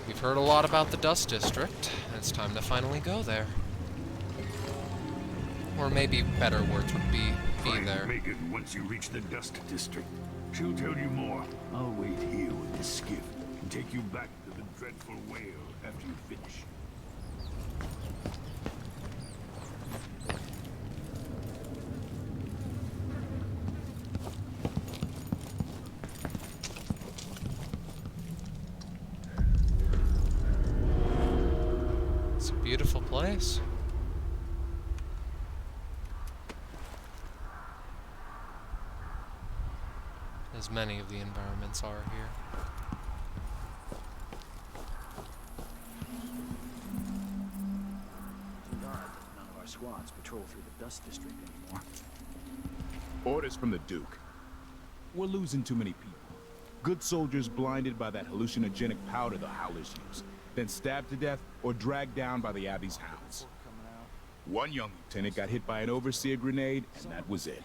We've heard a lot about the Dust District. It's time to finally go there. Or maybe better words would be there. Megan once you reach the Dust District. She'll tell you more. I'll wait here with the skiff and take you back to the dreadful whale after you finish. It's a beautiful place. As many of the environments are here. None of our squads patrol through the Dust District anymore. Orders from the Duke. We're losing too many people. Good soldiers blinded by that hallucinogenic powder the Howlers use, then stabbed to death or dragged down by the Abbey's hounds. One young lieutenant got hit by an overseer grenade, and that was it.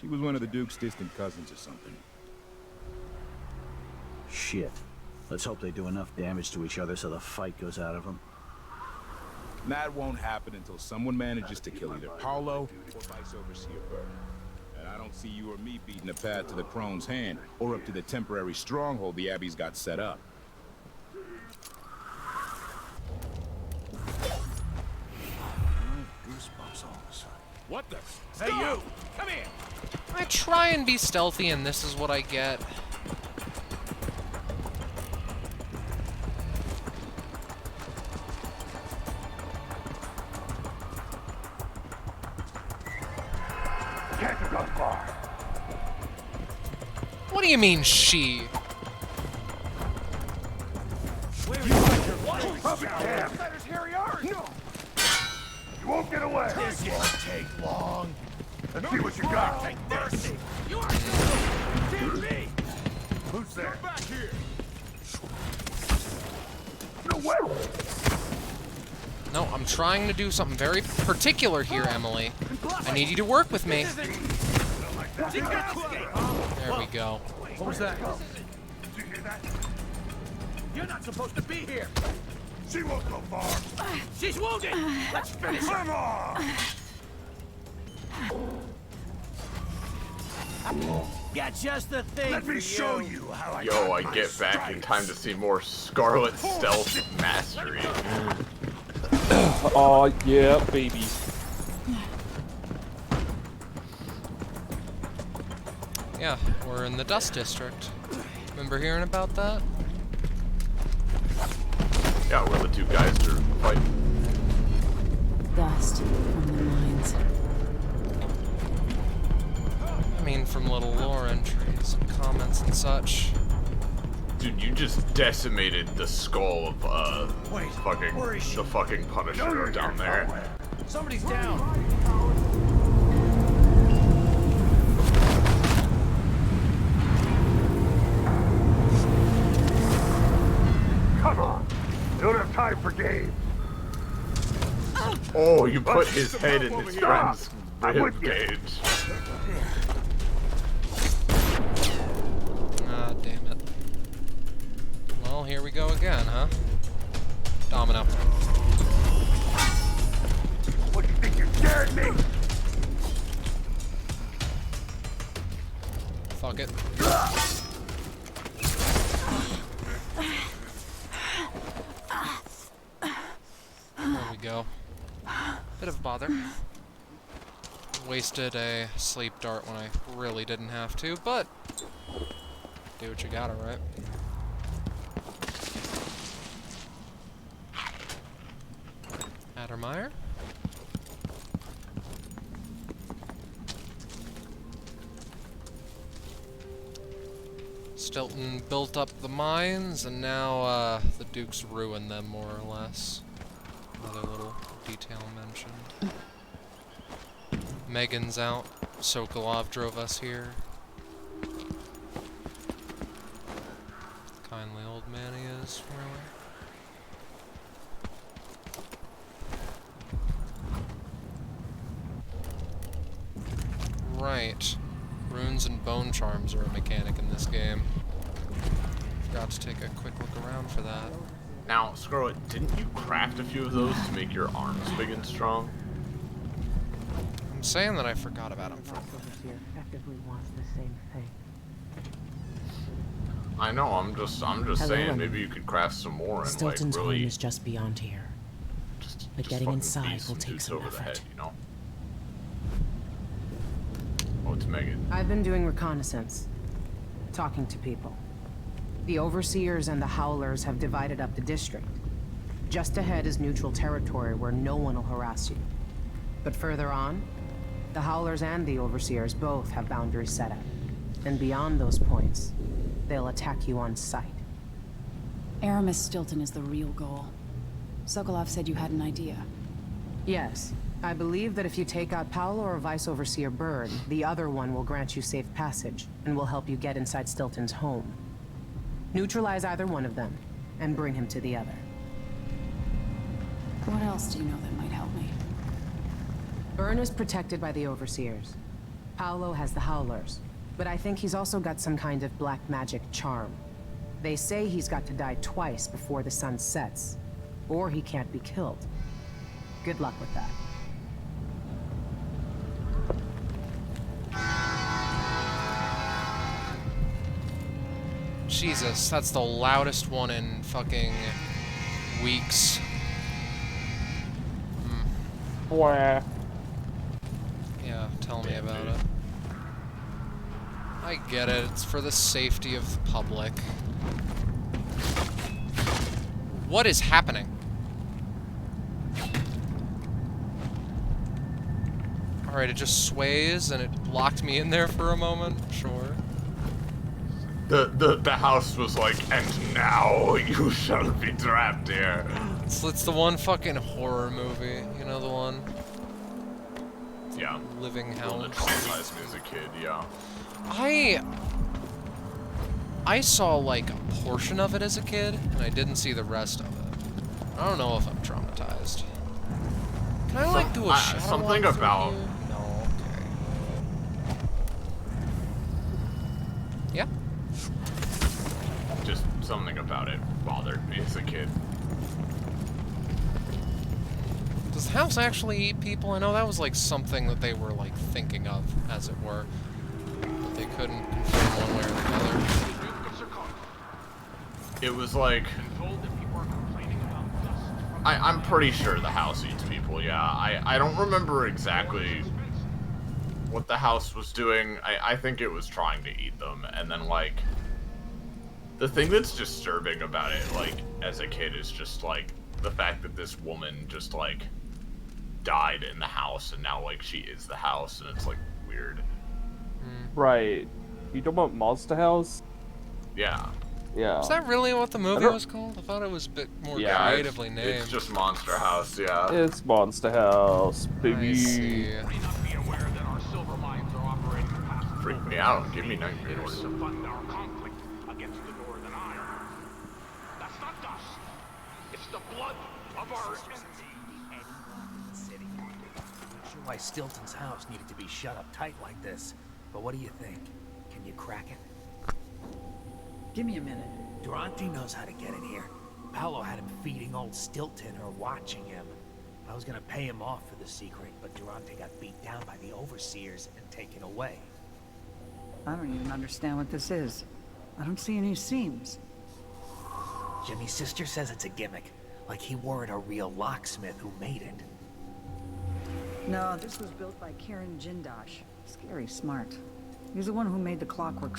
She was one of the Duke's distant cousins or something. Shit. Let's hope they do enough damage to each other so the fight goes out of them. That won't happen until someone manages to kill either Paulo or Vice Overseer Burr. And I don't see you or me beating a path to the Crone's hand or up to the temporary stronghold the Abbey's got set up. Goosebumps all of a sudden. What the? Hey, you! Come here! I try and be stealthy, and this is what I get. What do you mean, she? You won't get away! This won't take long. Let's see what you got! Take mercy! You are so me! Who's there? Back here! No way! No, I'm trying to do something very particular here, Emily. I need you to work with me. There we go. What was that? Did you hear that? You're not supposed to be here! She won't go far! She's wounded! Let's finish her! Come on! Got just the thing. Let me show you how I Yo, I get back in time to see more Scarlet stealth mastery. Oh, yeah, baby. Yeah, we're in the Dust District. Remember hearing about that? Yeah, where the two guys are fighting. Dust from the mines. I mean, from little lore entries and comments and such. Dude, you just decimated the skull of Wait, fucking where is she? the fucking Punisher down there. Somebody's down. Come on. We don't have time for games. Oh, you put his head in his friend's rib cage. Ah, damn it. Well, here we go again, huh? Domino. What, you think you scared me? Fuck it. There we go. Bit of a bother. Wasted a sleep dart when I really didn't have to, but do what you gotta, right? Addermeyer? Stilton built up the mines, and now the Duke's ruined them, more or less. Another little detail mentioned. Megan's out. Sokolov drove us here. Kindly old man he is, really. Right. Runes and bone charms are a mechanic in this game. Forgot to take a quick look around for that. Now, Scarlet, didn't you craft a few of those to make your arms big and strong? I'm saying that I forgot about them. Overseer effectively wants the same thing. I know. I'm just Hello, saying. Maybe you could craft some more and Stilton's like really. home is just beyond here. But getting fucking inside beat will take dudes some over the effort. head, you know. Oh, it's Megan. I've been doing reconnaissance, talking to people. The Overseers and the Howlers have divided up the district. Just ahead is neutral territory where no one will harass you. But further on, the Howlers and the Overseers both have boundaries set up. And beyond those points, they'll attack you on sight. Aramis Stilton is the real goal. Sokolov said you had an idea. Yes. I believe that if you take out Paolo or Vice Overseer Bird, the other one will grant you safe passage, and will help you get inside Stilton's home. Neutralize either one of them, and bring him to the other. What else do you know that might help me? Byrne is protected by the Overseers. Paolo has the Howlers, but I think he's also got some kind of black magic charm. They say he's got to die twice before the sun sets, or he can't be killed. Good luck with that. Jesus, that's the loudest one in fucking weeks. Wah. Yeah, tell me about it. I get it, it's for the safety of the public. What is happening? Alright, it just sways and it locked me in there for a moment, sure. The house was like, and now you shall be trapped here. It's the one fucking horror movie, you know the one? Yeah. Living Hell. That traumatized me as a kid, yeah. I saw like a portion of it as a kid, and I didn't see the rest of it. I don't know if I'm traumatized. Can I like do a shadow something walk through about here? No, okay. Yeah? Just something about it bothered me as a kid. Does the house actually eat people? I know that was like something that they were like thinking of, as it were. But they couldn't confirm one way or the other. It was like... I'm pretty sure the house eats people, yeah. I don't remember exactly what the house was doing. I think it was trying to eat them, and then like... The thing that's disturbing about it, like, as a kid is just like, the fact that this woman just like, died in the house, and now like she is the house, and it's like, weird. Right. You talking about Monster House? Yeah. Yeah. Is that really what the movie was called? I thought it was a bit more creatively named. It's just Monster House, yeah. It's Monster House, baby. I see. Freak me out. Give me nightmares. It's the blood of our City. Not sure why Stilton's house needed to be shut up tight like this, but what do you think? Can you crack it? Give me a minute. Durante knows how to get in here. Paolo had him feeding old Stilton or watching him. I was gonna pay him off for the secret, but Durante got beat down by the overseers and taken away. I don't even understand what this is. I don't see any seams. Jimmy's sister says it's a gimmick, like he weren't a real locksmith who made it. No, this was built by Karen Jindosh. Scary smart. He's the one who made the clockwork.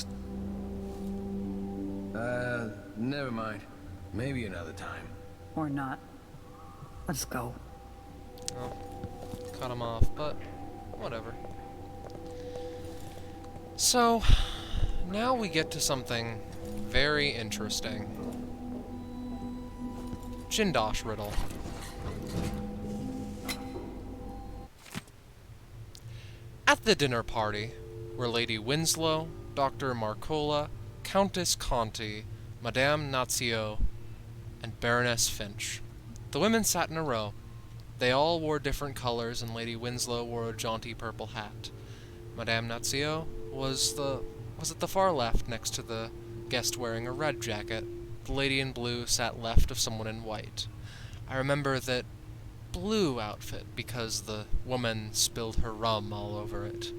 Never mind. Maybe another time. Or not. Let's go. Oh, cut him off, but whatever. So, now we get to something very interesting. Jindosh riddle. At the dinner party were Lady Winslow, Dr. Marcola, Countess Conti, Madame Nazio, and Baroness Finch. The women sat in a row. They all wore different colors, and Lady Winslow wore a jaunty purple hat. Madame Nazio was at the far left, next to the guest wearing a red jacket. The lady in blue sat left of someone in white. I remember that blue outfit because the woman spilled her rum all over it.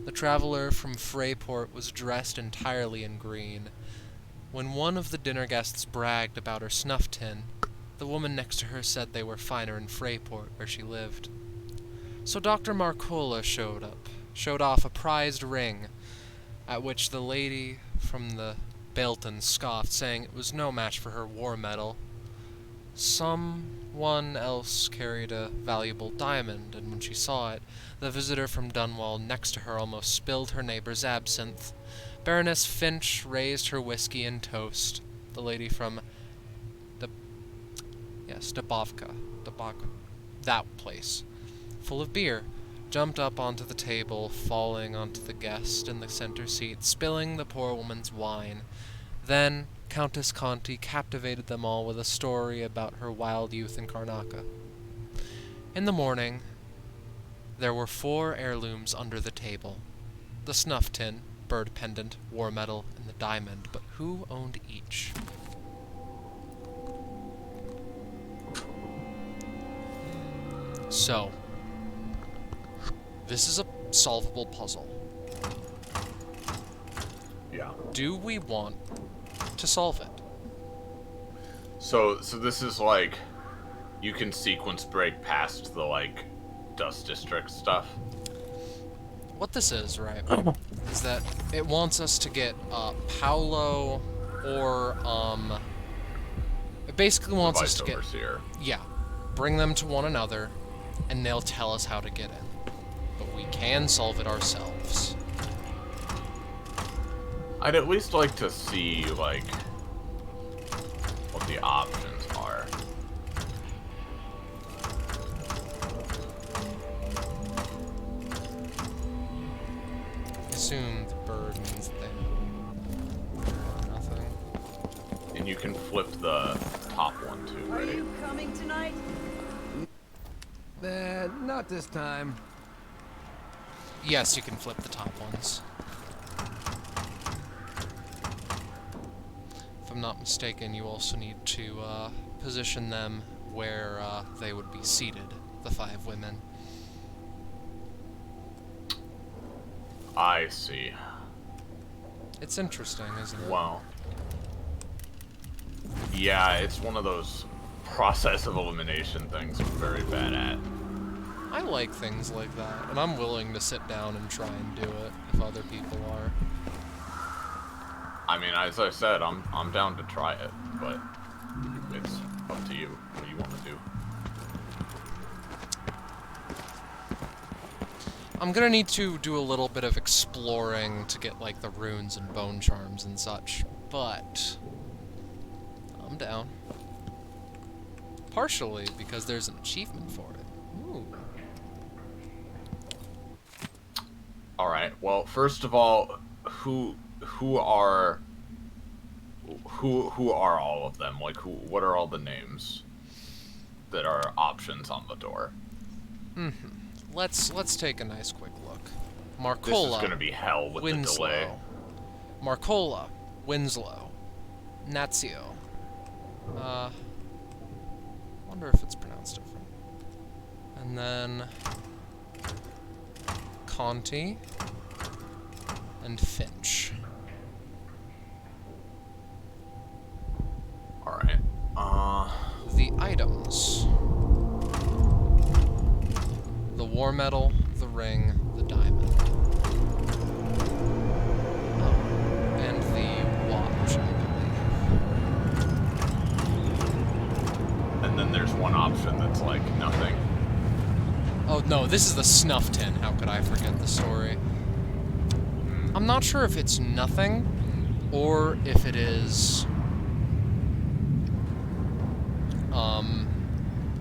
The traveler from Freyport was dressed entirely in green. When one of the dinner guests bragged about her snuff tin, the woman next to her said they were finer in Freyport, where she lived. So Dr. Marcola showed off a prized ring, at which the lady from the Belton scoffed, saying it was no match for her war medal. Someone else carried a valuable diamond, and when she saw it, the visitor from Dunwall next to her almost spilled her neighbor's absinthe. Baroness Finch raised her whiskey in toast. The lady from Dubovka, that place, full of beer, jumped up onto the table, falling onto the guest in the center seat, spilling the poor woman's wine. Then Countess Conti captivated them all with a story about her wild youth in Karnaca. In the morning, there were 4 heirlooms under the table. The snuff tin, bird pendant, war medal, and the diamond, but who owned each? So, this is a solvable puzzle. Yeah. Do we want to solve it? So this is like, you can sequence break past the, like, Dust District stuff. What this is, right, is that it wants us to get, Paolo or, it basically wants us to get... Overseer. Yeah. Bring them to one another, and they'll tell us how to get in. But we can solve it ourselves. I'd at least like to see, like, what the options are. Assume the bird means they nothing. And you can flip the top one too, Are right? you coming tonight? Not this time. Yes, you can flip the top ones. If I'm not mistaken, you also need to position them where they would be seated, the 5 women. I see. It's interesting, isn't it? Wow. Yeah, it's one of those process of elimination things I'm very bad at. I like things like that, and I'm willing to sit down and try and do it if other people are. I mean, as I said, I'm down to try it, but it's up to you. What do you want to do? I'm gonna need to do a little bit of exploring to get, like, the runes and bone charms and such, but I'm down. Partially because there's an achievement for it. Ooh. All right. Well, first of all, who are all of them? Like, what are all the names that are options on the door? Let's take a nice quick look. Marcola. This is gonna be hell with Winslow. the delay. Marcola, Winslow, Nazio. Wonder if it's pronounced different. And then Conti and Finch. All right. The items. The war medal, the ring, the diamond. And the watch, I believe. And then there's one option that's like nothing. Oh no, this is the snuff tin. How could I forget the story? I'm not sure if it's nothing, or if it is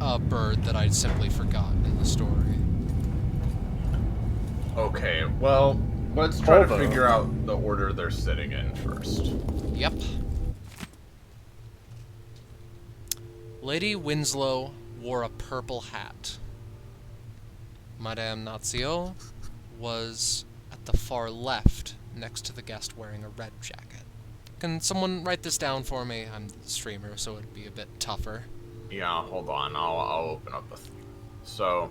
a bird that I simply forgot in the story. Okay, well, let's try to figure out the order they're sitting in first. Yep. Lady Winslow wore a purple hat. Madame Nazio was at the far left, next to the guest wearing a red jacket. Can someone write this down for me? I'm the streamer, so it'd be a bit tougher. Yeah, hold on. I'll open up a. So.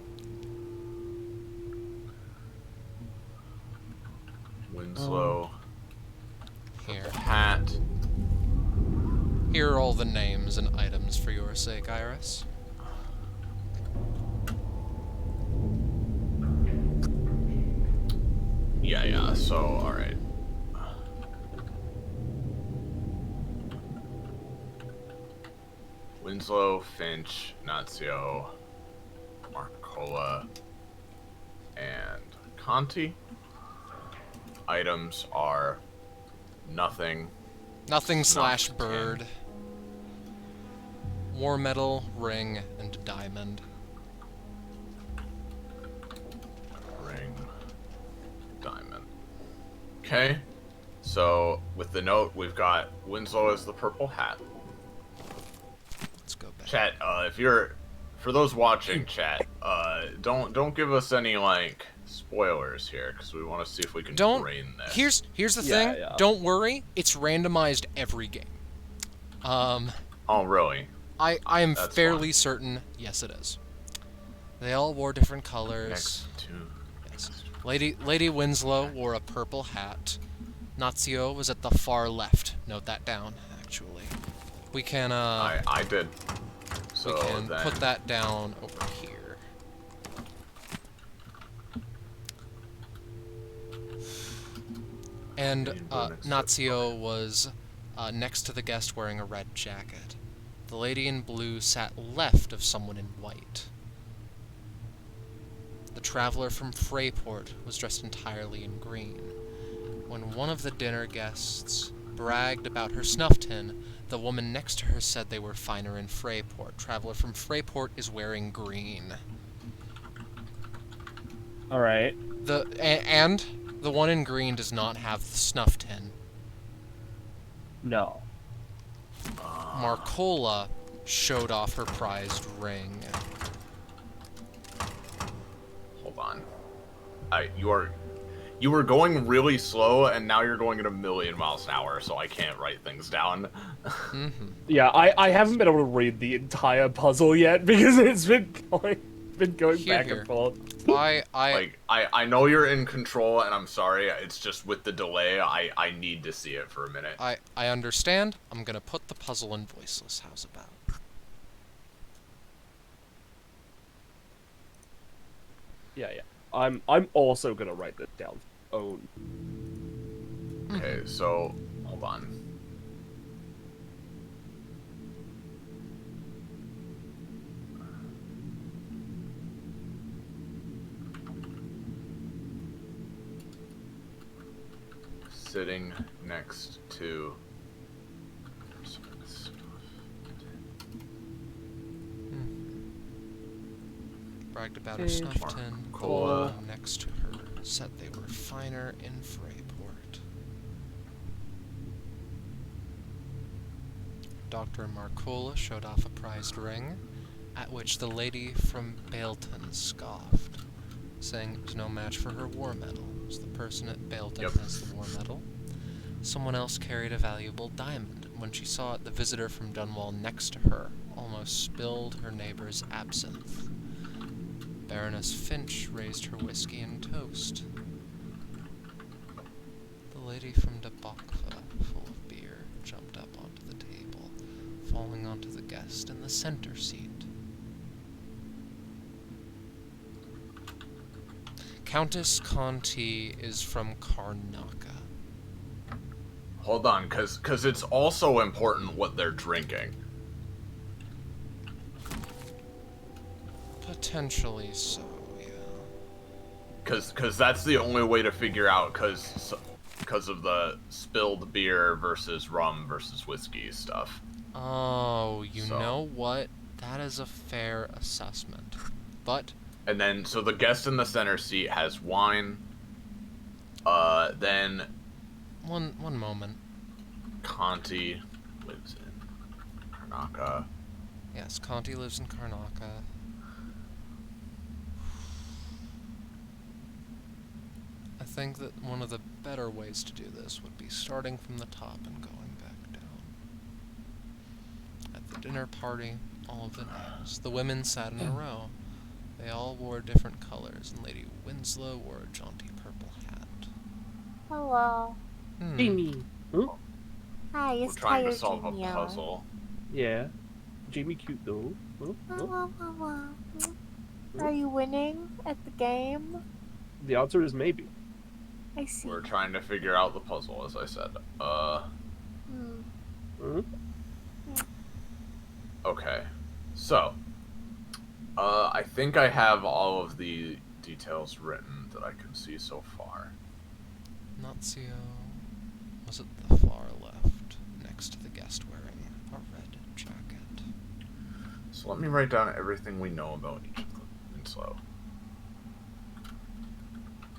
Winslow. Here. Hat. Here are all the names and items for your sake, Iris. Yeah, so, alright. Winslow, Finch, Nazio, Marcola, and Conti. Items are nothing. Nothing slash bird. War medal, ring, and diamond. Ring, diamond. Okay. So, with the note, we've got Winslow as the purple hat. Let's go back. Chat, if you're... For those watching, chat, don't give us any, like, spoilers here, because we want to see if we can drain this. Here's the thing. Yeah. Don't worry. It's randomized every game. Oh, really? I am That's fairly certain. Yes, it is. They all wore different colors. Next to... Yes. Lady Winslow wore a purple hat. Nazio was at the far left. Note that down, actually. We can, I did. So we can then... put that down over here. And, Nazio was next to the guest wearing a red jacket. The lady in blue sat left of someone in white. The traveler from Freyport was dressed entirely in green. When one of the dinner guests bragged about her snuff tin, the woman next to her said they were finer in Freyport. Traveler from Freyport is wearing green. Alright. And the one in green does not have the snuff tin. No. Marcola showed off her prized ring. Hold on. You were going really slow, and now you're going at 1,000,000 miles an hour, so I can't write things down. Yeah, I haven't been able to read the entire puzzle yet because it's been going back and forth. I know you're in control, and I'm sorry. It's just with the delay, I need to see it for a minute. I understand. I'm gonna put the puzzle in voiceless. How's about? Yeah. I'm also gonna write this down. Own. Okay, so hold on. Sitting next to bragged about her snuff tin. The woman next to her said they were finer in Freyport. Dr. Marcola showed off a prized ring, at which the lady from Bailton scoffed, saying it was no match for her war medal. It was the person at Bailton has the war medal. Someone else carried a valuable diamond, and when she saw it, the visitor from Dunwall next to her almost spilled her neighbor's absinthe. Baroness Finch raised her whiskey and toast. The lady from De Bokva, full of beer, jumped up onto the table, falling onto the guest in the center seat. Countess Conti is from Karnaca. Hold on, cause it's also important what they're drinking. Potentially so, yeah. Cause that's the only way to figure out, cause of the spilled beer versus rum versus whiskey stuff. Oh, you know what? That is a fair assessment. But... And then, so the guest in the center seat has wine. Then... One moment. Conti lives in Karnaca. Yes, Conti lives in Karnaca. I think that one of the better ways to do this would be starting from the top and going back down. At the dinner party, all of the names. The women sat in a row. They all wore different colors, and Lady Winslow wore a jaunty purple hat. Hello. Jamie. Huh? Hi, We're it's trying to tired solve a Junior. puzzle. Yeah. Jamie cute though. Huh? Are you winning at the game? The answer is maybe. I see. We're trying to figure out the puzzle, as I said. Okay. So, I think I have all of the details written that I can see so far. Nazio was at the far left, next to the guest wearing a red jacket. So let me write down everything we know about each of them. Winslow.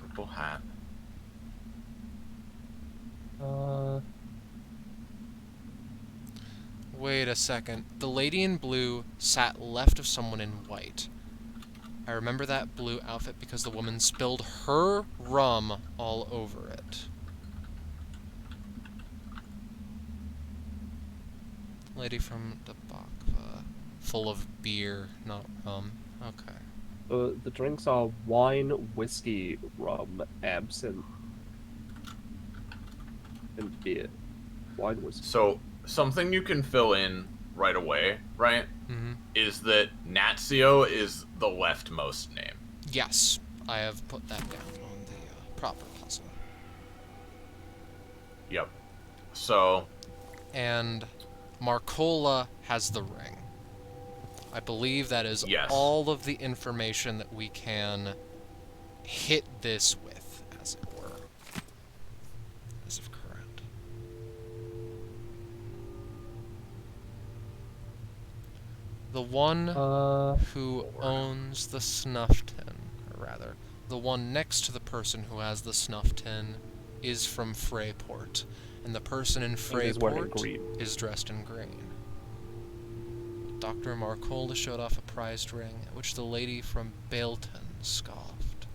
Purple hat. Wait a second. The lady in blue sat left of someone in white. I remember that blue outfit because the woman spilled her rum all over it. Lady from De Bokva. Full of beer, not rum. Okay. The drinks are wine, whiskey, rum, absinthe, and beer. Wine, whiskey. So, something you can fill in right away, right? Is that Nazio is the leftmost name. Yes, I have put that down on the proper puzzle. Yep. So... And Marcola has the ring. I believe that is all of the information that we can hit this with, as it were. As of current. The one who owns the snuff tin, or rather, the one next to the person who has the snuff tin is from Freyport, and the person in Freyport is dressed in green. Dr. Marcola showed off a prized ring, at which the lady from Bailton scoffed.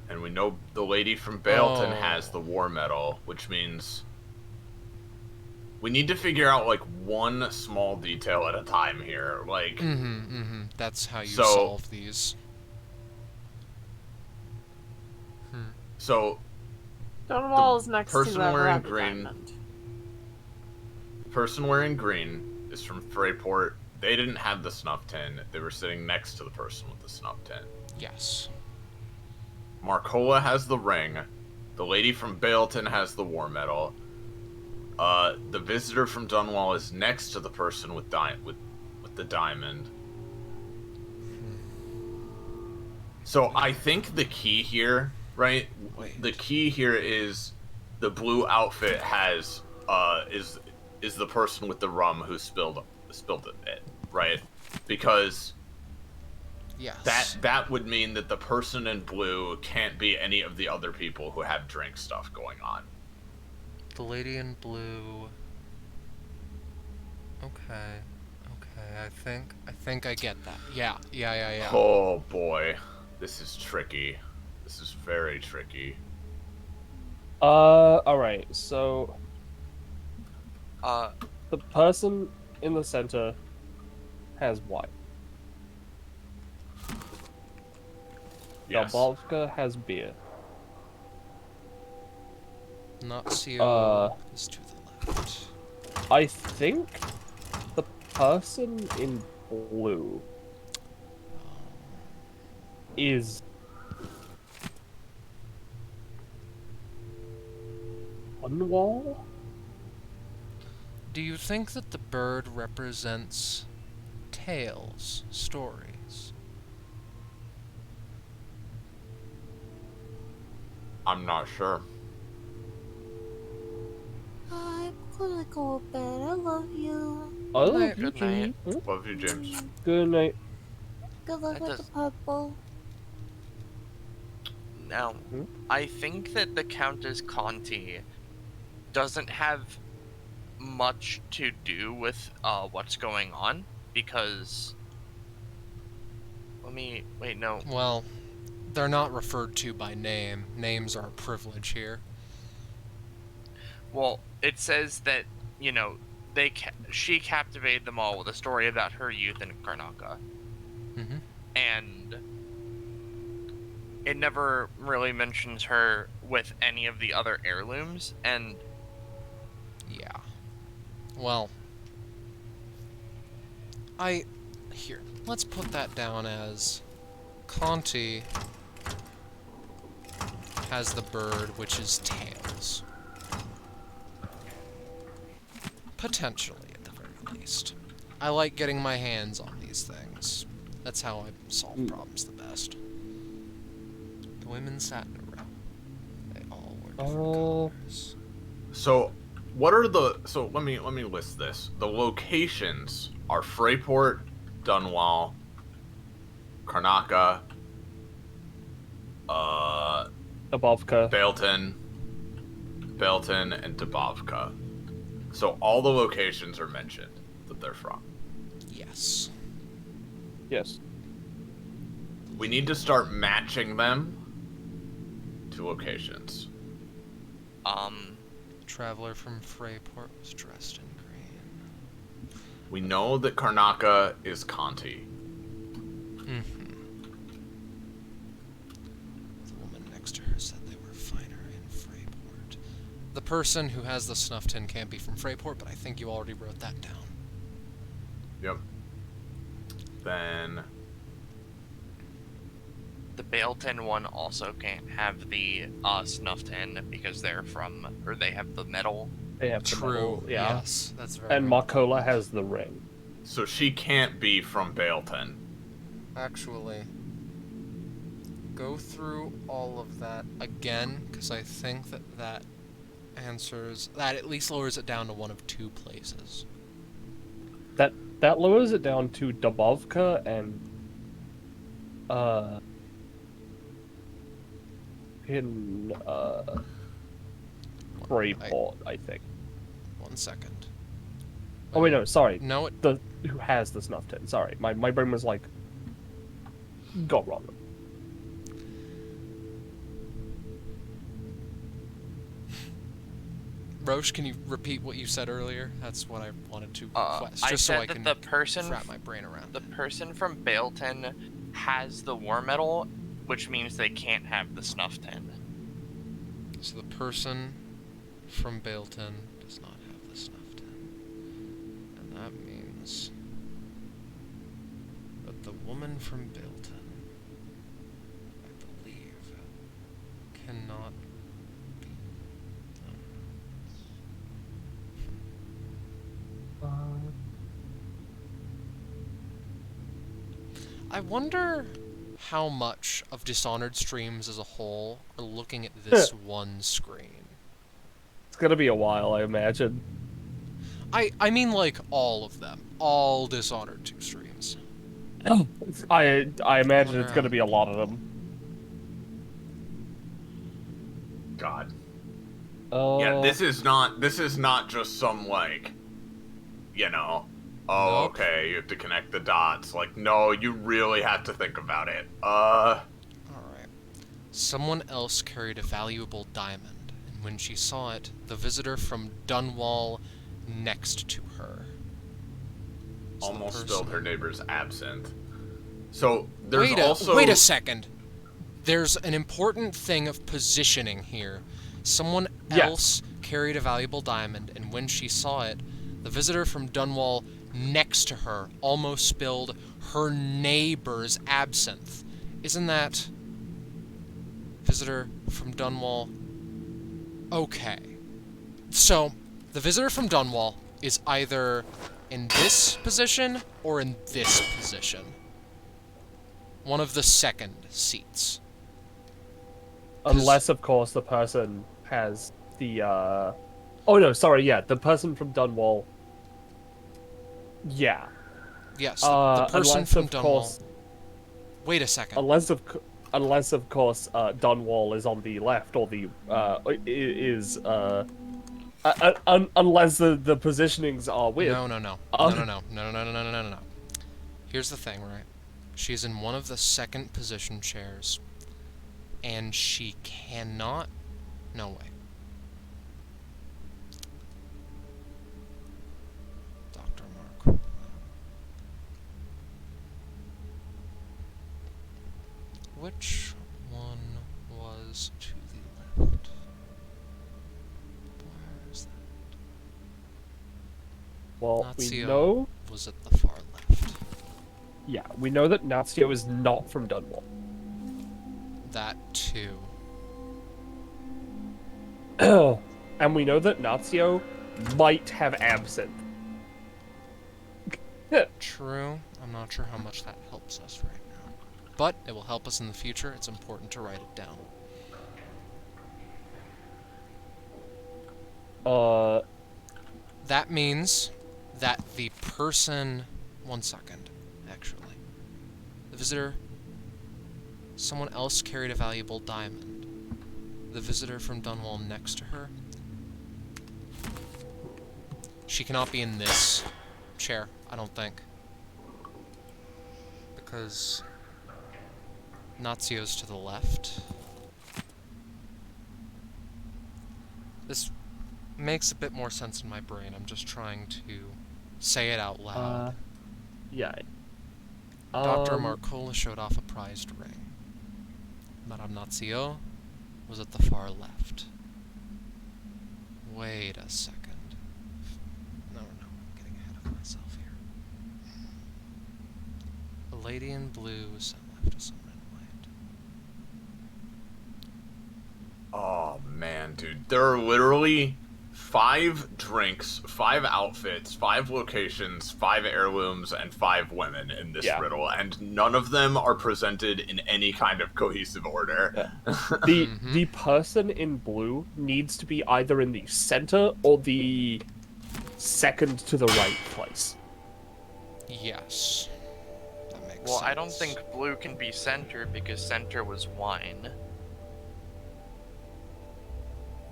And we know the lady from Bailton has the war medal, which means we need to figure out, like, one small detail at a time here. Like, That's how you solve these. So, Dunwall is next to person whoever wearing had the green. diamond. Person wearing green is from Freyport. They didn't have the snuff tin. They were sitting next to the person with the snuff tin. Yes. Marcola has the ring. The lady from Bailton has the war medal. The visitor from Dunwall is next to the person with the diamond. So I think the key here, right? The key here is the blue outfit has is the person with the rum who spilled it, right? Because yes, that would mean that the person in blue can't be any of the other people who have drink stuff going on. the lady in blue. Okay, I think I get that. Yeah. Oh boy, this is tricky. This is very tricky. All right. So, Uh, the person in the center has white. Yes. Dabovka has beer. Not CO is to the left. I think the person in blue is Dunwall? Do you think that the bird represents tales, stories? I'm not sure. I'm gonna go to bed. I love you. I love you, Good night. James. Love you, James. Good night. Good luck with the purple. Now, I think that the Countess Conti doesn't have much to do with what's going on, because wait, no. Well, they're not referred to by name. Names are a privilege here. Well, it says that, you know, she captivated them all with a story about her youth in Karnaca. Mm-hmm. And it never really mentions her with any of the other heirlooms, and yeah. Well, here, let's put that down as Conti has the bird, which is tails. Potentially, at the very least. I like getting my hands on these things. That's how I solve problems the best. The women sat in a row. They all were different colors. So, what are the? So let me list this. The locations are Freyport, Dunwall, Karnaca, Dabovka, Belton, and Dabovka. So all the locations are mentioned that they're from. Yes. Yes. We need to start matching them to locations. Traveler from Freyport was dressed in green. We know that Karnaca is Conti. Mm-hmm. The woman next to her said they were finer in Freyport. The person who has the snuff tin can't be from Freyport, but I think you already wrote that down. Yep. Then the Bailton one also can't have the snuff tin because they're from, or they have the metal. They have the metal, yeah. Yes, that's very And Makola has the ring. So she can't be from Bailton. Actually, go through all of that again, because I think that answers, that at least lowers it down to one of two places. That lowers it down to Dabovka and in Freyport, I think. 1 second. Oh wait, no, sorry. No, the who has the snuff tin. Sorry, my brain was like got wrong. Roche, can you repeat what you said earlier? That's what I wanted to request, I just so said I that can the person wrap my brain around the person from Bailton has the war metal, which means they can't have the snuff tin. So the person from Bailton does not have the snuff tin. And that means that the woman from Bailton, I believe, cannot be I wonder how much of Dishonored streams as a whole are looking at this one screen. It's gonna be a while, I imagine. I mean, like, all of them. All Dishonored 2 streams. I imagine it's gonna be a lot of them. God. Yeah, this is not just some, like, you know, oh, Nope. okay, you have to connect the dots. Like, no, you really have to think about it. Alright. Someone else carried a valuable diamond, and when she saw it, the visitor from Dunwall next to her. Almost spilled her neighbor's absinthe. So, there's Wait a second. There's an important thing of positioning here. Someone else carried a valuable diamond, and when she saw it, the visitor from Dunwall next to her almost spilled her neighbor's absinthe. Isn't that... visitor from Dunwall? Okay. So, the visitor from Dunwall is either in this position or in this position. One of the second seats. Unless, of course, the person has the, Oh, no, sorry, yeah, the person from Dunwall... Yeah. Yes, the person from Dunwall... Wait a second. Unless, of course, Dunwall is on the left, or the, unless the positionings are weird. No. Here's the thing, right? She's in one of the second position chairs, and she cannot... No way. Dr. Mark. Which one was to the left? Where is that? Well, we Nazio know... was at the far left. Yeah, we know that Nazio is not from Dunwall. That too. And we know that Nazio might have absinthe. True. I'm not sure how much that helps us right now. But it will help us in the future. It's important to write it down. That means that the person... One second, actually. The visitor... Someone else carried a valuable diamond. The visitor from Dunwall next to her. She cannot be in this chair, I don't think. Because Nazio's to the left. This makes a bit more sense in my brain. I'm just trying to say it out loud. Yeah. Dr. Marcola showed off a prized ring. Madame Nazio was at the far left. Wait a second. No, I'm getting ahead of myself here. A lady in blue was sent left to someone in white. Oh, man, dude. There are literally 5 drinks, 5 outfits, 5 locations, 5 heirlooms, and 5 women in this riddle, and none of them are presented in any kind of cohesive order. Yeah. The person in blue needs to be either in the center or the second to the right place. Yes. That makes sense. Well, I don't think blue can be center because center was wine.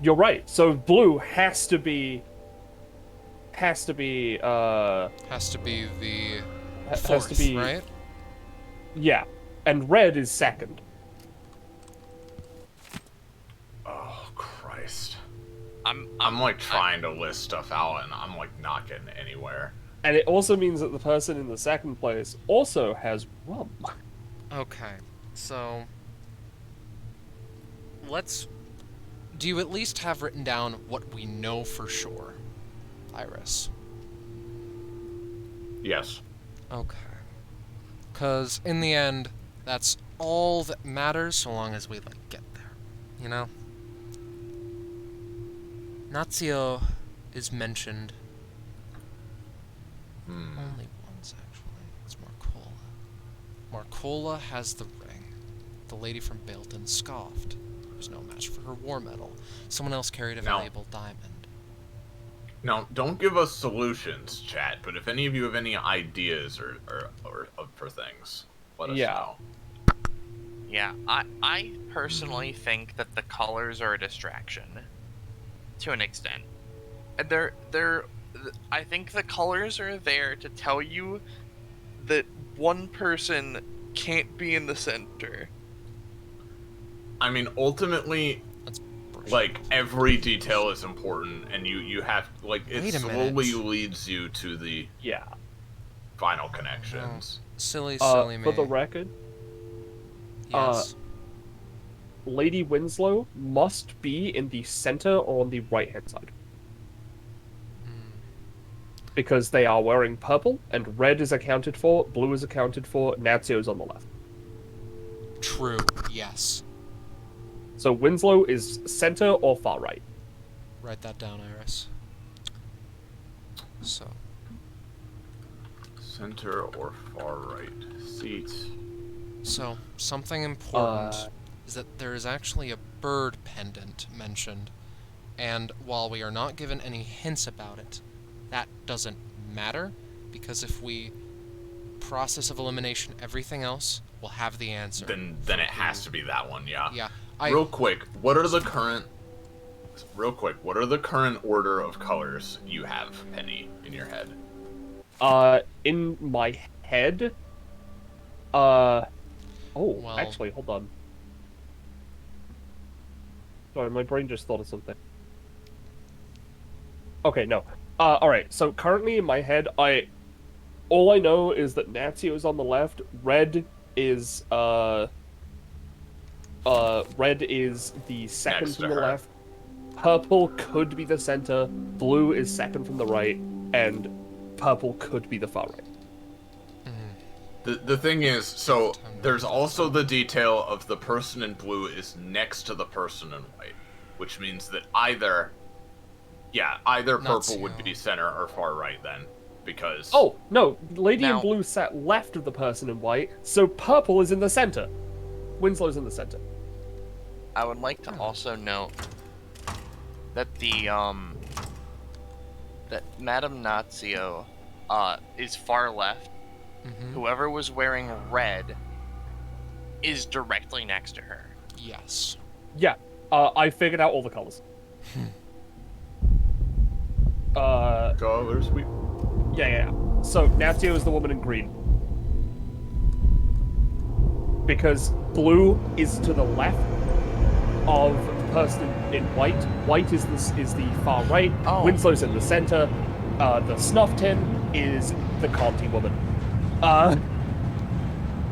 You're right. So blue has to be the Has to be fourth, right? Yeah. And red is second. Oh, Christ. I'm like trying to list stuff out and I'm like not getting anywhere. And it also means that the person in the second place also has rum. Okay. So do you at least have written down what we know for sure, Iris? Yes. Okay. Because in the end, that's all that matters so long as we, like, get there. You know? Nazio is mentioned only once, actually. It's Marcola. Marcola has the ring. The lady from Bailton scoffed. There was no match for her war medal. Someone else carried a valuable diamond. Now, don't give us solutions, chat, but if any of you have any ideas or for things, let us know. Yeah, I personally think that the colors are a distraction. To an extent. I think the colors are there to tell you that one person can't be in the center. I mean, ultimately, like, every detail is important, and you have, like, it slowly leads you to the final connections. Silly For me. the record, Yes. Lady Winslow must be in the center or on the right-hand side. Because they are wearing purple, and red is accounted for, blue is accounted for, Natsio's on the left. True, yes. So Winslow is center or far right. Write that down, Iris. So. Center or far right seat. So, something important is that there is actually a bird pendant mentioned, and while we are not given any hints about it, that doesn't matter, because if we process of elimination everything else, we'll have the answer. Then it has to be that one, yeah. Yeah. Real quick, what are the current order of colors you have, Penny, in your head? In my head, actually, hold on. Sorry, my brain just thought of something. Okay, no. Alright, so currently in my head, all I know is that Natsio is on the left, red is the second Next from to the her. left, purple could be the center, blue is second from the right, and purple could be the far right. The thing is, so there's also the detail of the person in blue is next to the person in white, which means that either purple would be center or far right then, because... Oh, no, Lady in Blue sat left of the person in white, so purple is in the center. Winslow's in the center. I would like to also note that that Madame Nazio is far left. Whoever was wearing red is directly next to her. Yes. Yeah, I figured out all the colors. Colors, Yeah. So, Natio is the woman in green. Because blue is to the left of the person in white. White is the far right. Winslow's in the center. The snuff tin is the Conti woman.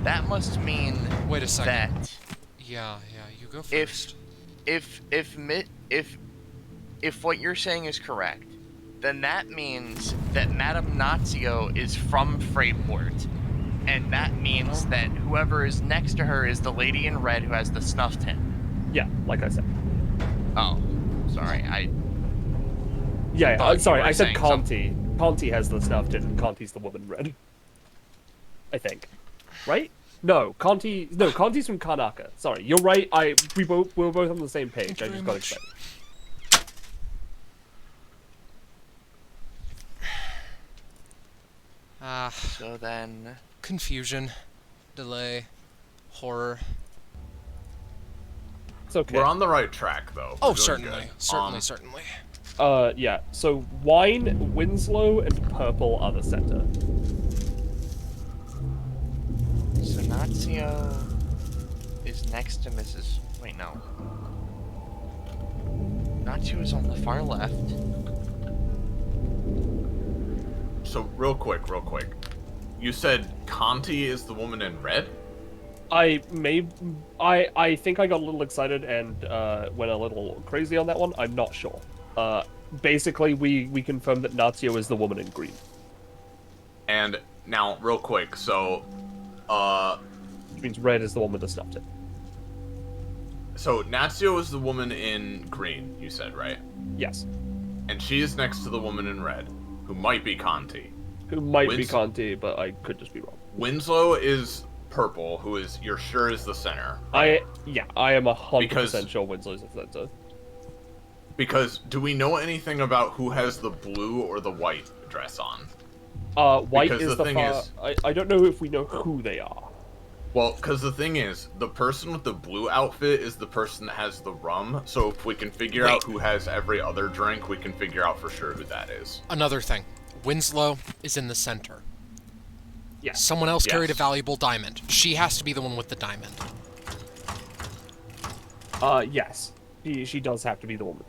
That must mean wait a second. That yeah, you go first. If what you're saying is correct, then that means that Madame Nazio is from Freyport, and that means that whoever is next to her is the lady in red who has the snuff tin. Yeah, like I said. Oh, sorry, sorry, I said Conti. Conti has the snuff tin, and Conti's the woman in red. I think. Right? No, Conti's from Karnaka. Sorry, you're right. We were both on the same page. I just got excited. So then... Confusion. Delay. Horror. It's okay. We're on the right track, though. Oh, certainly. Certainly. Yeah. So, wine, Winslow, and purple are the center. So Nazio is next to Mrs. Wait, no. Nazio is on the far left. So, real quick. You said Conti is the woman in red? I think I got a little excited and went a little crazy on that one. I'm not sure. Basically, we confirmed that Nazio is the woman in green. And now, real quick, so... Which means red is the one with the snuff tin. So, Nazio is the woman in green, you said, right? Yes. And she is next to the woman in red, who might be Conti. Who might be Conti, but I could just be wrong. Winslow is purple, who is, you're sure is the center. Right? I am 100% sure Winslow's the center. Because do we know anything about who has the blue or the white dress on? White because is the the thing far... is- I don't know if we know who they are. Well, because the thing is, the person with the blue outfit is the person that has the rum, so if we can figure out who has every other drink, we can figure out for sure who that is. Another thing. Winslow is in the center. Yes. Someone else carried a Yes. valuable diamond. She has to be the one with the diamond. Yes. She does have to be the woman.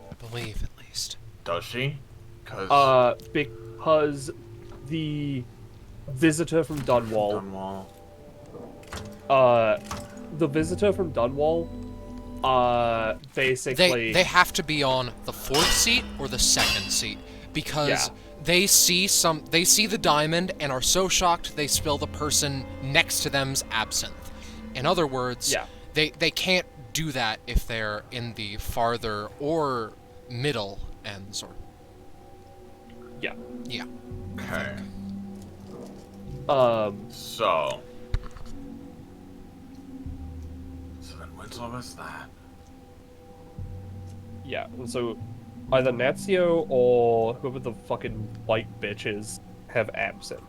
I believe, at least. Does she? Because Because the visitor from Dunwall... the visitor from Dunwall, basically... They have to be on the 4th seat or the 2nd seat. Because they see the diamond and are so shocked they spill the person next to them's absinthe. In other words, they can't do that if they're in the farther or middle ends. Or Yeah. Okay. So then Winslow is that. Yeah, and so either Nazio or whoever the fucking white bitch is have absinthe.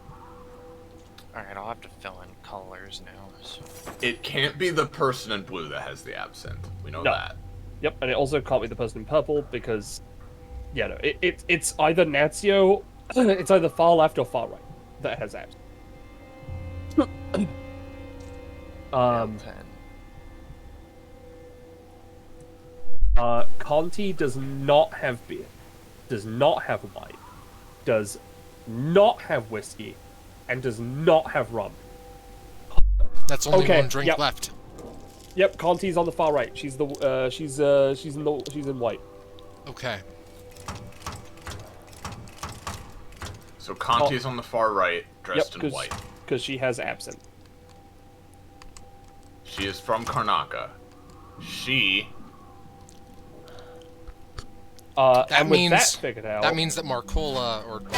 Alright, I'll have to fill in colors now. So. It can't be the person in blue that has the absinthe. We know that. Yep, and it also can't be the person in purple because, yeah, no, it's either Nazio, it's either far left or far right that has absinthe. Conti does not have beer, does not have wine, does not have whiskey, and does not have rum. That's only one drink left. Yep, Conti's on the far right. She's the she's in white. Okay. So Conti's on the far right, dressed in white. Because she has absinthe. She is from Karnaca. She. That means that figured out, that means that Marcola, or the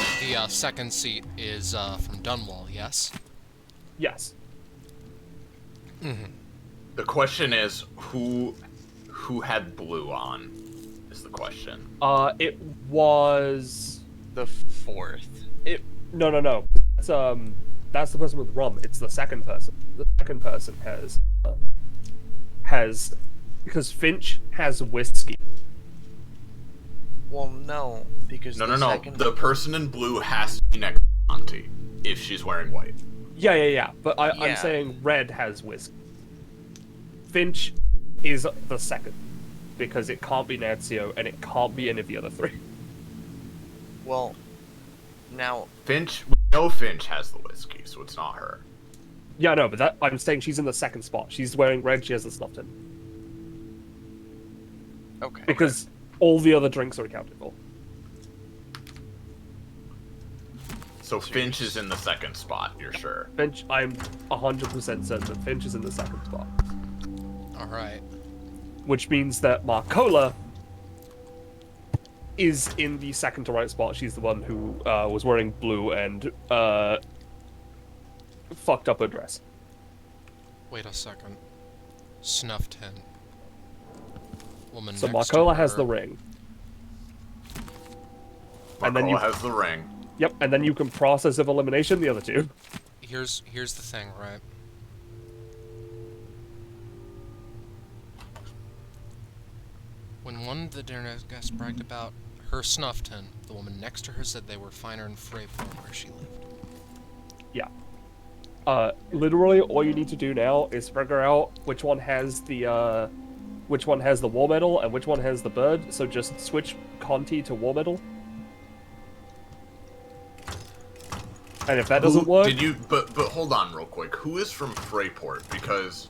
2nd seat, is from Dunwall. Yes. Yes. Mm-hmm. The question is who had blue on. Is the question. It was the 4th. No. That's the person with rum. It's the second person. The second person has because Finch has whiskey. Well, no, because No. The person in blue has to be next to Conti if she's wearing white. Yeah. But I'm saying red has whiskey. Finch is the second because it can't be Nazio and it can't be any of the other three. Well, now Finch. We know Finch has the whiskey, so it's not her. Yeah, no, but I'm saying she's in the second spot. She's wearing red. She has the snuff tin. Okay. Because all the other drinks are accounted for. So Finch is in the second spot, you're sure? Finch, I'm 100% certain that Finch is in the second spot. Alright. Which means that Marcola is in the second to right spot. She's the one who was wearing blue and fucked up her dress. Wait a second. Snuff tin. So Marcola has the ring. Marcola has the ring. Yep, and then you can process of elimination the other two. Here's the thing, right? When one of the dinner guests bragged about her snuff tin, the woman next to her said they were finer in Freyport where she lived. Yeah. Literally, all you need to do now is figure out which one has the war medal and which one has the bird. So just switch Conti to war medal. And if that doesn't work, But hold on, real quick. Who is from Freyport? Because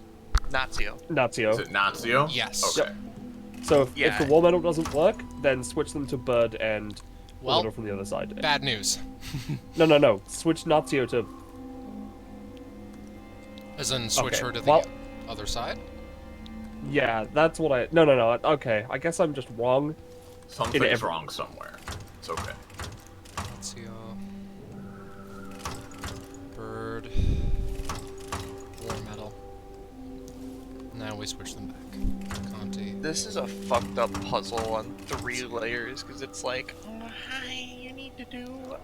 Nazio. Is it Nazio? Yes. Okay. Yep. So if the war medal doesn't work, then switch them to bird and war medal from the other side. Bad news. No. Switch Nazio to. As in, switch her to the other side? Yeah, that's what I... No. Okay, I guess I'm just wrong. Something's wrong somewhere. It's okay. Nazio. Bird. War medal. Now we switch them back. Conti. This is a fucked up puzzle on 3 layers, because it's like, oh, hi, you need to do,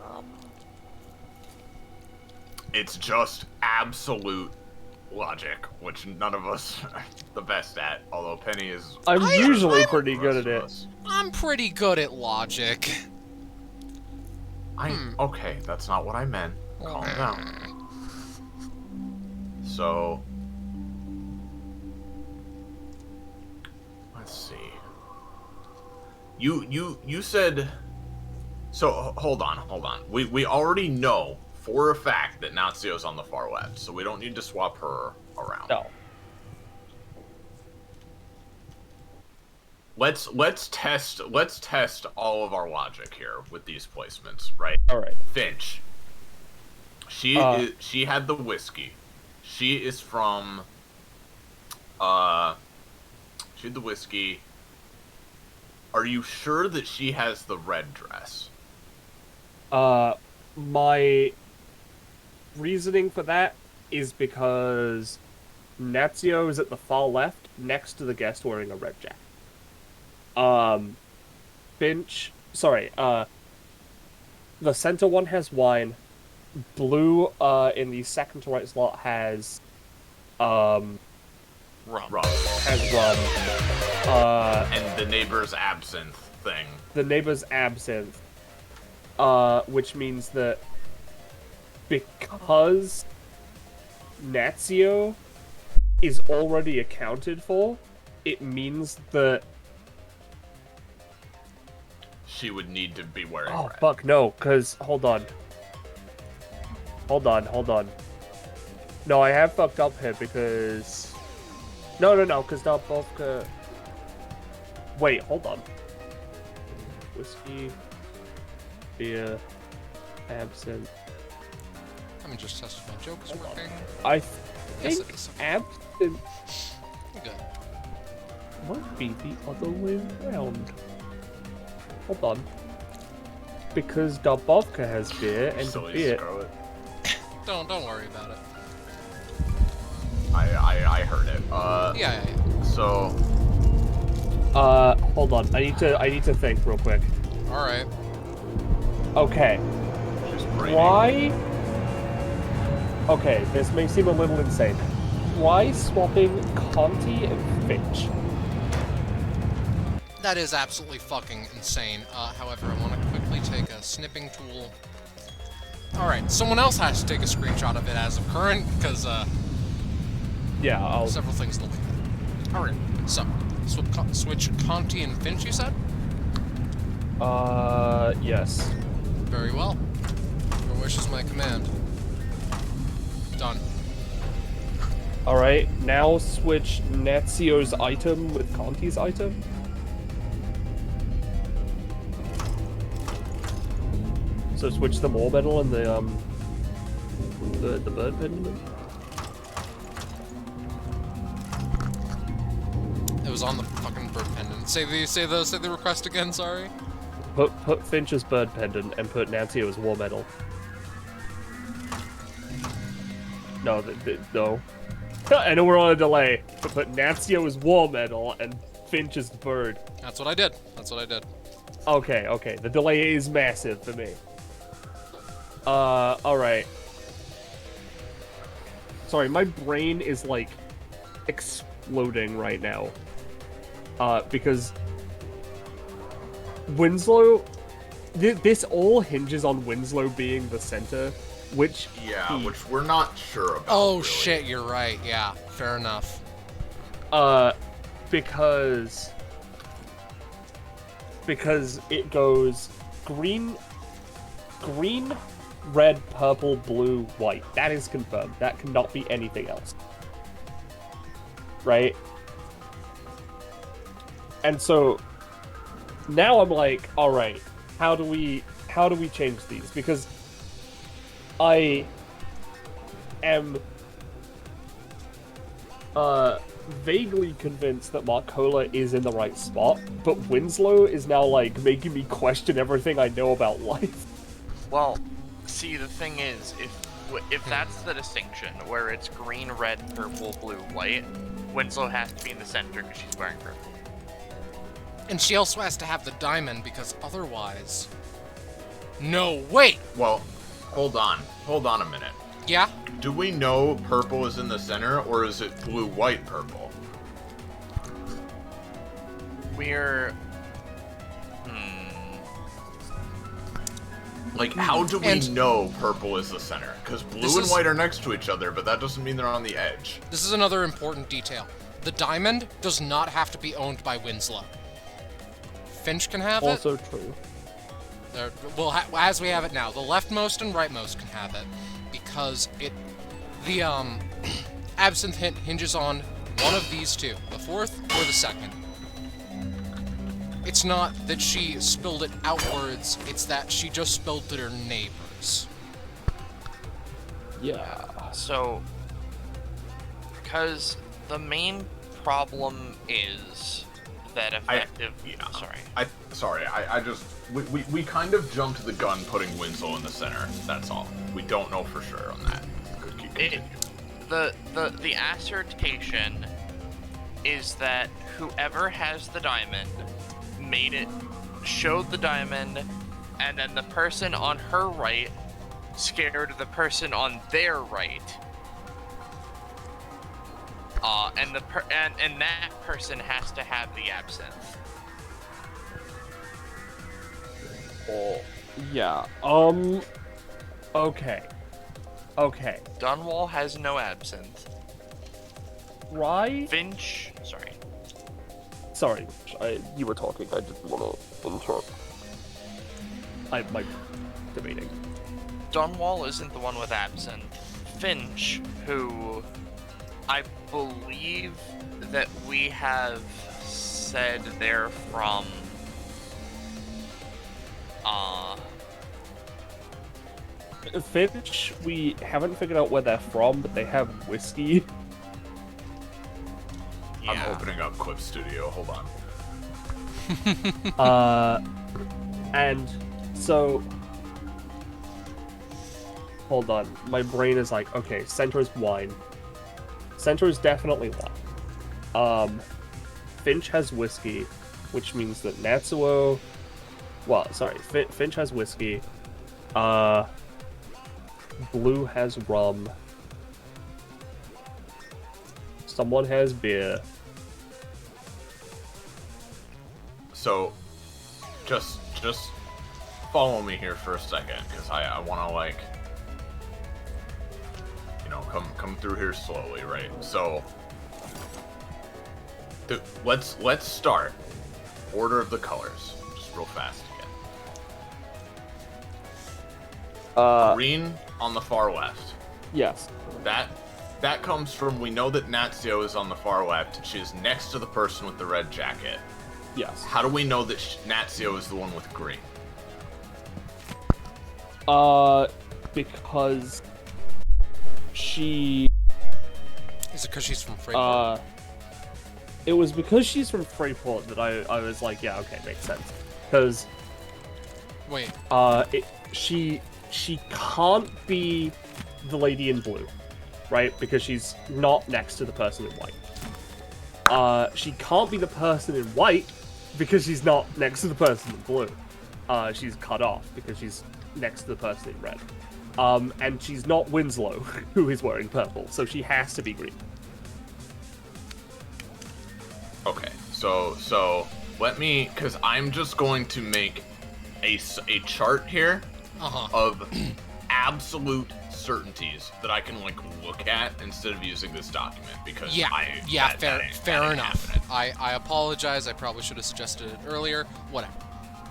It's just absolute logic, which none of us are the best at, although Penny is... I'm usually pretty good at it. I'm pretty good at logic. Okay, that's not what I meant. Calm down. So... Let's see. You said... So, hold on. We already know for a fact that Natsuo's on the far left, so we don't need to swap her around. No. Let's test all of our logic here with these placements, right? All right. Finch. She had the whiskey. She is from she had the whiskey. Are you sure that she has the red dress? My reasoning for that is because Natsuo is at the far left, next to the guest wearing a red jacket. The center one has wine. Blue, in the second to right slot has, rum. Has rum. And the neighbor's absinthe thing. The neighbor's absinthe. Which means that because Natsuo is already accounted for, it means that she would need to be wearing red. Fuck, no, because, hold on. No, I have fucked up here because... No, because they're both... Wait, hold on. Whiskey, beer, absinthe. Let me just test if my joke is working. I Yes, think it is. absinthe You're good. might be the other way around. Hold on. Because Darbovka has beer and Silly beer... Scarlet. Don't worry about it. I heard it. Yeah. So... hold on. I need to think real quick. Alright. Okay. Why... Okay, this may seem a little insane. Why swapping Conti and Finch? That is absolutely fucking insane. However, I want to quickly take a snipping tool. Alright, someone else has to take a screenshot of it as of current, because, yeah, I'll... several things to look at. Alright, so, switch Conti and Finch, you said? Yes. Very well. Your wish is my command. Done. Alright, now switch Natsuo's item with Conti's item. So switch the More Medal and the bird pendant. It was on the fucking bird pendant. Say the request again, sorry. Put Finch's bird pendant and put Natsuo's War Medal. No, no. I know we're on a delay, but put Natsuo's War Medal and Finch's bird. That's what I did. Okay. The delay is massive for me. Alright. Sorry, my brain is, like, exploding right now. Because Winslow... This all hinges on Winslow being the center, which... Yeah, which we're not sure about. Oh, really. shit, you're right. Yeah, fair enough. Because it goes green, red, purple, blue, white. That is confirmed. That cannot be anything else. Right? And so now I'm like, alright, how do we change these? Because I am vaguely convinced that Marcola is in the right spot, but Winslow is now like making me question everything I know about life. Well, see, the thing is, if that's the distinction, where it's green, red, purple, blue, white, Winslow has to be in the center because she's wearing purple. And she also has to have the diamond because otherwise... No, wait! Well, hold on a minute. Yeah? Do we know purple is in the center, or is it blue, white, purple? We're... Like, how do we know purple is the center? Because blue and white are next to each other, but that doesn't mean they're on the edge. This is another important detail. The diamond does not have to be owned by Winslow. Finch can have Also true. Well, as we have it now, the leftmost and rightmost can have it, because the absinthe hint hinges on one of these two, the fourth or the second. It's not that she spilled it outwards, it's that she just spilled it at her neighbors. Yeah. So, because the main problem is that effective... We kind of jumped the gun putting Winslow in the center, that's all. We don't know for sure on that. The assertion is that whoever has the diamond showed the diamond, and then the person on her right scared the person on their right. And that person has to have the absinthe. Oh, yeah. Okay. Dunwall has no absinthe. Right? Finch, Sorry, you were talking. I didn't want to interrupt. I'm debating. Dunwall isn't the one with absinthe. Finch, who I believe that we have said they're from Finch, we haven't figured out where they're from, but they have whiskey. Yeah. I'm opening up Quip Studio, hold on. And so... Hold on, my brain is like, okay, center is wine. Center is definitely wine. Finch has whiskey, which means that Natsuo... Well, sorry, Finch has whiskey. Blue has rum. Someone has beer. So, just follow me here for a second, because I want to, like, you know, come through here slowly, right? So, let's start. Order of the colors, just real fast again. Green on the far left. Yes. That comes from, we know that Natsuo is on the far left, and she is next to the person with the red jacket. Yes. How do we know that Natsuo is the one with green? Because she... Is it because she's from Freeport? It was because she's from Freeport that I was like, yeah, okay, makes sense. Because... Wait. She can't be the lady in blue, right? Because she's not next to the person in white. She can't be the person in white because she's not next to the person in blue. She's cut off because she's next to the person in red. And she's not Winslow, who is wearing purple, so she has to be green. Okay, so let me, because I'm just going to make a chart here of absolute certainties that I can, like, look at instead of using this document, because fair enough. I apologize. I probably should have suggested it earlier. Whatever.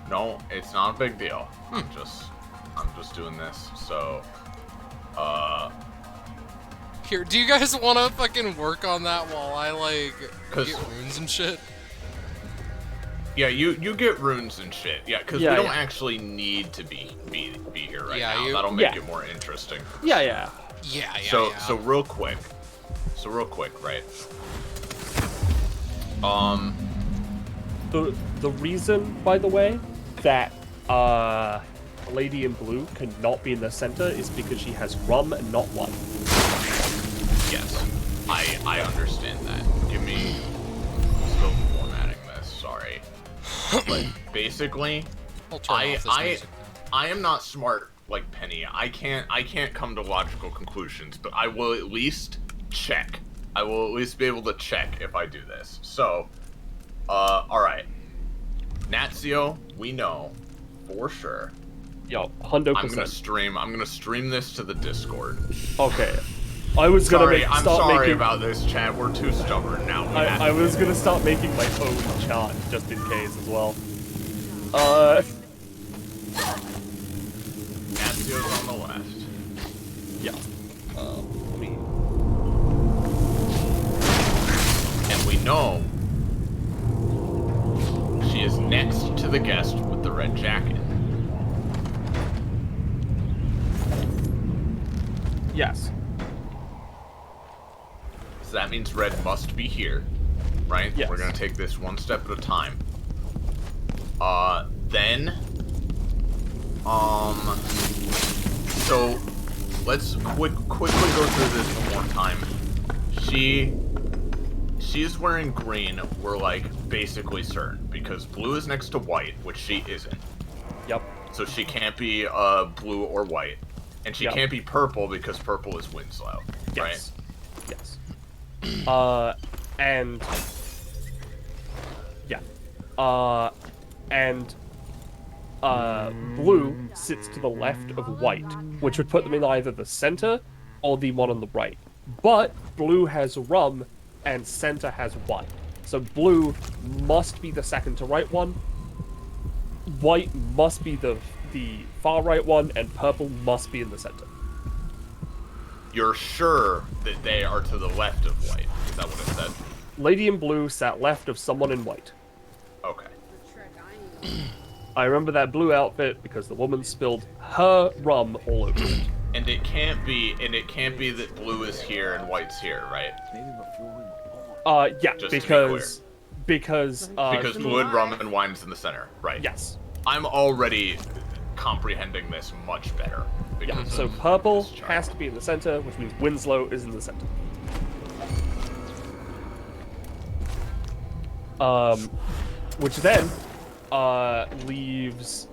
No, it's not a big deal. I'm just doing this. So, here, do you guys want to fucking work on that while I, like, get runes and shit? Yeah, you get runes and shit. Yeah, because we don't actually need to be here right now. That'll make it more interesting. Yeah. So real quick, right? The reason, by the way, that Lady in Blue cannot be in the center is because she has rum and not wine. Yes, I understand that. Give me still formatting this. Sorry. but basically, I'll turn off this music. I am not smart like Penny. I can't come to logical conclusions, but I will at least check. I will at least be able to check if I do this. So, alright. Nazio, we know for sure. Yo, 100%. I'm gonna stream this to the Discord. Okay. I was gonna I'm sorry about this, chat. We're too stubborn now. I was gonna start making my own chart just in case as well. Nazio's on the left. Yeah. Let me. And we know she is next to the guest with the red jacket. Yes. So that means red must be here, right? Yes. We're gonna take this one step at a time. Then, so let's quickly go through this one more time. She's wearing green, we're like basically certain, because blue is next to white, which she isn't. Yep. So she can't be blue or white. And she Yep. can't be purple because purple is Winslow, right? Yes. And yeah. Blue sits to the left of white, which would put them in either the center or the one on the right. But blue has rum and center has white. So blue must be the second to right one. White must be the far right one, and purple must be in the center. You're sure that they are to the left of white? Is that what it said? Lady in blue sat left of someone in white. Okay. I remember that blue outfit because the woman spilled her rum all over it. And it can't be that blue is here and white's here, right? Yeah, Just because blue and rum and wine's in the center, right? Yes. I'm already comprehending this much better. Yeah, so purple has to be in the center, which means Winslow is in the center. Which then leaves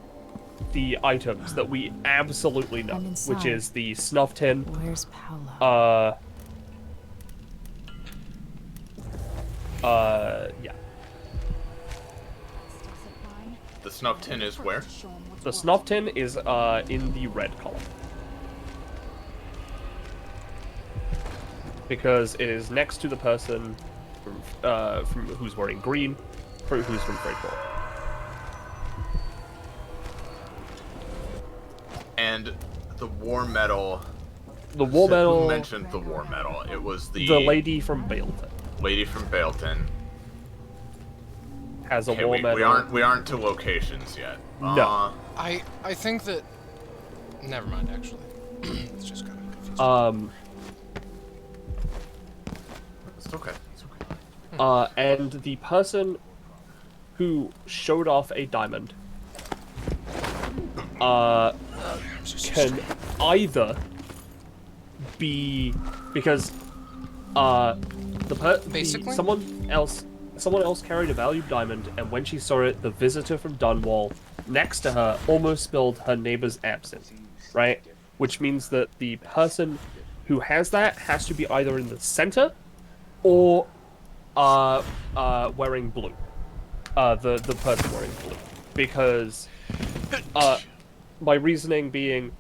the items that we absolutely know, which is the snuff tin. Where's Paolo? Yeah. The snuff tin is where? The snuff tin is in the red column. Because it is next to the person from who's wearing green, who's from Freight Port. And the war medal. The war medal. Who mentioned the war medal? It was the lady from Baleton. Lady from Baleton has a war medal. We aren't to locations yet. No. I think that. Never mind. Actually, it's just kind of confusing. It's okay. It's okay. And the person who showed off a diamond can either be because someone else carried a valued diamond, and when she saw it, the visitor from Dunwall next to her almost spilled her neighbor's absinthe, right? Which means that the person who has that has to be either in the center or wearing blue. The person wearing blue. Because my reasoning being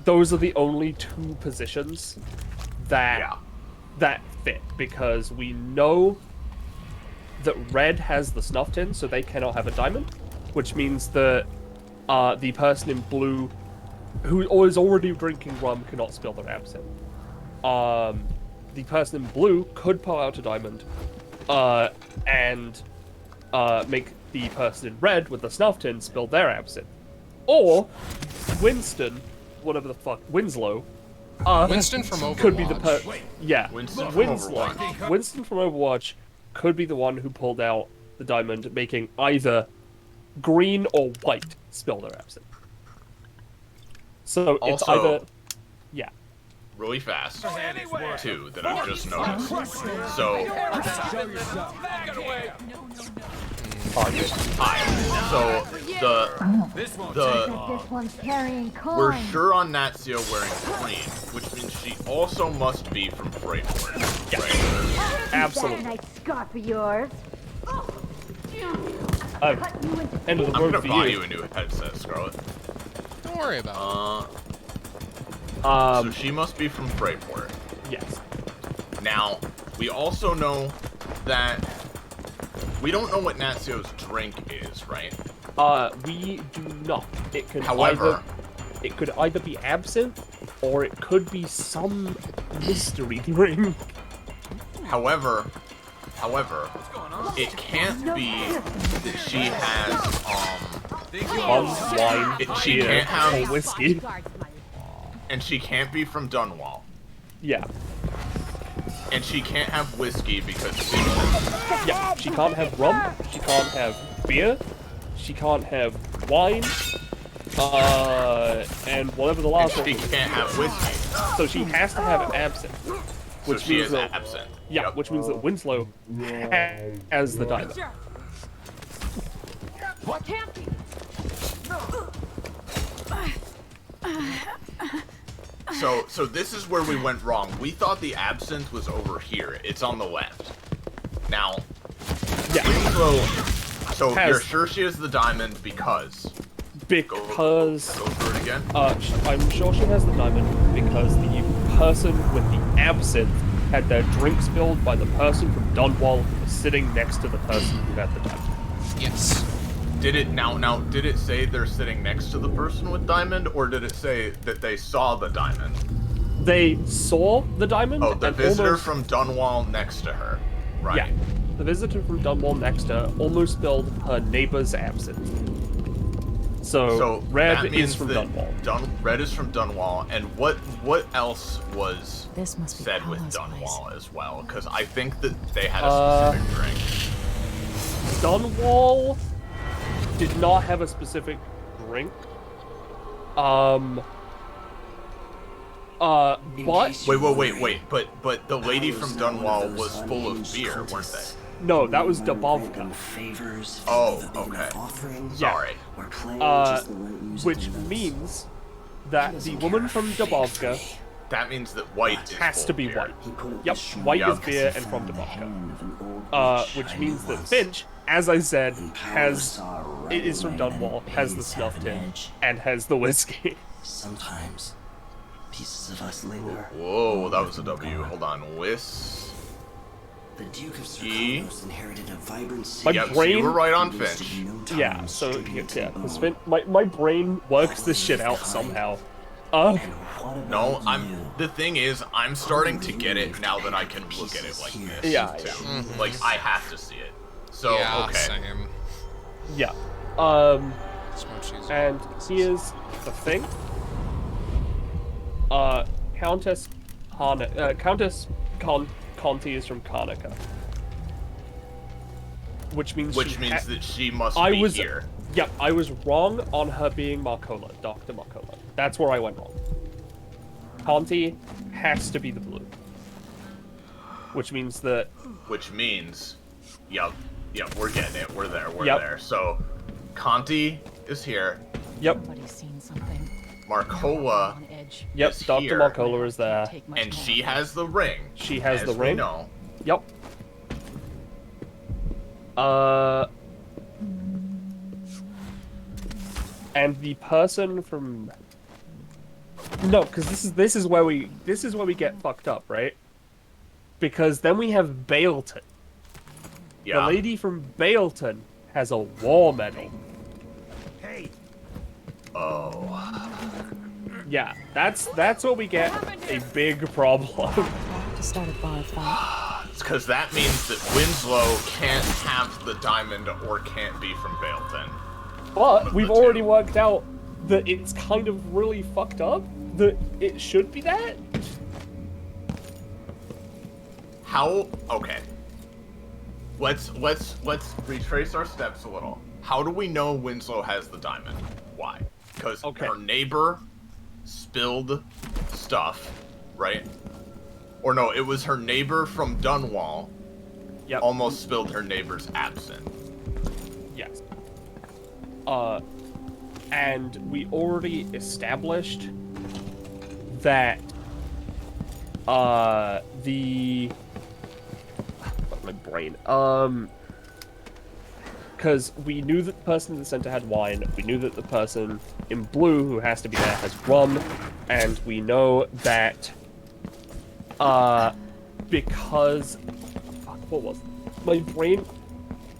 those are the only two positions that fit, because we know that red has the snuff tin, so they cannot have a diamond, which means that the person in blue who is already drinking rum cannot spill their absinthe. The person in blue could pull out a diamond and make the person in red with the snuff tin spill their absinthe. Or Winston, whatever the fuck, Winslow. Winston from Overwatch. Could be the Winston from Winslow. Overwatch. Winston from Overwatch could be the one who pulled out the diamond, making either green or white spill their absinthe. So it's Also, either, yeah. Really fast, too, that I've just noticed. So, target. So This one's carrying coin. we're sure on Natsia wearing green, which means she also must be from Freyport. Yeah. Right? Absolutely. That nice scarf of yours. End of the I'm road gonna for buy you. you a new headset, Scarlet. Don't worry about So she must be from Freyport. Yes. Now, we also know that we don't know what Natsio's drink is, right? We do not. It could However, it could either be absinthe or it could be some mystery drink. However, it can't be that she has Rum, wine, she beer, can't have or whiskey. And she can't be from Dunwall. Yeah. And she can't have whiskey because Yeah, she can't have rum, she can't have beer, she can't have wine, and whatever the last one she can't have whiskey. So she has to have absinthe. Which So she means is that, absent. Yeah, which means that Winslow has the diamond. What can't be? So this is where we went wrong. We thought the absinthe was over here. It's on the left. Now, Winslow. So you're sure she has the diamond because. Go through it again. I'm sure she has the diamond because the person with the absinthe had their drink spilled by the person from Dunwall who was sitting next to the person who had the diamond. Yes. Did it did it say they're sitting next to the person with diamond, or did it say that they saw the diamond? They saw the diamond. Oh, the and visitor almost, from Dunwall next to her. Right. Yeah, the visitor from Dunwall next to her almost spilled her neighbor's absinthe. So Red that means is from that Dunwall. Red is from Dunwall, and what else was This must be said with Paolo's Dunwall as well? Because I think that they had a specific drink. Dunwall did not have a specific drink. But Wait. But the lady from Dunwall was full of beer, weren't they? No, that was Dubovka. Oh, okay. Sorry. Which means that the woman from Dubovka. That means that white has to be white. Yep, white is beer and from Dubovka. Which means that Finch, as I said, is from Dunwall, has the snuff tin, and has the whiskey. Sometimes pieces of us linger. Whoa, that was a W. Hold on, The Duke of Serkonos inherited a vibrant city. My brain. you were right on Finch. Yeah. So yeah, because my brain works this shit out somehow. No, the thing is, I'm starting to get it now that I can look at it like this. Yeah. Too. Like I have to see it. So Yeah, okay. same. Yeah. And here's the thing. Countess Conti is from Karnaca. Which means that she must be here. Yep, I was wrong on her being Marcola, Dr. Marcola. That's where I went wrong. Conti has to be the blue. Which means, yep, we're getting it. We're there. We're Yep. there. So, Conti is here. Yep. Somebody's seen something. Marcola. Yep, is Dr. here, Marcola is there. and she has the ring. She has as the ring. We know. Yep. And the person from because this is where we get fucked up, right? Because then we have Bailton. Yeah. The lady from Bailton has a war medal. Hey. Oh. Yeah, that's where we get a big problem. To start a bar fight. Because that means that Winslow can't have the diamond or can't be from Bailton. But we've already worked out that it's kind of really fucked up. That it should be that. How? Okay. Let's retrace our steps a little. How do we know Winslow has the diamond? Why? Because her neighbor spilled stuff, right? Or no, it was her neighbor from Dunwall. Yep. Almost spilled her neighbor's absinthe. Yes. And we already established that my brain. Because we knew that the person in the center had wine, we knew that the person in blue, who has to be there, has rum, and we know that, because... Fuck, what was it? My brain...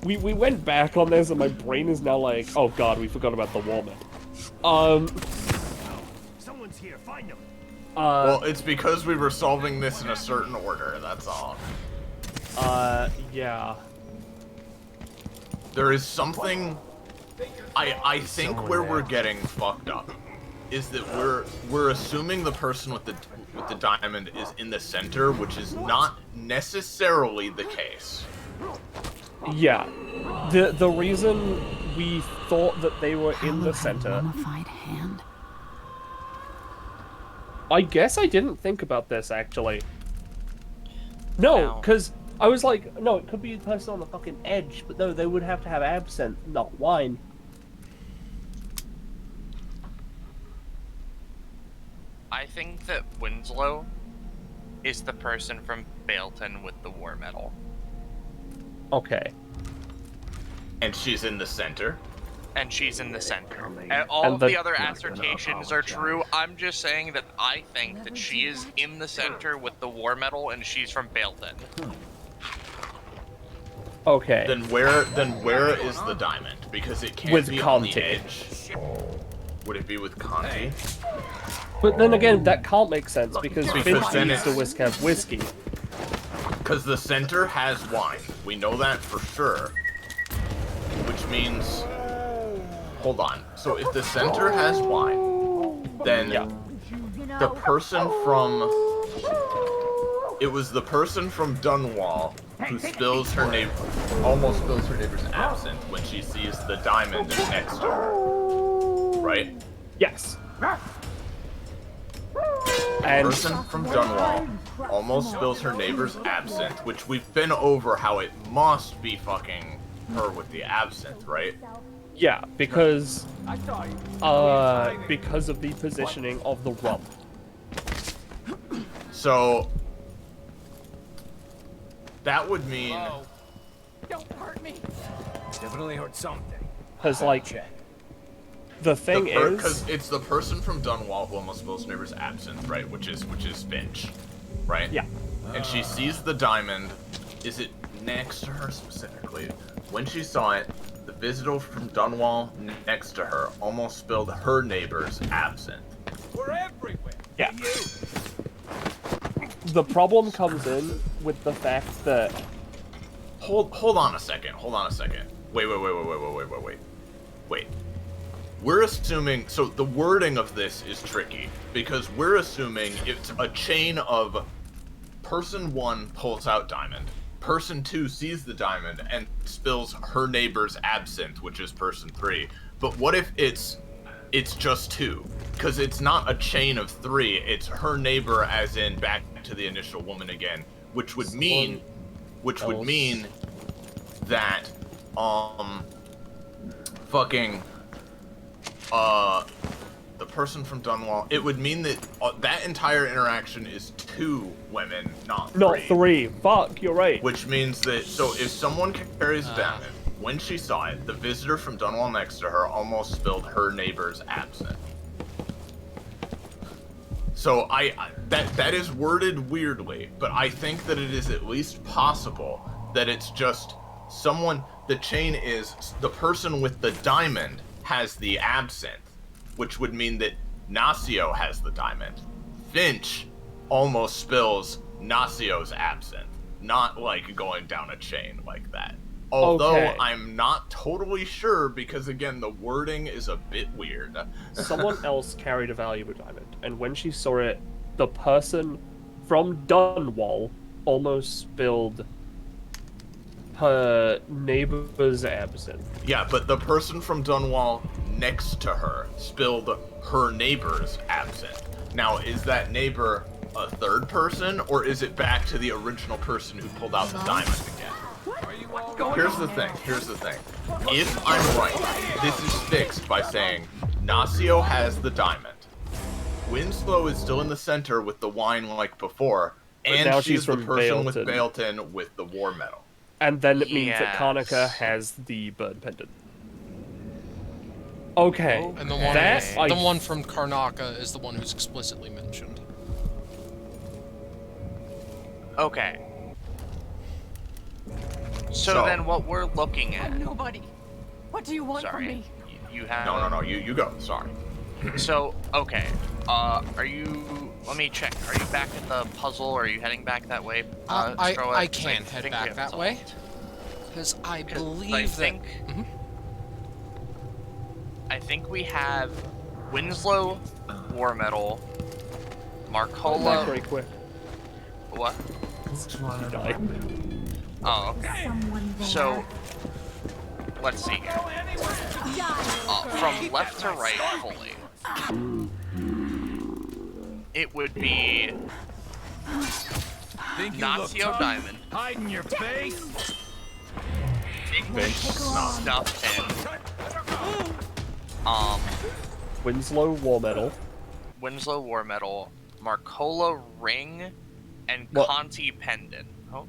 We went back on this, and my brain is now like, oh god, we forgot about the woman. Someone's here, find him. Well, it's because we were solving this in a certain order, that's all. Yeah. There is something... I think where we're getting fucked up is that we're assuming the person with the diamond is in the center, which is not necessarily the case. Yeah. The reason we thought that they were in the center... Mummified hand. I guess I didn't think about this, actually. No, because I was like, no, it could be a person on the fucking edge, but no, they would have to have absinthe, not wine. I think that Winslow is the person from Bailton with the war medal. Okay. And she's in the center? And she's in the center. And all of the other assertions are true. I'm just saying that I think that she is in the center with the war medal and she's from Bailton. Okay. Then where is the diamond? Because it can't With be Conti. on the edge. Would it be with Conti? But then again, that can't make sense, because Finch then needs to have whiskey. Because the center has wine. We know that for sure. Which means... Hold on. So if the center has wine, then the person from... It was the person from Dunwall who almost spills her neighbor's absinthe when she sees the diamond next to her. Right? Yes. The person from Dunwall almost spills her neighbor's absinthe, which we've been over how it must be fucking her with the absinthe, right? Yeah, because of the positioning of the rum. So that would mean Don't hurt me. Definitely hurt something. Because, like, the thing is... Because it's the person from Dunwall who almost spills neighbor's absinthe, right? Which is Finch, right? Yeah. And she sees the diamond. Is it next to her specifically? When she saw it, the visitor from Dunwall next to her almost spilled her neighbor's absinthe. We're everywhere. Yeah. The problem comes in with the fact that... Hold on a second. Wait. We're assuming... So the wording of this is tricky, because we're assuming it's a chain of person 1 pulls out diamond, person 2 sees the diamond and spills her neighbor's absinthe, which is person 3. But what if it's just 2? Because it's not a chain of 3, it's her neighbor as in back to the initial woman again, which would mean that the person from Dunwall, it would mean that that entire interaction is 2 women, not 3. Not 3. Fuck, you're right. Which means that, so if someone carries diamond, when she saw it, the visitor from Dunwall next to her almost spilled her neighbor's absinthe. So that is worded weirdly, but I think that it is at least possible that it's just someone, the chain is the person with the diamond has the absinthe, which would mean that Nacio has the diamond. Finch almost spills Nacio's absinthe, not like going down a chain like that. Although I'm not totally sure, because again, the wording is a bit weird. Someone else carried a valuable diamond, and when she saw it, the person from Dunwall almost spilled her neighbor's absinthe. Yeah, but the person from Dunwall next to her spilled her neighbor's absinthe. Now, is that neighbor a third person, or is it back to the original person who pulled out the diamond again? Are you Here's the thing. If I'm right, this is fixed by saying Nacio has the diamond. Winslow is still in the center with the wine like before, and now she's the from person with Baelton. Baelton with the war medal. And then it means that Yes. Karnaca has the bird pendant. Okay. And the one, That the one from Karnaca is the one who's explicitly mentioned. Okay. So then what we're looking at... Nobody. What do you want from me? You have... No, you go. Sorry. So, okay. Are you... Let me check. Are you back at the puzzle, or are you heading back that way? Scarlet? I can head think back we that have way. Because I believe I think, that... I think we have Winslow, War Medal, Marcola... Back very quick. What? You died. Oh, okay. So, let's see here. From left to right fully, it would be Nacio Diamond, Hiding your face? Bench Snuff Pin, Winslow War Medal. Winslow War Medal, Marcola Ring, and What? Conti Pendant. Oh,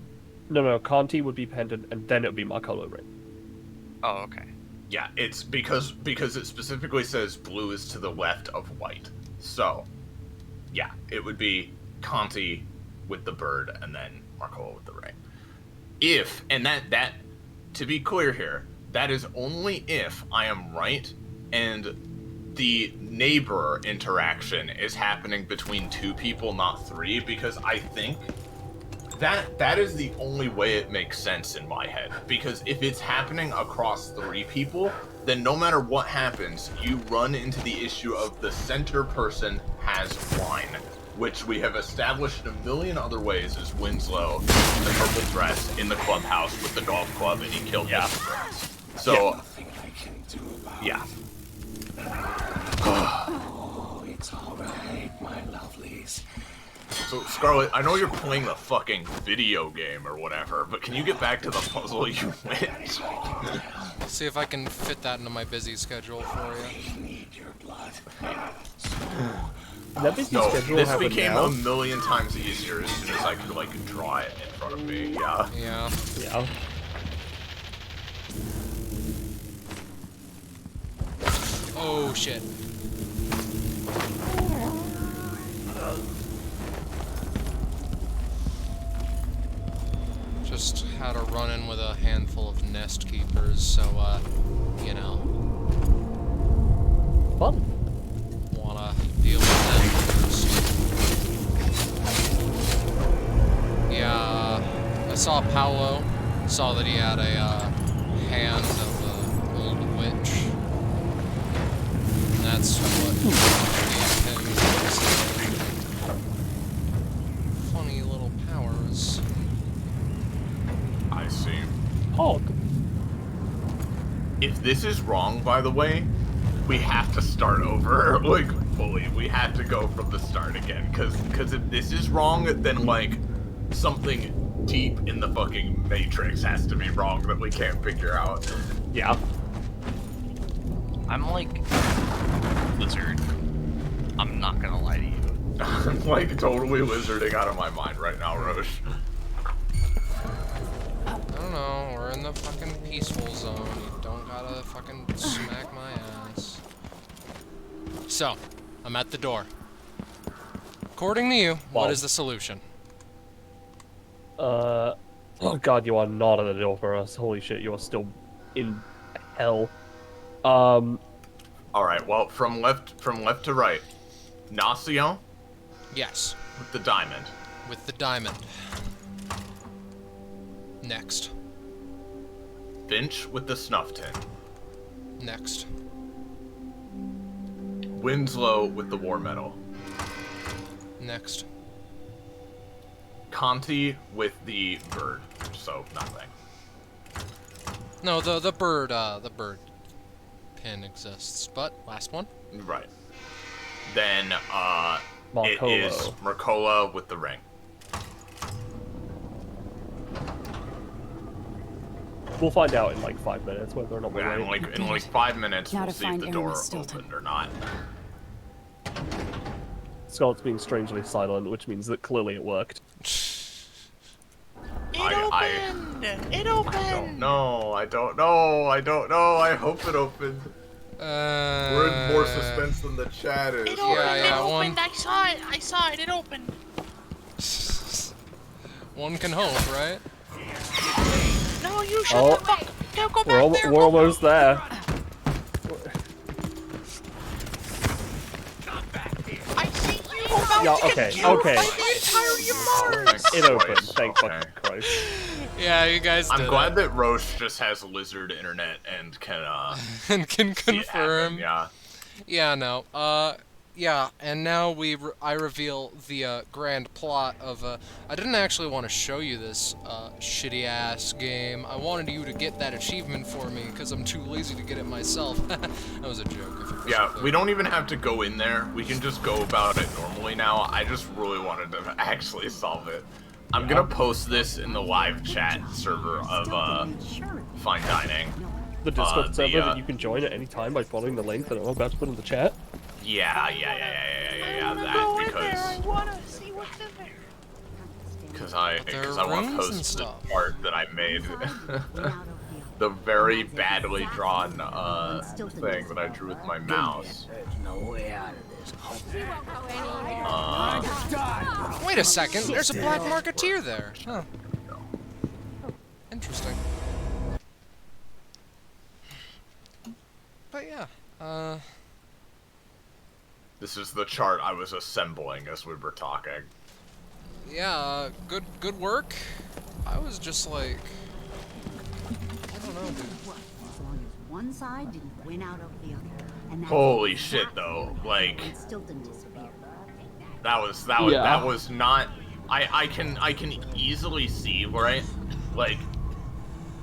No, Conti would be pendant, and then it would be Marcolo ring. oh, okay. Yeah, it's because it specifically says blue is to the left of white. So, yeah, it would be Conti with the bird and then Marcola with the ring. If, and that to be clear here, that is only if I am right and the neighbor interaction is happening between two people, not three, because I think that is the only way it makes sense in my head. Because if it's happening across three people, then no matter what happens, you run into the issue of the center person has wine, which we have established in a million other ways as Winslow in the purple dress in the clubhouse with the golf club, and he killed Mr. Burns. So, yeah. Oh, it's alright, my lovelies. So, Scarlet, I know you're playing the fucking video game or whatever, but can you get back to the puzzle you went? See if I can fit that into my busy schedule for you. Need your blood. That busy No, schedule this happen became now? a million times easier as soon as I could, like, draw it in front of me, yeah. Yeah. Yeah. Oh, shit. Just had a run-in with a handful of nest keepers, so, you know. Fun. Wanna deal with them first. Yeah, I saw Paolo. Saw that he had a, hand of an old witch. And that's what gave him his funny little powers. I see. Hog. If this is wrong, by the way, we have to start over, like, fully. We have to go from the start again, because if this is wrong, then, like, something deep in the fucking Matrix has to be wrong that we can't figure out. Yeah. I'm like lizard. I'm not gonna lie to you. I'm, like, totally lizarding out of my mind right now, Roche. I don't know, we're in the fucking peaceful zone. You don't gotta fucking smack my ass. So, I'm at the door. According to you, what is the solution? Oh god, you are not at the door for us. Holy shit, you are still in hell. Alright, well, from left to right. Nacio? Yes. With the diamond. With the diamond. Next. Finch with the snuff tin. Next. Winslow with the war medal. Next. Conti with the bird, so nothing. No, the bird pin exists, but last one? Right. Then, it Marcola. is Marcola with the ring. We'll find out in like 5 minutes whether or not we're Yeah, right. in like 5 minutes, Now we'll to see if find the door Aramis Stilton. opened or not. Scarlet's being strangely silent, which means that clearly it worked. I don't know. I don't know. I hope it opened. We're in more suspense than the chat is. It opened, I saw it, it opened. One can hope, right? No, you shut the fuck. Go back there. We're almost there. I see you about Yeah, to okay, get killed okay. by the entirety of Mars. It opened, thank fucking Christ. Yeah, you guys did I'm glad that Roche just has lizard internet and can and can see it confirm. happen, yeah. Yeah, no. Yeah, and now I reveal the grand plot of I didn't actually want to show you this shitty ass game. I wanted you to get that achievement for me because I'm too lazy to get it myself. That was a joke. Yeah, we don't even have to go in there. We can just go about it normally now. I just really wanted to actually solve it. I'm gonna post this in the live chat server of Fine Dining. The Discord server that you can join at any time by following the link that I'm about to put in the chat. Yeah, that because I wanna see what's in there. because I want to post the part that I made. The very badly drawn thing that I drew with my mouse. Wait a second, there's a black marketeer there. Huh. Interesting. But yeah, This is the chart I was assembling as we were talking. yeah, good work. I was just like, I don't know, dude. As long as one side didn't win out over the other. And that's Holy shit, though! Like Stilton disappeared. that was not. I can easily see, right? Like,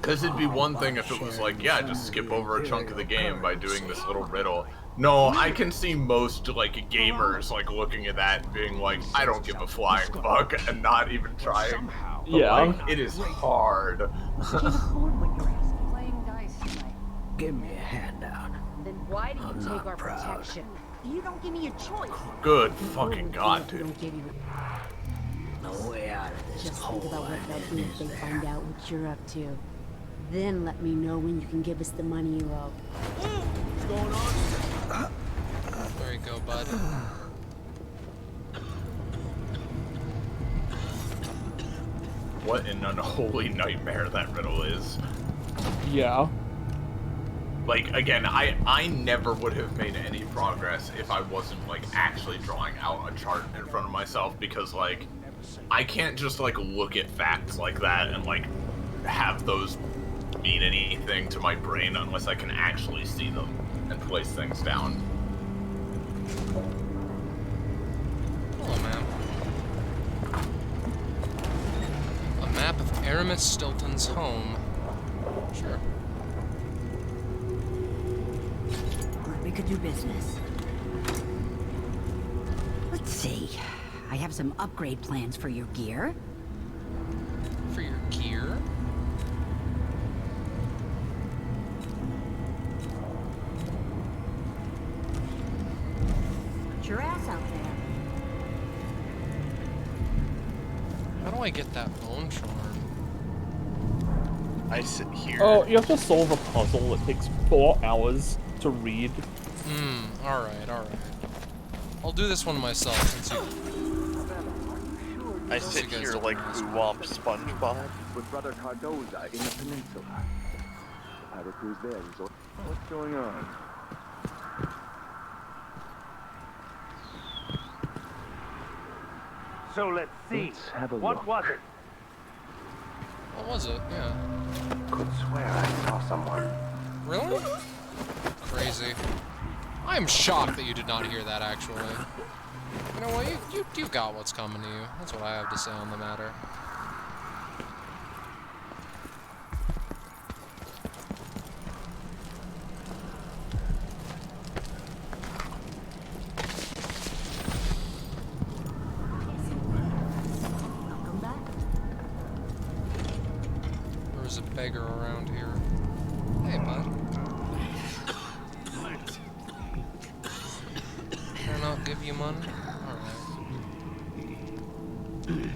cause it'd be one thing if it was like, yeah, just skip over a chunk of the game by doing this little riddle. No, I can see most like gamers like looking at that and being like, I don't give a flying fuck, and not even trying. But, Yeah. like, it is hard. Playing dice tonight. Give me a handout. Then why do I'm you take not our proud. protection? You don't give me a choice. Good fucking god, dude. Don't give you No way out of this Just hole. think about what they'll and do in if they there. find out what you're up to. Then let me know when you can give us the money you owe. What's going on? There you go, bud. What an unholy nightmare that riddle is. Yeah. Like, again, I never would have made any progress if I wasn't, like, actually drawing out a chart in front of myself, because, like, I can't just, like, look at facts like that and, like, have those mean anything to my brain unless I can actually see them and place things down. Hello, ma'am. A map of Aramis Stilton's home. Sure. We could do business. Let's see. I have some upgrade plans for your gear. For your gear? Put your ass out there. How do I get that bone charm? I sit here. Oh, you have to solve a puzzle that takes 4 hours to read. Alright. I'll do this one myself since you... I sit here like Womp SpongeBob. With Brother Cardoza in the peninsula. The pirate cruise there is... What's going on? So let's see. Let's have a What look. was it? What was it? Yeah. Could swear I saw someone. Really? Crazy. I am shocked that you did not hear that, actually. You know what? You got what's coming to you. That's what I have to say on the matter. There was a beggar around here. someone? Alright.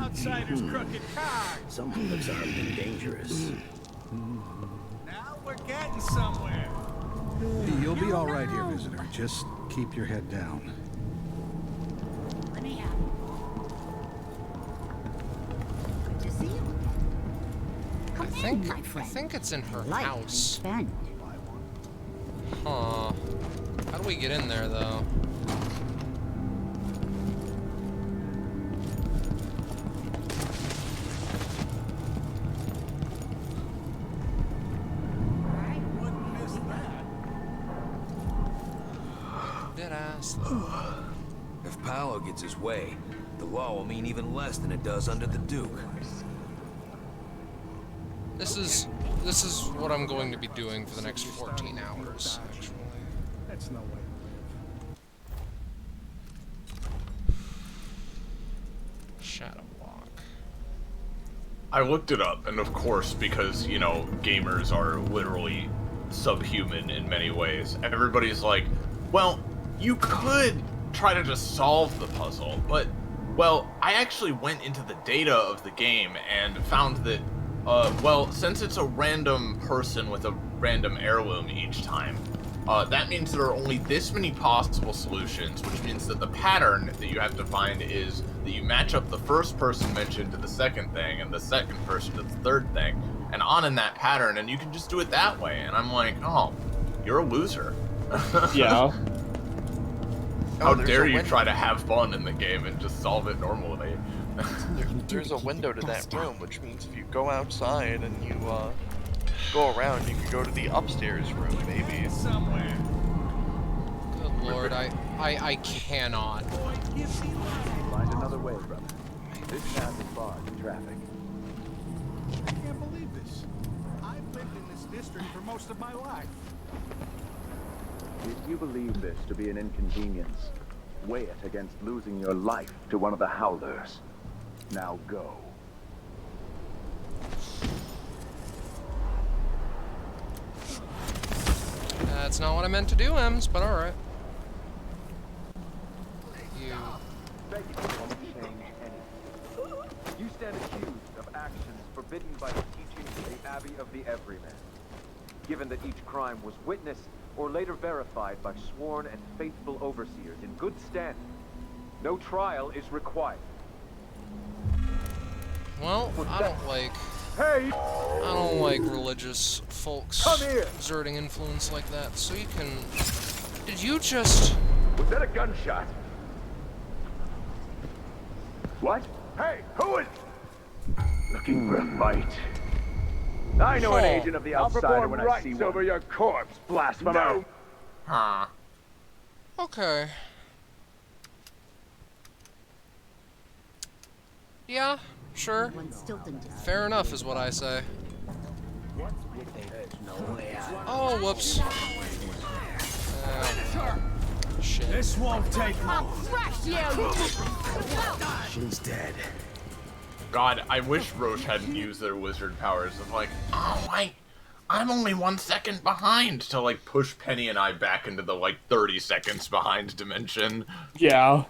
Outsiders, crooked cards. Someone looks armed and dangerous. Now we're getting somewhere. You'll be all right here, visitor. Just keep your head down. Let me out. Good to see you. Come in, my I friend. think it's in her Light house. and Huh. How do we get in there, though? Deadass. If Paolo gets his way, the law will mean even less than it does under the Duke. This is what I'm going to be doing for the next 14 hours, actually. That's no way. Shadow Walk. I looked it up, and of course, because, you know, gamers are literally subhuman in many ways, everybody's like, well, you could try to just solve the puzzle, but, well, I actually went into the data of the game and found that, well, since it's a random person with a random heirloom each time, that means there are only this many possible solutions, which means that the pattern that you have to find is that you match up the first person mentioned to the second thing, and the second person to the third thing, and on in that pattern, and you can just do it that way. And I'm like, oh, you're a loser. Yeah. How dare you try to have fun in the game and just solve it normally? There's a window to that room, which means if you go outside and you go around, you can go to the upstairs room, maybe. Somewhere. Good lord, I cannot. Find another way, brother. This path is barred to traffic. I can't believe this. I've lived in this district for most of my life. If you believe this to be an inconvenience, weigh it against losing your life to one of the Howlers. Now go. That's not what I meant to do, Ems, but alright. You. Beg you, won't change anything. You stand accused of actions forbidden by the teachings of the Abbey of the Everyman. Given that each crime was witnessed or later verified by sworn and faithful overseers in good standing, no trial is required. Well, I don't like... Hey! I don't like religious folks Come here! exerting influence like that, so you can... Did you just... Was that a gunshot? What? Hey, who is... Looking for a fight. I know an agent of the outsider when I see one. Over your corpse, blasphemer. No. Huh. Okay. Yeah, sure. Fair enough is what I say. Oh, whoops. Shit. This won't take long. She's dead. God, I wish Roche hadn't used their wizard powers of like, oh, I'm only 1 second behind to like push Penny and I back into the like 30 seconds behind dimension. Yeah.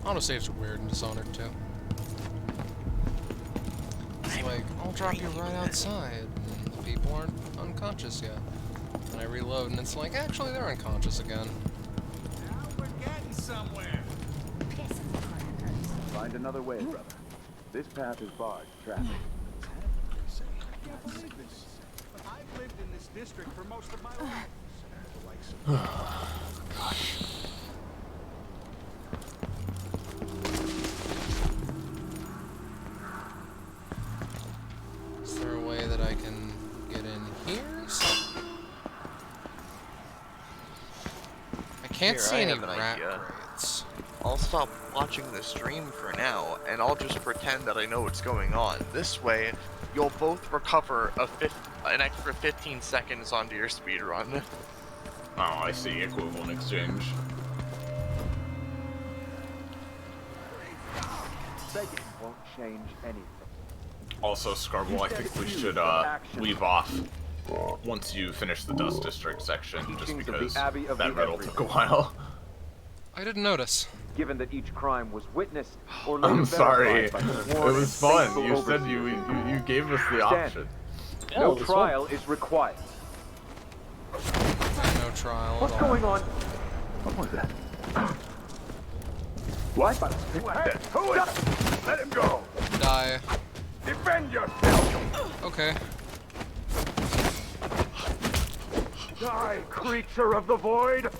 Autosaves are weird in Dishonored too. It's like, I'll drop you right outside, and the people aren't unconscious yet. And I reload, and it's like, actually, they're unconscious again. Now we're getting somewhere. Find another way, brother. This path is barred to traffic. I can't believe this. I've lived in this district for most of my life. Gosh. Is there a way that I can get in here? I can't see any rat crates. I'll stop watching the stream for now, and I'll just pretend that I know what's going on. This way, you'll both recover an extra 15 seconds onto your speedrun. Oh, I see. Equivalent exchange. Begging won't change anything. Also, Scarble, I think we should leave off. once you finish the Dust District section, just Teachings of because the Abbey of that the riddle took a while. I didn't notice. Given that each crime was witnessed or later I'm sorry. verified by It sworn was and fun. faithful You said overseers. you gave us the Stand. option. No it was trial is required. No trial. What's going on? What was that? What? Hey, who is it? Let him go. Die. Defend yourself. Okay. Die, creature of the void.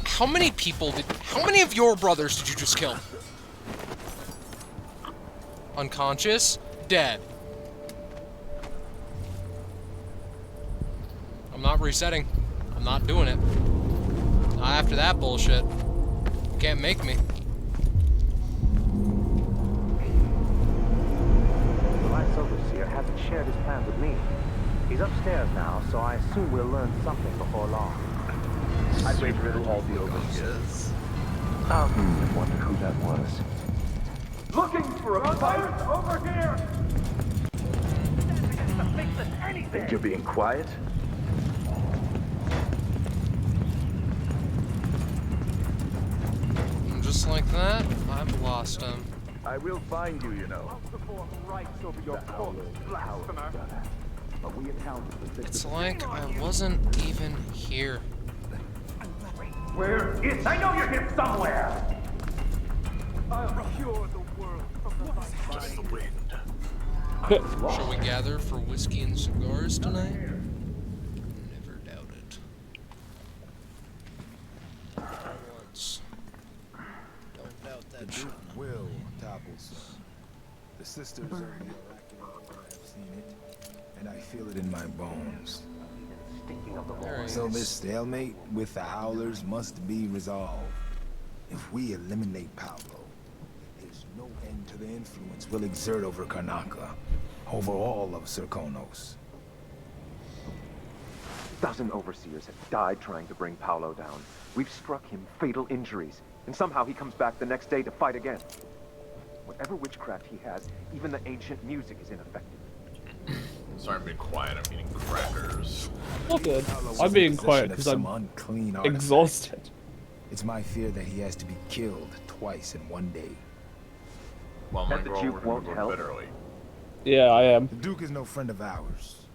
How many people did... How many of your brothers did you just kill? Unconscious? Dead. I'm not resetting. I'm not doing it. Not after that bullshit. You can't make me. The Vice Overseer hasn't shared his plans with me. He's upstairs now, so I assume we'll learn something before long. I'd wait for all the overseers. I wonder who that was. Looking for a fight? Over here. Think you're being quiet? And just like that, I've lost him. I will find you, you know. Rights over your corpse, blasphemer. But we encountered the It's like I wasn't even here. Where is? I know you're here somewhere. I'll cure the world from the vice. Just the wind. Shall we gather for whiskey and cigars tonight? Never doubt it. Once. Don't doubt that shit. Will topples. The sisters of the Arachnoid have seen it, and I feel it in my bones. There he So is. this stalemate with the Howlers must be resolved. If we eliminate Pablo, there's no end to the influence we'll exert over Karnaca, over all of Serkonos. A dozen overseers have died trying to bring Paolo down. We've struck him fatal injuries, and somehow he comes back the next day to fight again. Whatever witchcraft he has, even the ancient music is ineffective. Sorry, I'm being quiet. I'm eating crackers. All good. I'm being quiet because I'm unclean exhausted. It's my fear that he has to be killed twice in one day. Well, That the Duke won't help? Bitterly. Yeah, I am. The Duke is no friend of ours.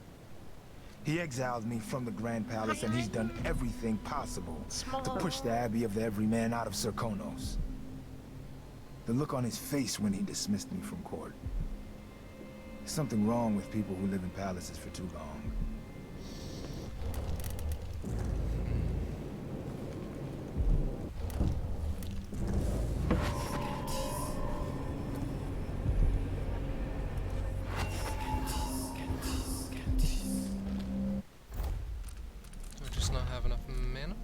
He exiled me from the Grand Palace, and he's done everything possible to push the Abbey of the Everyman out of Serkonos. The look on his face when he dismissed me from court. There's something wrong with people who live in palaces for too long. Do I just not have enough mana?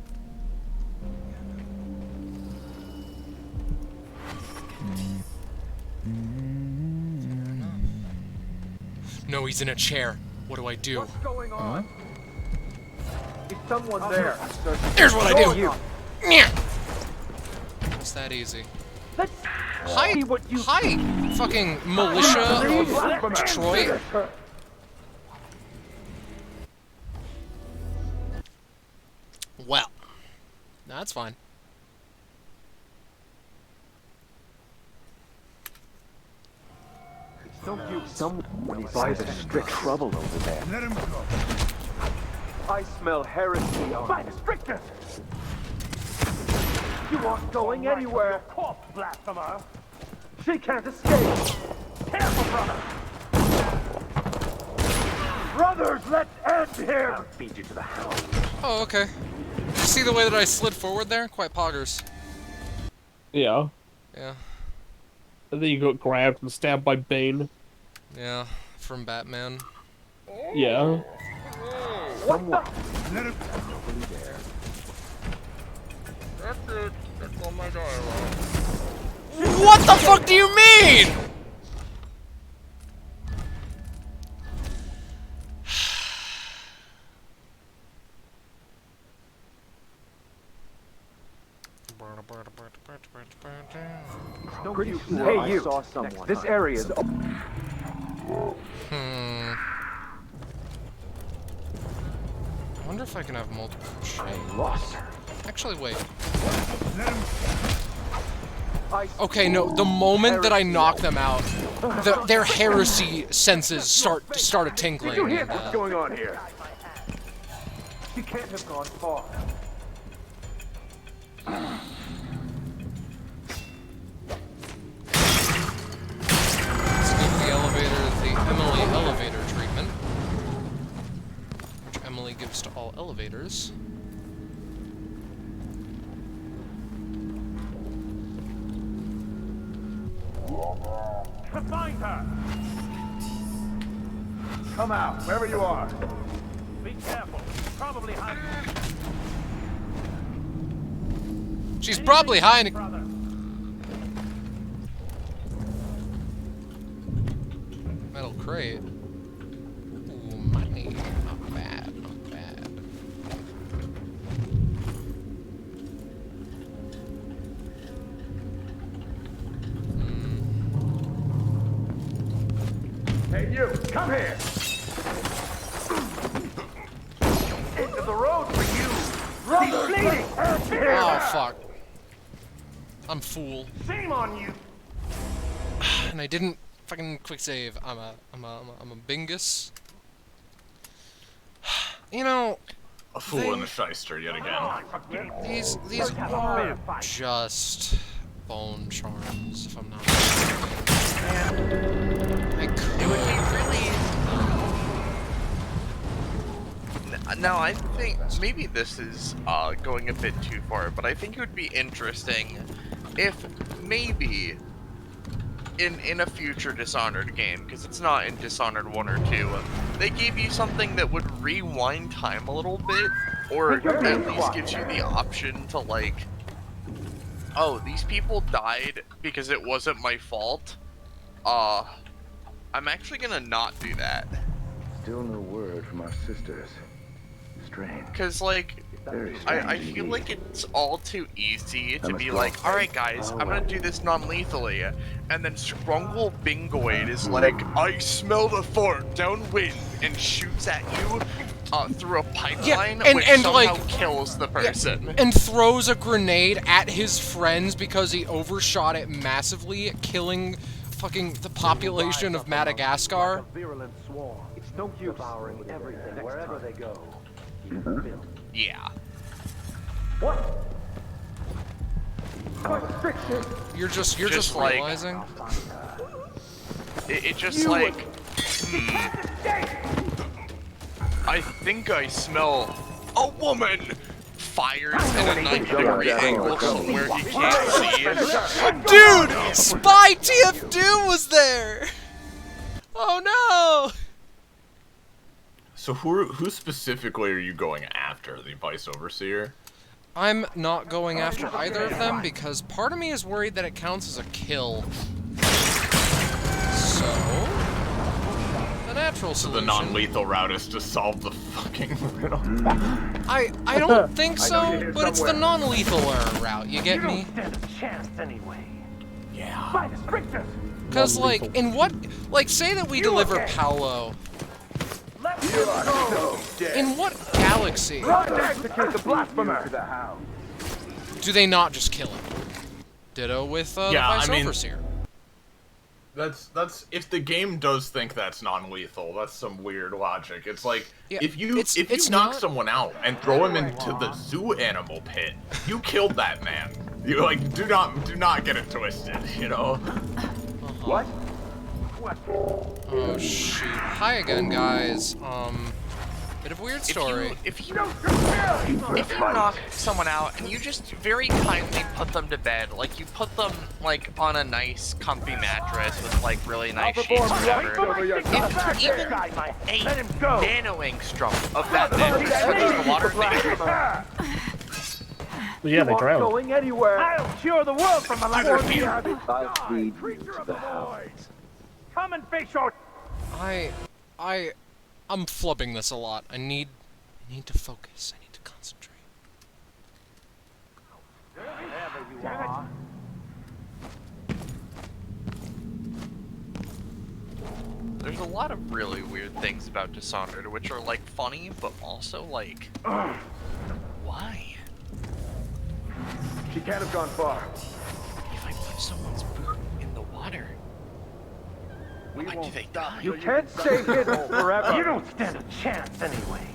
No, he's in a chair. What do I do? What's going on? Is someone there? Here's what I do. You. It's that easy. Let's Hi, see what you. hi, fucking militia of Detroit. Well, that's fine. Someone is by the strict trouble over there. Let him go. I smell heresy by the strictest. You aren't going anywhere. Corpse blasphemer. She can't escape. Careful, brother. Brothers, let's end here. I'll feed you to the hound. Oh, okay. Did you see the way that I slid forward there? Quite poggers. Yeah. Yeah. And then you got grabbed and stabbed by Bane. Yeah, from Batman. Yeah. Someone. Let him. Nobody there. That's it. That's all my dialogue. What the fuck do you mean? Pretty sure I saw someone. This area is. I wonder if I can have multiple chains. Lost her. Actually, wait. Okay, no. The moment that I knock them out, their heresy senses started tinkling. Did you hear And, what's going on here? She can't have gone far. Let's give the elevator the Emily elevator treatment, which Emily gives to all elevators. Find her! Come out, wherever you are. Be careful. Probably hiding. She's probably hiding. Metal crate. Ooh, money. Not bad, not bad. Hey, you! Come here! Into the road for you! He's bleeding! Oh, fuck. I'm fool. Shame on you! And I didn't fucking quick save. I'm a bingus. You know, A fool and a shyster yet again. these are just bone charms, if I'm not mistaken. I could. It would be really... Now, I think maybe this is going a bit too far, but I think it would be interesting if maybe in a future Dishonored game, because it's not in Dishonored 1 or 2, they gave you something that would rewind time a little bit, or at least gives you the option to, like, oh, these people died because it wasn't my fault. I'm actually gonna not do that. Still no word from our sisters. Strange. Because, like, I feel like it's all too easy to be like, alright guys, I'm gonna do this non-lethally, and then Strungle Bingoid is like, I smell the fort downwind, and shoots at you through a pipeline, which somehow like, kills the person. Yeah, and throws a grenade at his friends because he overshot it massively, killing fucking the population of Madagascar. Virulent swarm. It's no use devouring everything wherever they go. Yeah. What? You're just like, realizing. It just like, I think I smell a woman. Fires at a 90-degree angle somewhere he can't see. Dude, Spy TF2 was there. Oh no. So who specifically are you going after? The Vice Overseer? I'm not going after either of them because part of me is worried that it counts as a kill. So, the natural solution. So the non-lethal route is to solve the fucking riddle. I don't think so, but it's the non-lethal route. You get me? Yeah. Because like, in what, like, say that we deliver Paolo. In what galaxy do they not just kill him? Ditto with the Vice Overseer. That's if the game does think that's non-lethal, that's some weird logic. It's like if you knock someone out and throw him into the zoo animal pit, you killed that man. You like do not get it twisted, you know? What? Oh shoot. Hi again, guys. Bit of a weird story. If you knock someone out and you just very kindly put them to bed, like you put them like on a nice comfy mattress with like really nice sheets or whatever, if even a nano-angstrom of that mattress touches the water, yeah, they drown. Going anywhere. I'll cure the world from the lack of I'll feed the house. Come and face your... I'm flubbing this a lot. I need to focus. I need to concentrate. Damn it. There's a lot of really weird things about Dishonored, which are like funny, but also like, why? She can't have gone far. If I put someone's boot in the water, We do won't they stop. die? You can't stay hidden forever. You don't stand a chance anyway.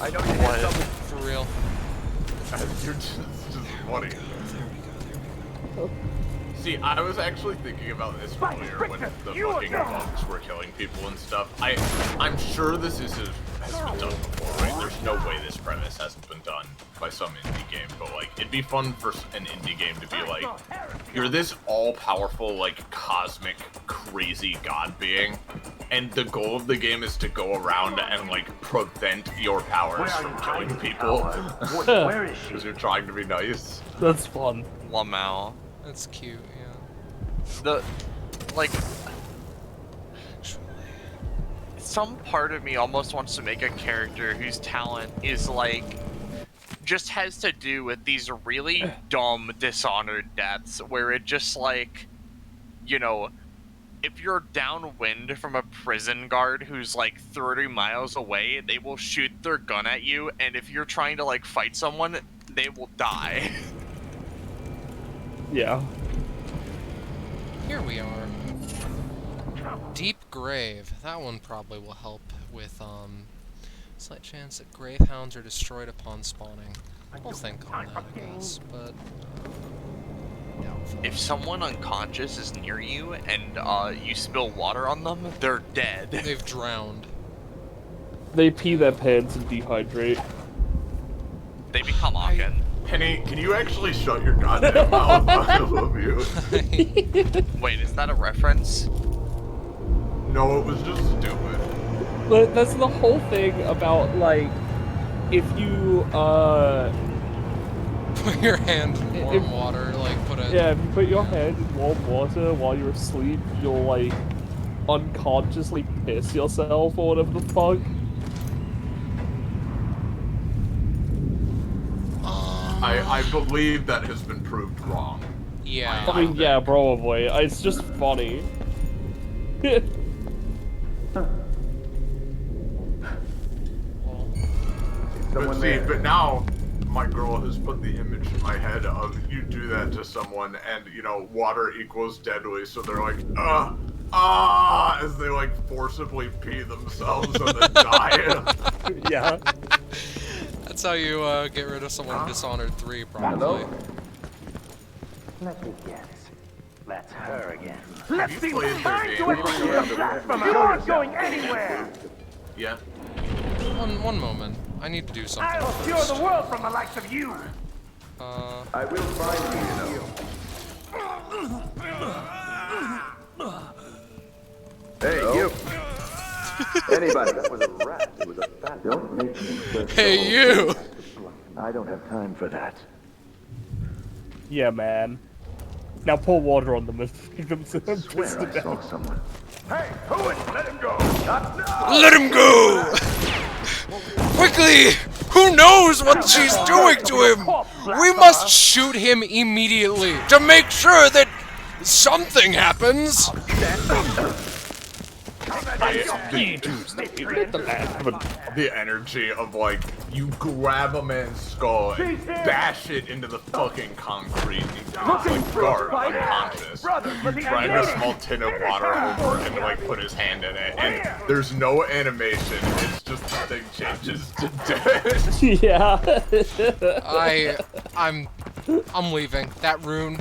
I know you had something. For real. You're just funny. See, I was actually thinking about this earlier when the fucking bugs were killing people and stuff. I'm sure this has been done before, right? There's no way this premise hasn't been done by some indie game, but like, it'd be fun for an indie game to be like, you're this all-powerful, like, cosmic, crazy god being, and the goal of the game is to go around and like prevent your powers from killing people. Where is she? Because you're trying to be nice. That's fun. Lamau. That's cute, yeah. Some part of me almost wants to make a character whose talent is like, just has to do with these really dumb Dishonored deaths, where it just like, you know, if you're downwind from a prison guard who's like 30 miles away, they will shoot their gun at you, and if you're trying to like fight someone, they will die. Yeah. Here we are. Deep Grave. That one probably will help with, slight chance that grave hounds are destroyed upon spawning. We'll think on that, I guess, but, doubtful. If someone unconscious is near you and, you spill water on them, they're dead. They've drowned. They pee their pants and dehydrate. They become Aken. Penny, can you actually shut your goddamn mouth? I love you. Wait, is that a reference? No, it was just stupid. But that's the whole thing about, like, if you, Put your hand in warm water, like, put it... Yeah, if you put your hand in warm water while you're asleep, you'll, like, unconsciously piss yourself or whatever the fuck. I believe that has been proved wrong. Yeah. I mean, yeah, probably. It's just funny. But now my girl has put the image in my head of you do that to someone and, you know, water equals deadly, so they're like, as they like forcibly pee themselves and then die. Yeah. That's how you get rid of someone in Dishonored 3, probably. Hello? Let me guess. That's her again. Let's see what time to You aren't going anywhere! Yeah. One moment. I need to do something. I'll cure the world from the likes of you! I will find you. Hey, you! Anybody? That was a rat. It was a fat. Don't make me. Hey, you! I don't have time for that. Yeah, man. Now pour water on them and make them piss to Swear I death. saw someone. Hey, who is? Let him go! Let him go! Quickly! Who knows what she's doing to him? We must shoot him immediately to make sure that something happens. The energy of like you grab a man's skull and bash it into the fucking concrete. He's like guard unconscious. You drag a small tin of water over and like put his hand in it, and there's no animation. It's just the thing changes to death. Yeah. I'm leaving. That rune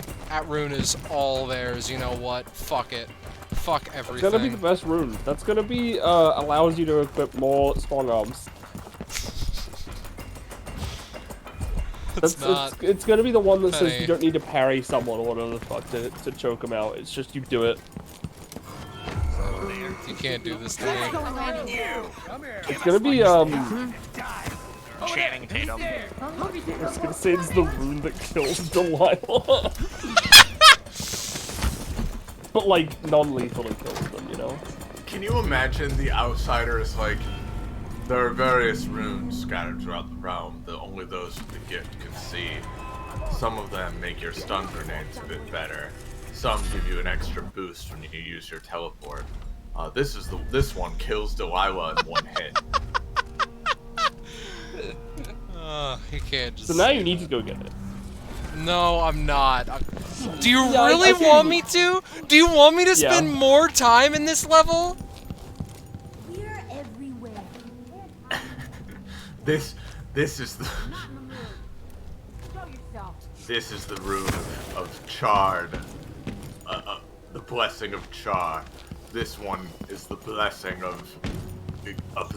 is all theirs. You know what? Fuck it. Fuck everything. It's gonna be the best rune. That's gonna be, allows you to equip more strong arms. It's gonna be the one that says you don't need to parry someone or whatever the fuck to choke them out. It's just you do it. You can't do this to me. It's gonna be, Channing Tatum. I was gonna say it's the rune that kills Delilah. But like non-lethally kills them, you know? Can you imagine the outsiders like, there are various runes scattered throughout the realm that only those with the gift can see. Some of them make your stun grenades a bit better. Some give you an extra boost when you use your teleport. This one kills Delilah in one hit. He can't just. So now you need to go get it. No, I'm not. Do you Yeah, really want me to? Do you want me to Yeah. spend more time in this level? We're everywhere. This is the Show yourself. this is the rune of Chard. The blessing of Char. This one is the blessing of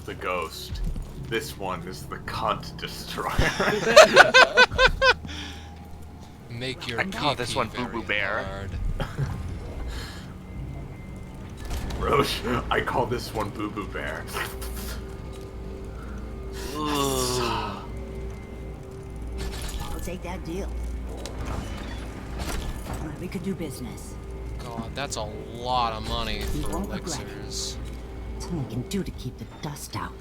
the ghost. This one is the cunt destroyer. Make your I call this one Boo Boo Bear. Roche, I call this one Boo Boo Bear. I'll take that deal. We could do business. God, that's a lot of money You for won't regret elixirs. Something we can do to keep the dust out.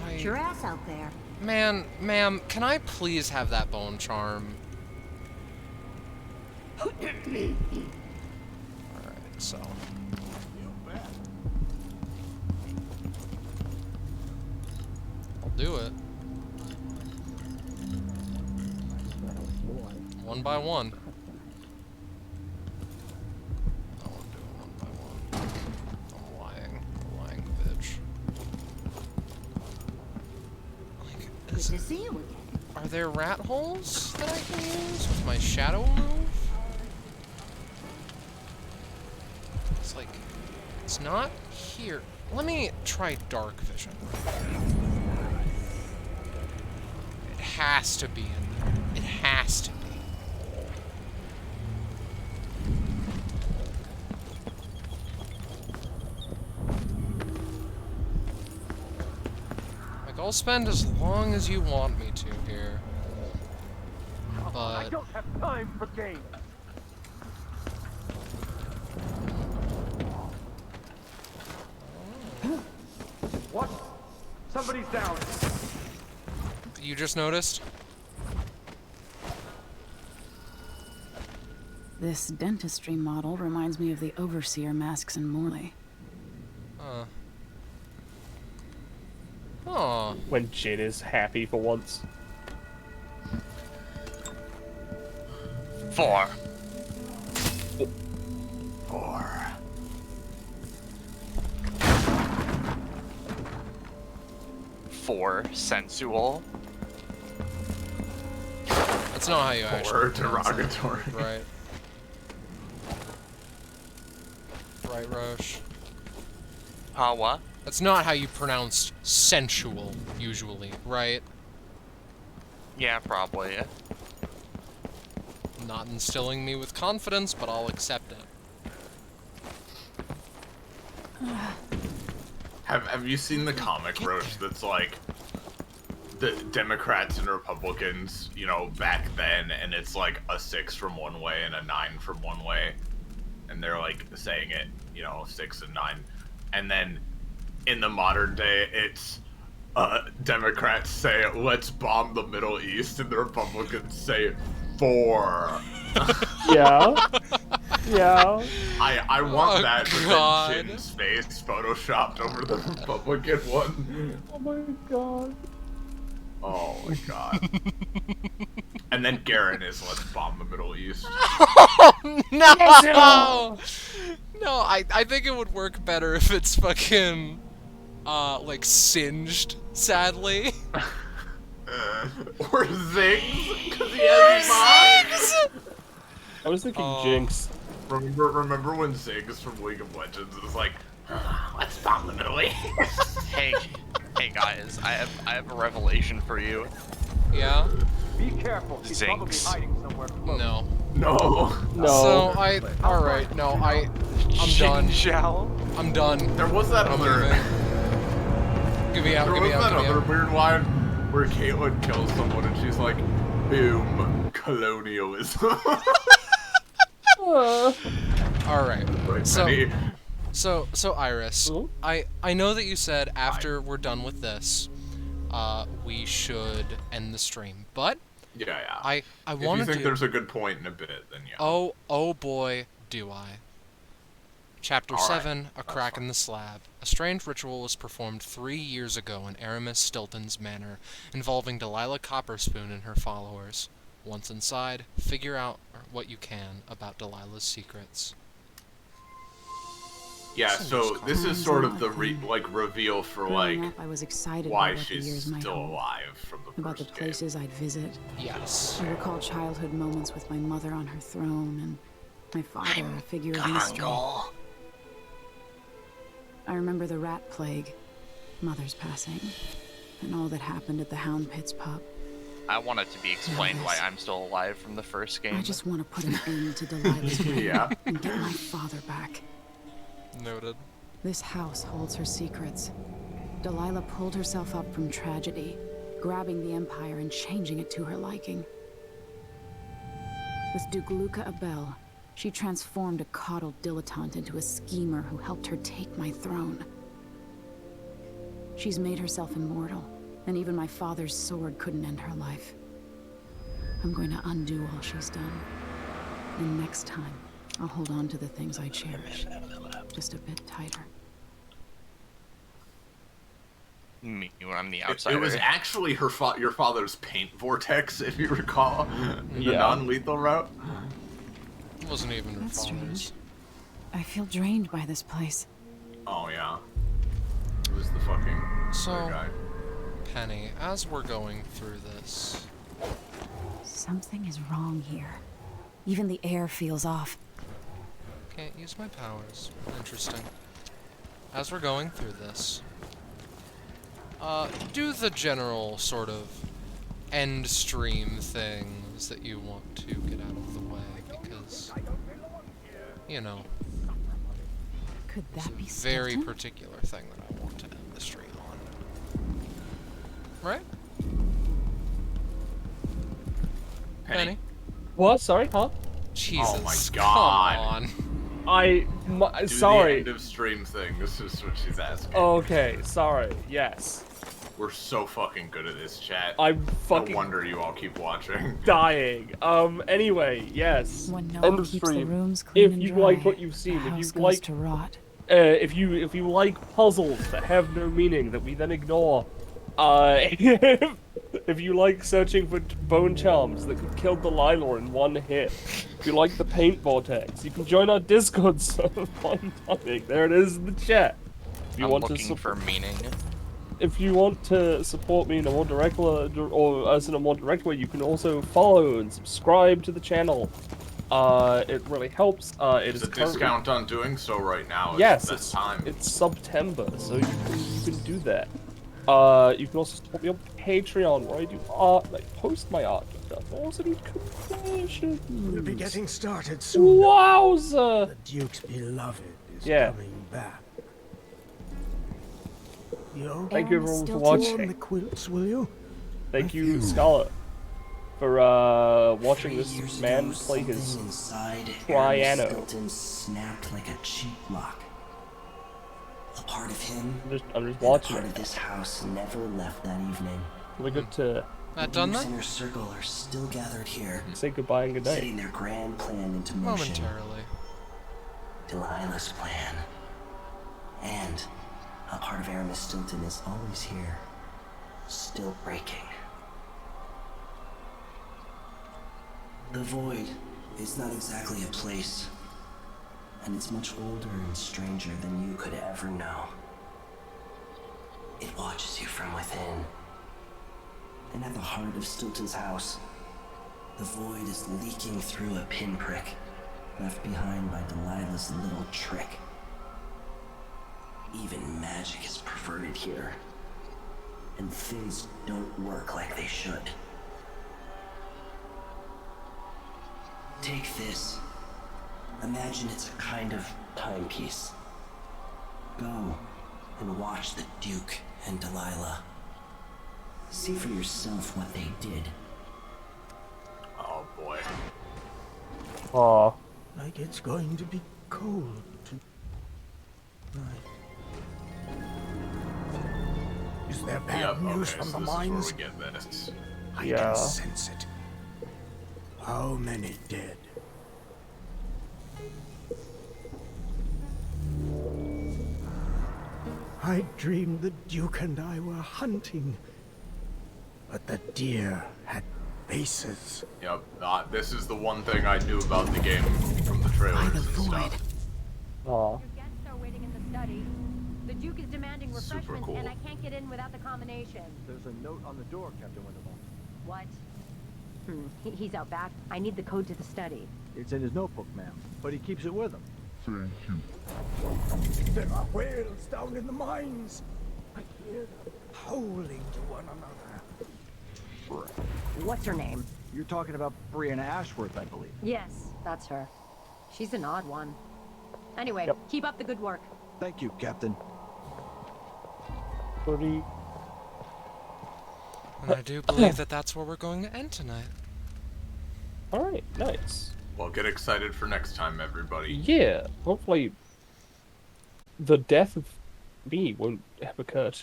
Get your ass out there. Ma'am, can I please have that bone charm? Alright, so. I'll do it. One by one. I won't do it one by one. I'm lying. I'm a lying bitch. Good to see you again. Are there rat holes that I can use with my shadow move? It's like, it's not here. Let me try dark vision. It has to be in there. It has to be. Like, I'll spend as long as you want me to here. I But don't have time for games. What? Somebody's down. you just noticed? This dentistry model reminds me of the overseer masks in Morley. Huh. Oh. When Jin is happy for once. 4. 4 sensual. That's not how you actually Or pronounce it. derogatory. Right. Right, Roche. What? That's not how you pronounce sensual, usually, right? Yeah, probably. Not instilling me with confidence, but I'll accept it. Have you seen the comic, Roche, that's like the Democrats and Republicans, you know, back then, and it's like a 6 from one way and a 9 from one way, and they're like saying it, you know, 6 and 9, and then in the modern day, it's Democrats say, let's bomb the Middle East, and the Republicans say, 4. Yeah. Yeah. I want Oh, that God. with Jin's face photoshopped over the Republican one. Oh my god. Oh my god. And then Garen is let's bomb the Middle East. Oh, no! No, I think it would work better if it's fucking, like, singed, sadly. Or Ziggs, because he has mods. I was thinking Jinx. Remember when Ziggs from League of Legends was like, let's bomb the Middle East? Hey guys, I have a revelation for you. Yeah? Be careful. She's probably Zinx. hiding somewhere close. No. No. So, alright, no, I'm done. I'm done. There was that I'm other... leaving. Give me out, There give was me out, that give me other out. weird line where Caitlyn kills someone and she's like, boom, colonialism. Alright, Right, so, Penny? so Iris, I know that you said after we're done with this, we should end the stream, but Yeah. I want to If you think do... there's a good point in a bit, then yeah. Oh boy, do I. Chapter 7, A Crack in the Slab. A strange ritual was performed 3 years ago in Aramis Stilton's manor, involving Delilah Copperspoon and her followers. Once inside, figure out what you can about Delilah's secrets. Yeah, so this is sort of the reveal for Growing up, I was excited why about what the years she's might still hold, alive from the about the first places I'd visit. Yes. I recall childhood moments with my mother on her throne and my father, a figure of mystery. I remember the rat plague, Mother's passing, and all that happened at the Hound Pits pub. I want it to be explained why I'm still alive from the first game. I just want to put an end to Delilah's reign Yeah. and get my father back. Noted. This house holds her secrets. Delilah pulled herself up from tragedy, grabbing the Empire and changing it to her liking. With Duke Luca Abel, she transformed a coddled dilettante into a schemer who helped her take my throne. She's made herself immortal, and even my father's sword couldn't end her life. I'm going to undo all she's done. And next time, I'll hold on to the things I cherish, just a bit tighter. Me when I'm the outsider. It was actually your father's paint vortex, if you recall, the Yeah. non-lethal route. It wasn't even her That's father's. strange. I feel drained by this place. Oh yeah, it was the fucking So, other guy. Penny, as we're going through this... Something is wrong here. Even the air feels off. Can't use my powers. Interesting. As we're going through this, do the general sort of end stream things that you want to get out of the way, because, you know, Could that be it's a very Stilton? particular thing that I want to end the stream on. Right? Penny? What? Sorry, huh? Jesus, Oh my god. come on. Do sorry. the end of stream thing. This is what she's asking. Okay, sorry. Yes. We're so fucking good at this, chat. I'm fucking No wonder you all keep watching. dying. Anyway, yes. When no End one of keeps the stream. rooms clean If and you dry, like what you've seen, the if house you goes like to rot. if you like puzzles that have no meaning that we then ignore, if you like searching for bone charms that could kill Delilah in one hit, if you like the paint vortex, you can join our Discord server on topic. There it is in the chat. If you I'm want looking for meaning. If you want to support me in a more direct or us in a more direct way, you can also follow and subscribe to the channel. It really helps. It is There's a discount on doing so right now. It's yes, the best time. it's September, so you can do that. You can also support me on Patreon, where I do art, and I post my art and stuff. I also do commissions. We'll be getting started soon. Wowza! The Duke's beloved is Yeah. coming back. Yo, Thank you everyone for warm watching. the quilts, will you? Thank you, Scarlet, for watching this man play his piano. Stilton snapped like a cheap lock. A part of him, I'm just and watching a part it. of this house never left that evening. Really good to That done Duke's that? inner circle are still gathered here, say goodbye and good night. setting their grand plan into motion. Momentarily. Delilah's plan. And a part of Aramis Stilton is always here, still breaking. The Void is not exactly a place, and it's much older and stranger than you could ever know. It watches you from within. And at the heart of Stilton's house, the Void is leaking through a pinprick left behind by Delilah's little trick. Even magic is perverted here, and things don't work like they should. Take this. Imagine it's a kind of timepiece. Go and watch the Duke and Delilah. See for yourself what they did. Oh boy. Aw. Like it's going to be cold tonight. Is there bad news from the mines? This is where we get this. I Yeah. can sense it. How many dead? I dreamed the Duke and I were hunting. But the deer had faces. Yep, this is the one thing I knew about the game from the trailers and stuff. Aw. Your guests are waiting in the study. The Duke is demanding refreshments, cool. and I can't get in without the combination. There's a note on the door, Captain Winterbourne. What? He's out back. I need the code to the study. It's in his notebook, ma'am, but he keeps it with him. There are whales down in the mines. I hear them howling to one another. What's her name? You're talking about Brianna Ashworth, I believe. Yes, that's her. She's an odd one. Anyway, keep up the good work. Thank you, Captain. Pretty. And I do believe that that's where we're going to end tonight. Alright, nice. Well, get excited for next time, everybody. Yeah, hopefully the death of me won't have occurred.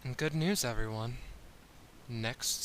And good news, everyone. Next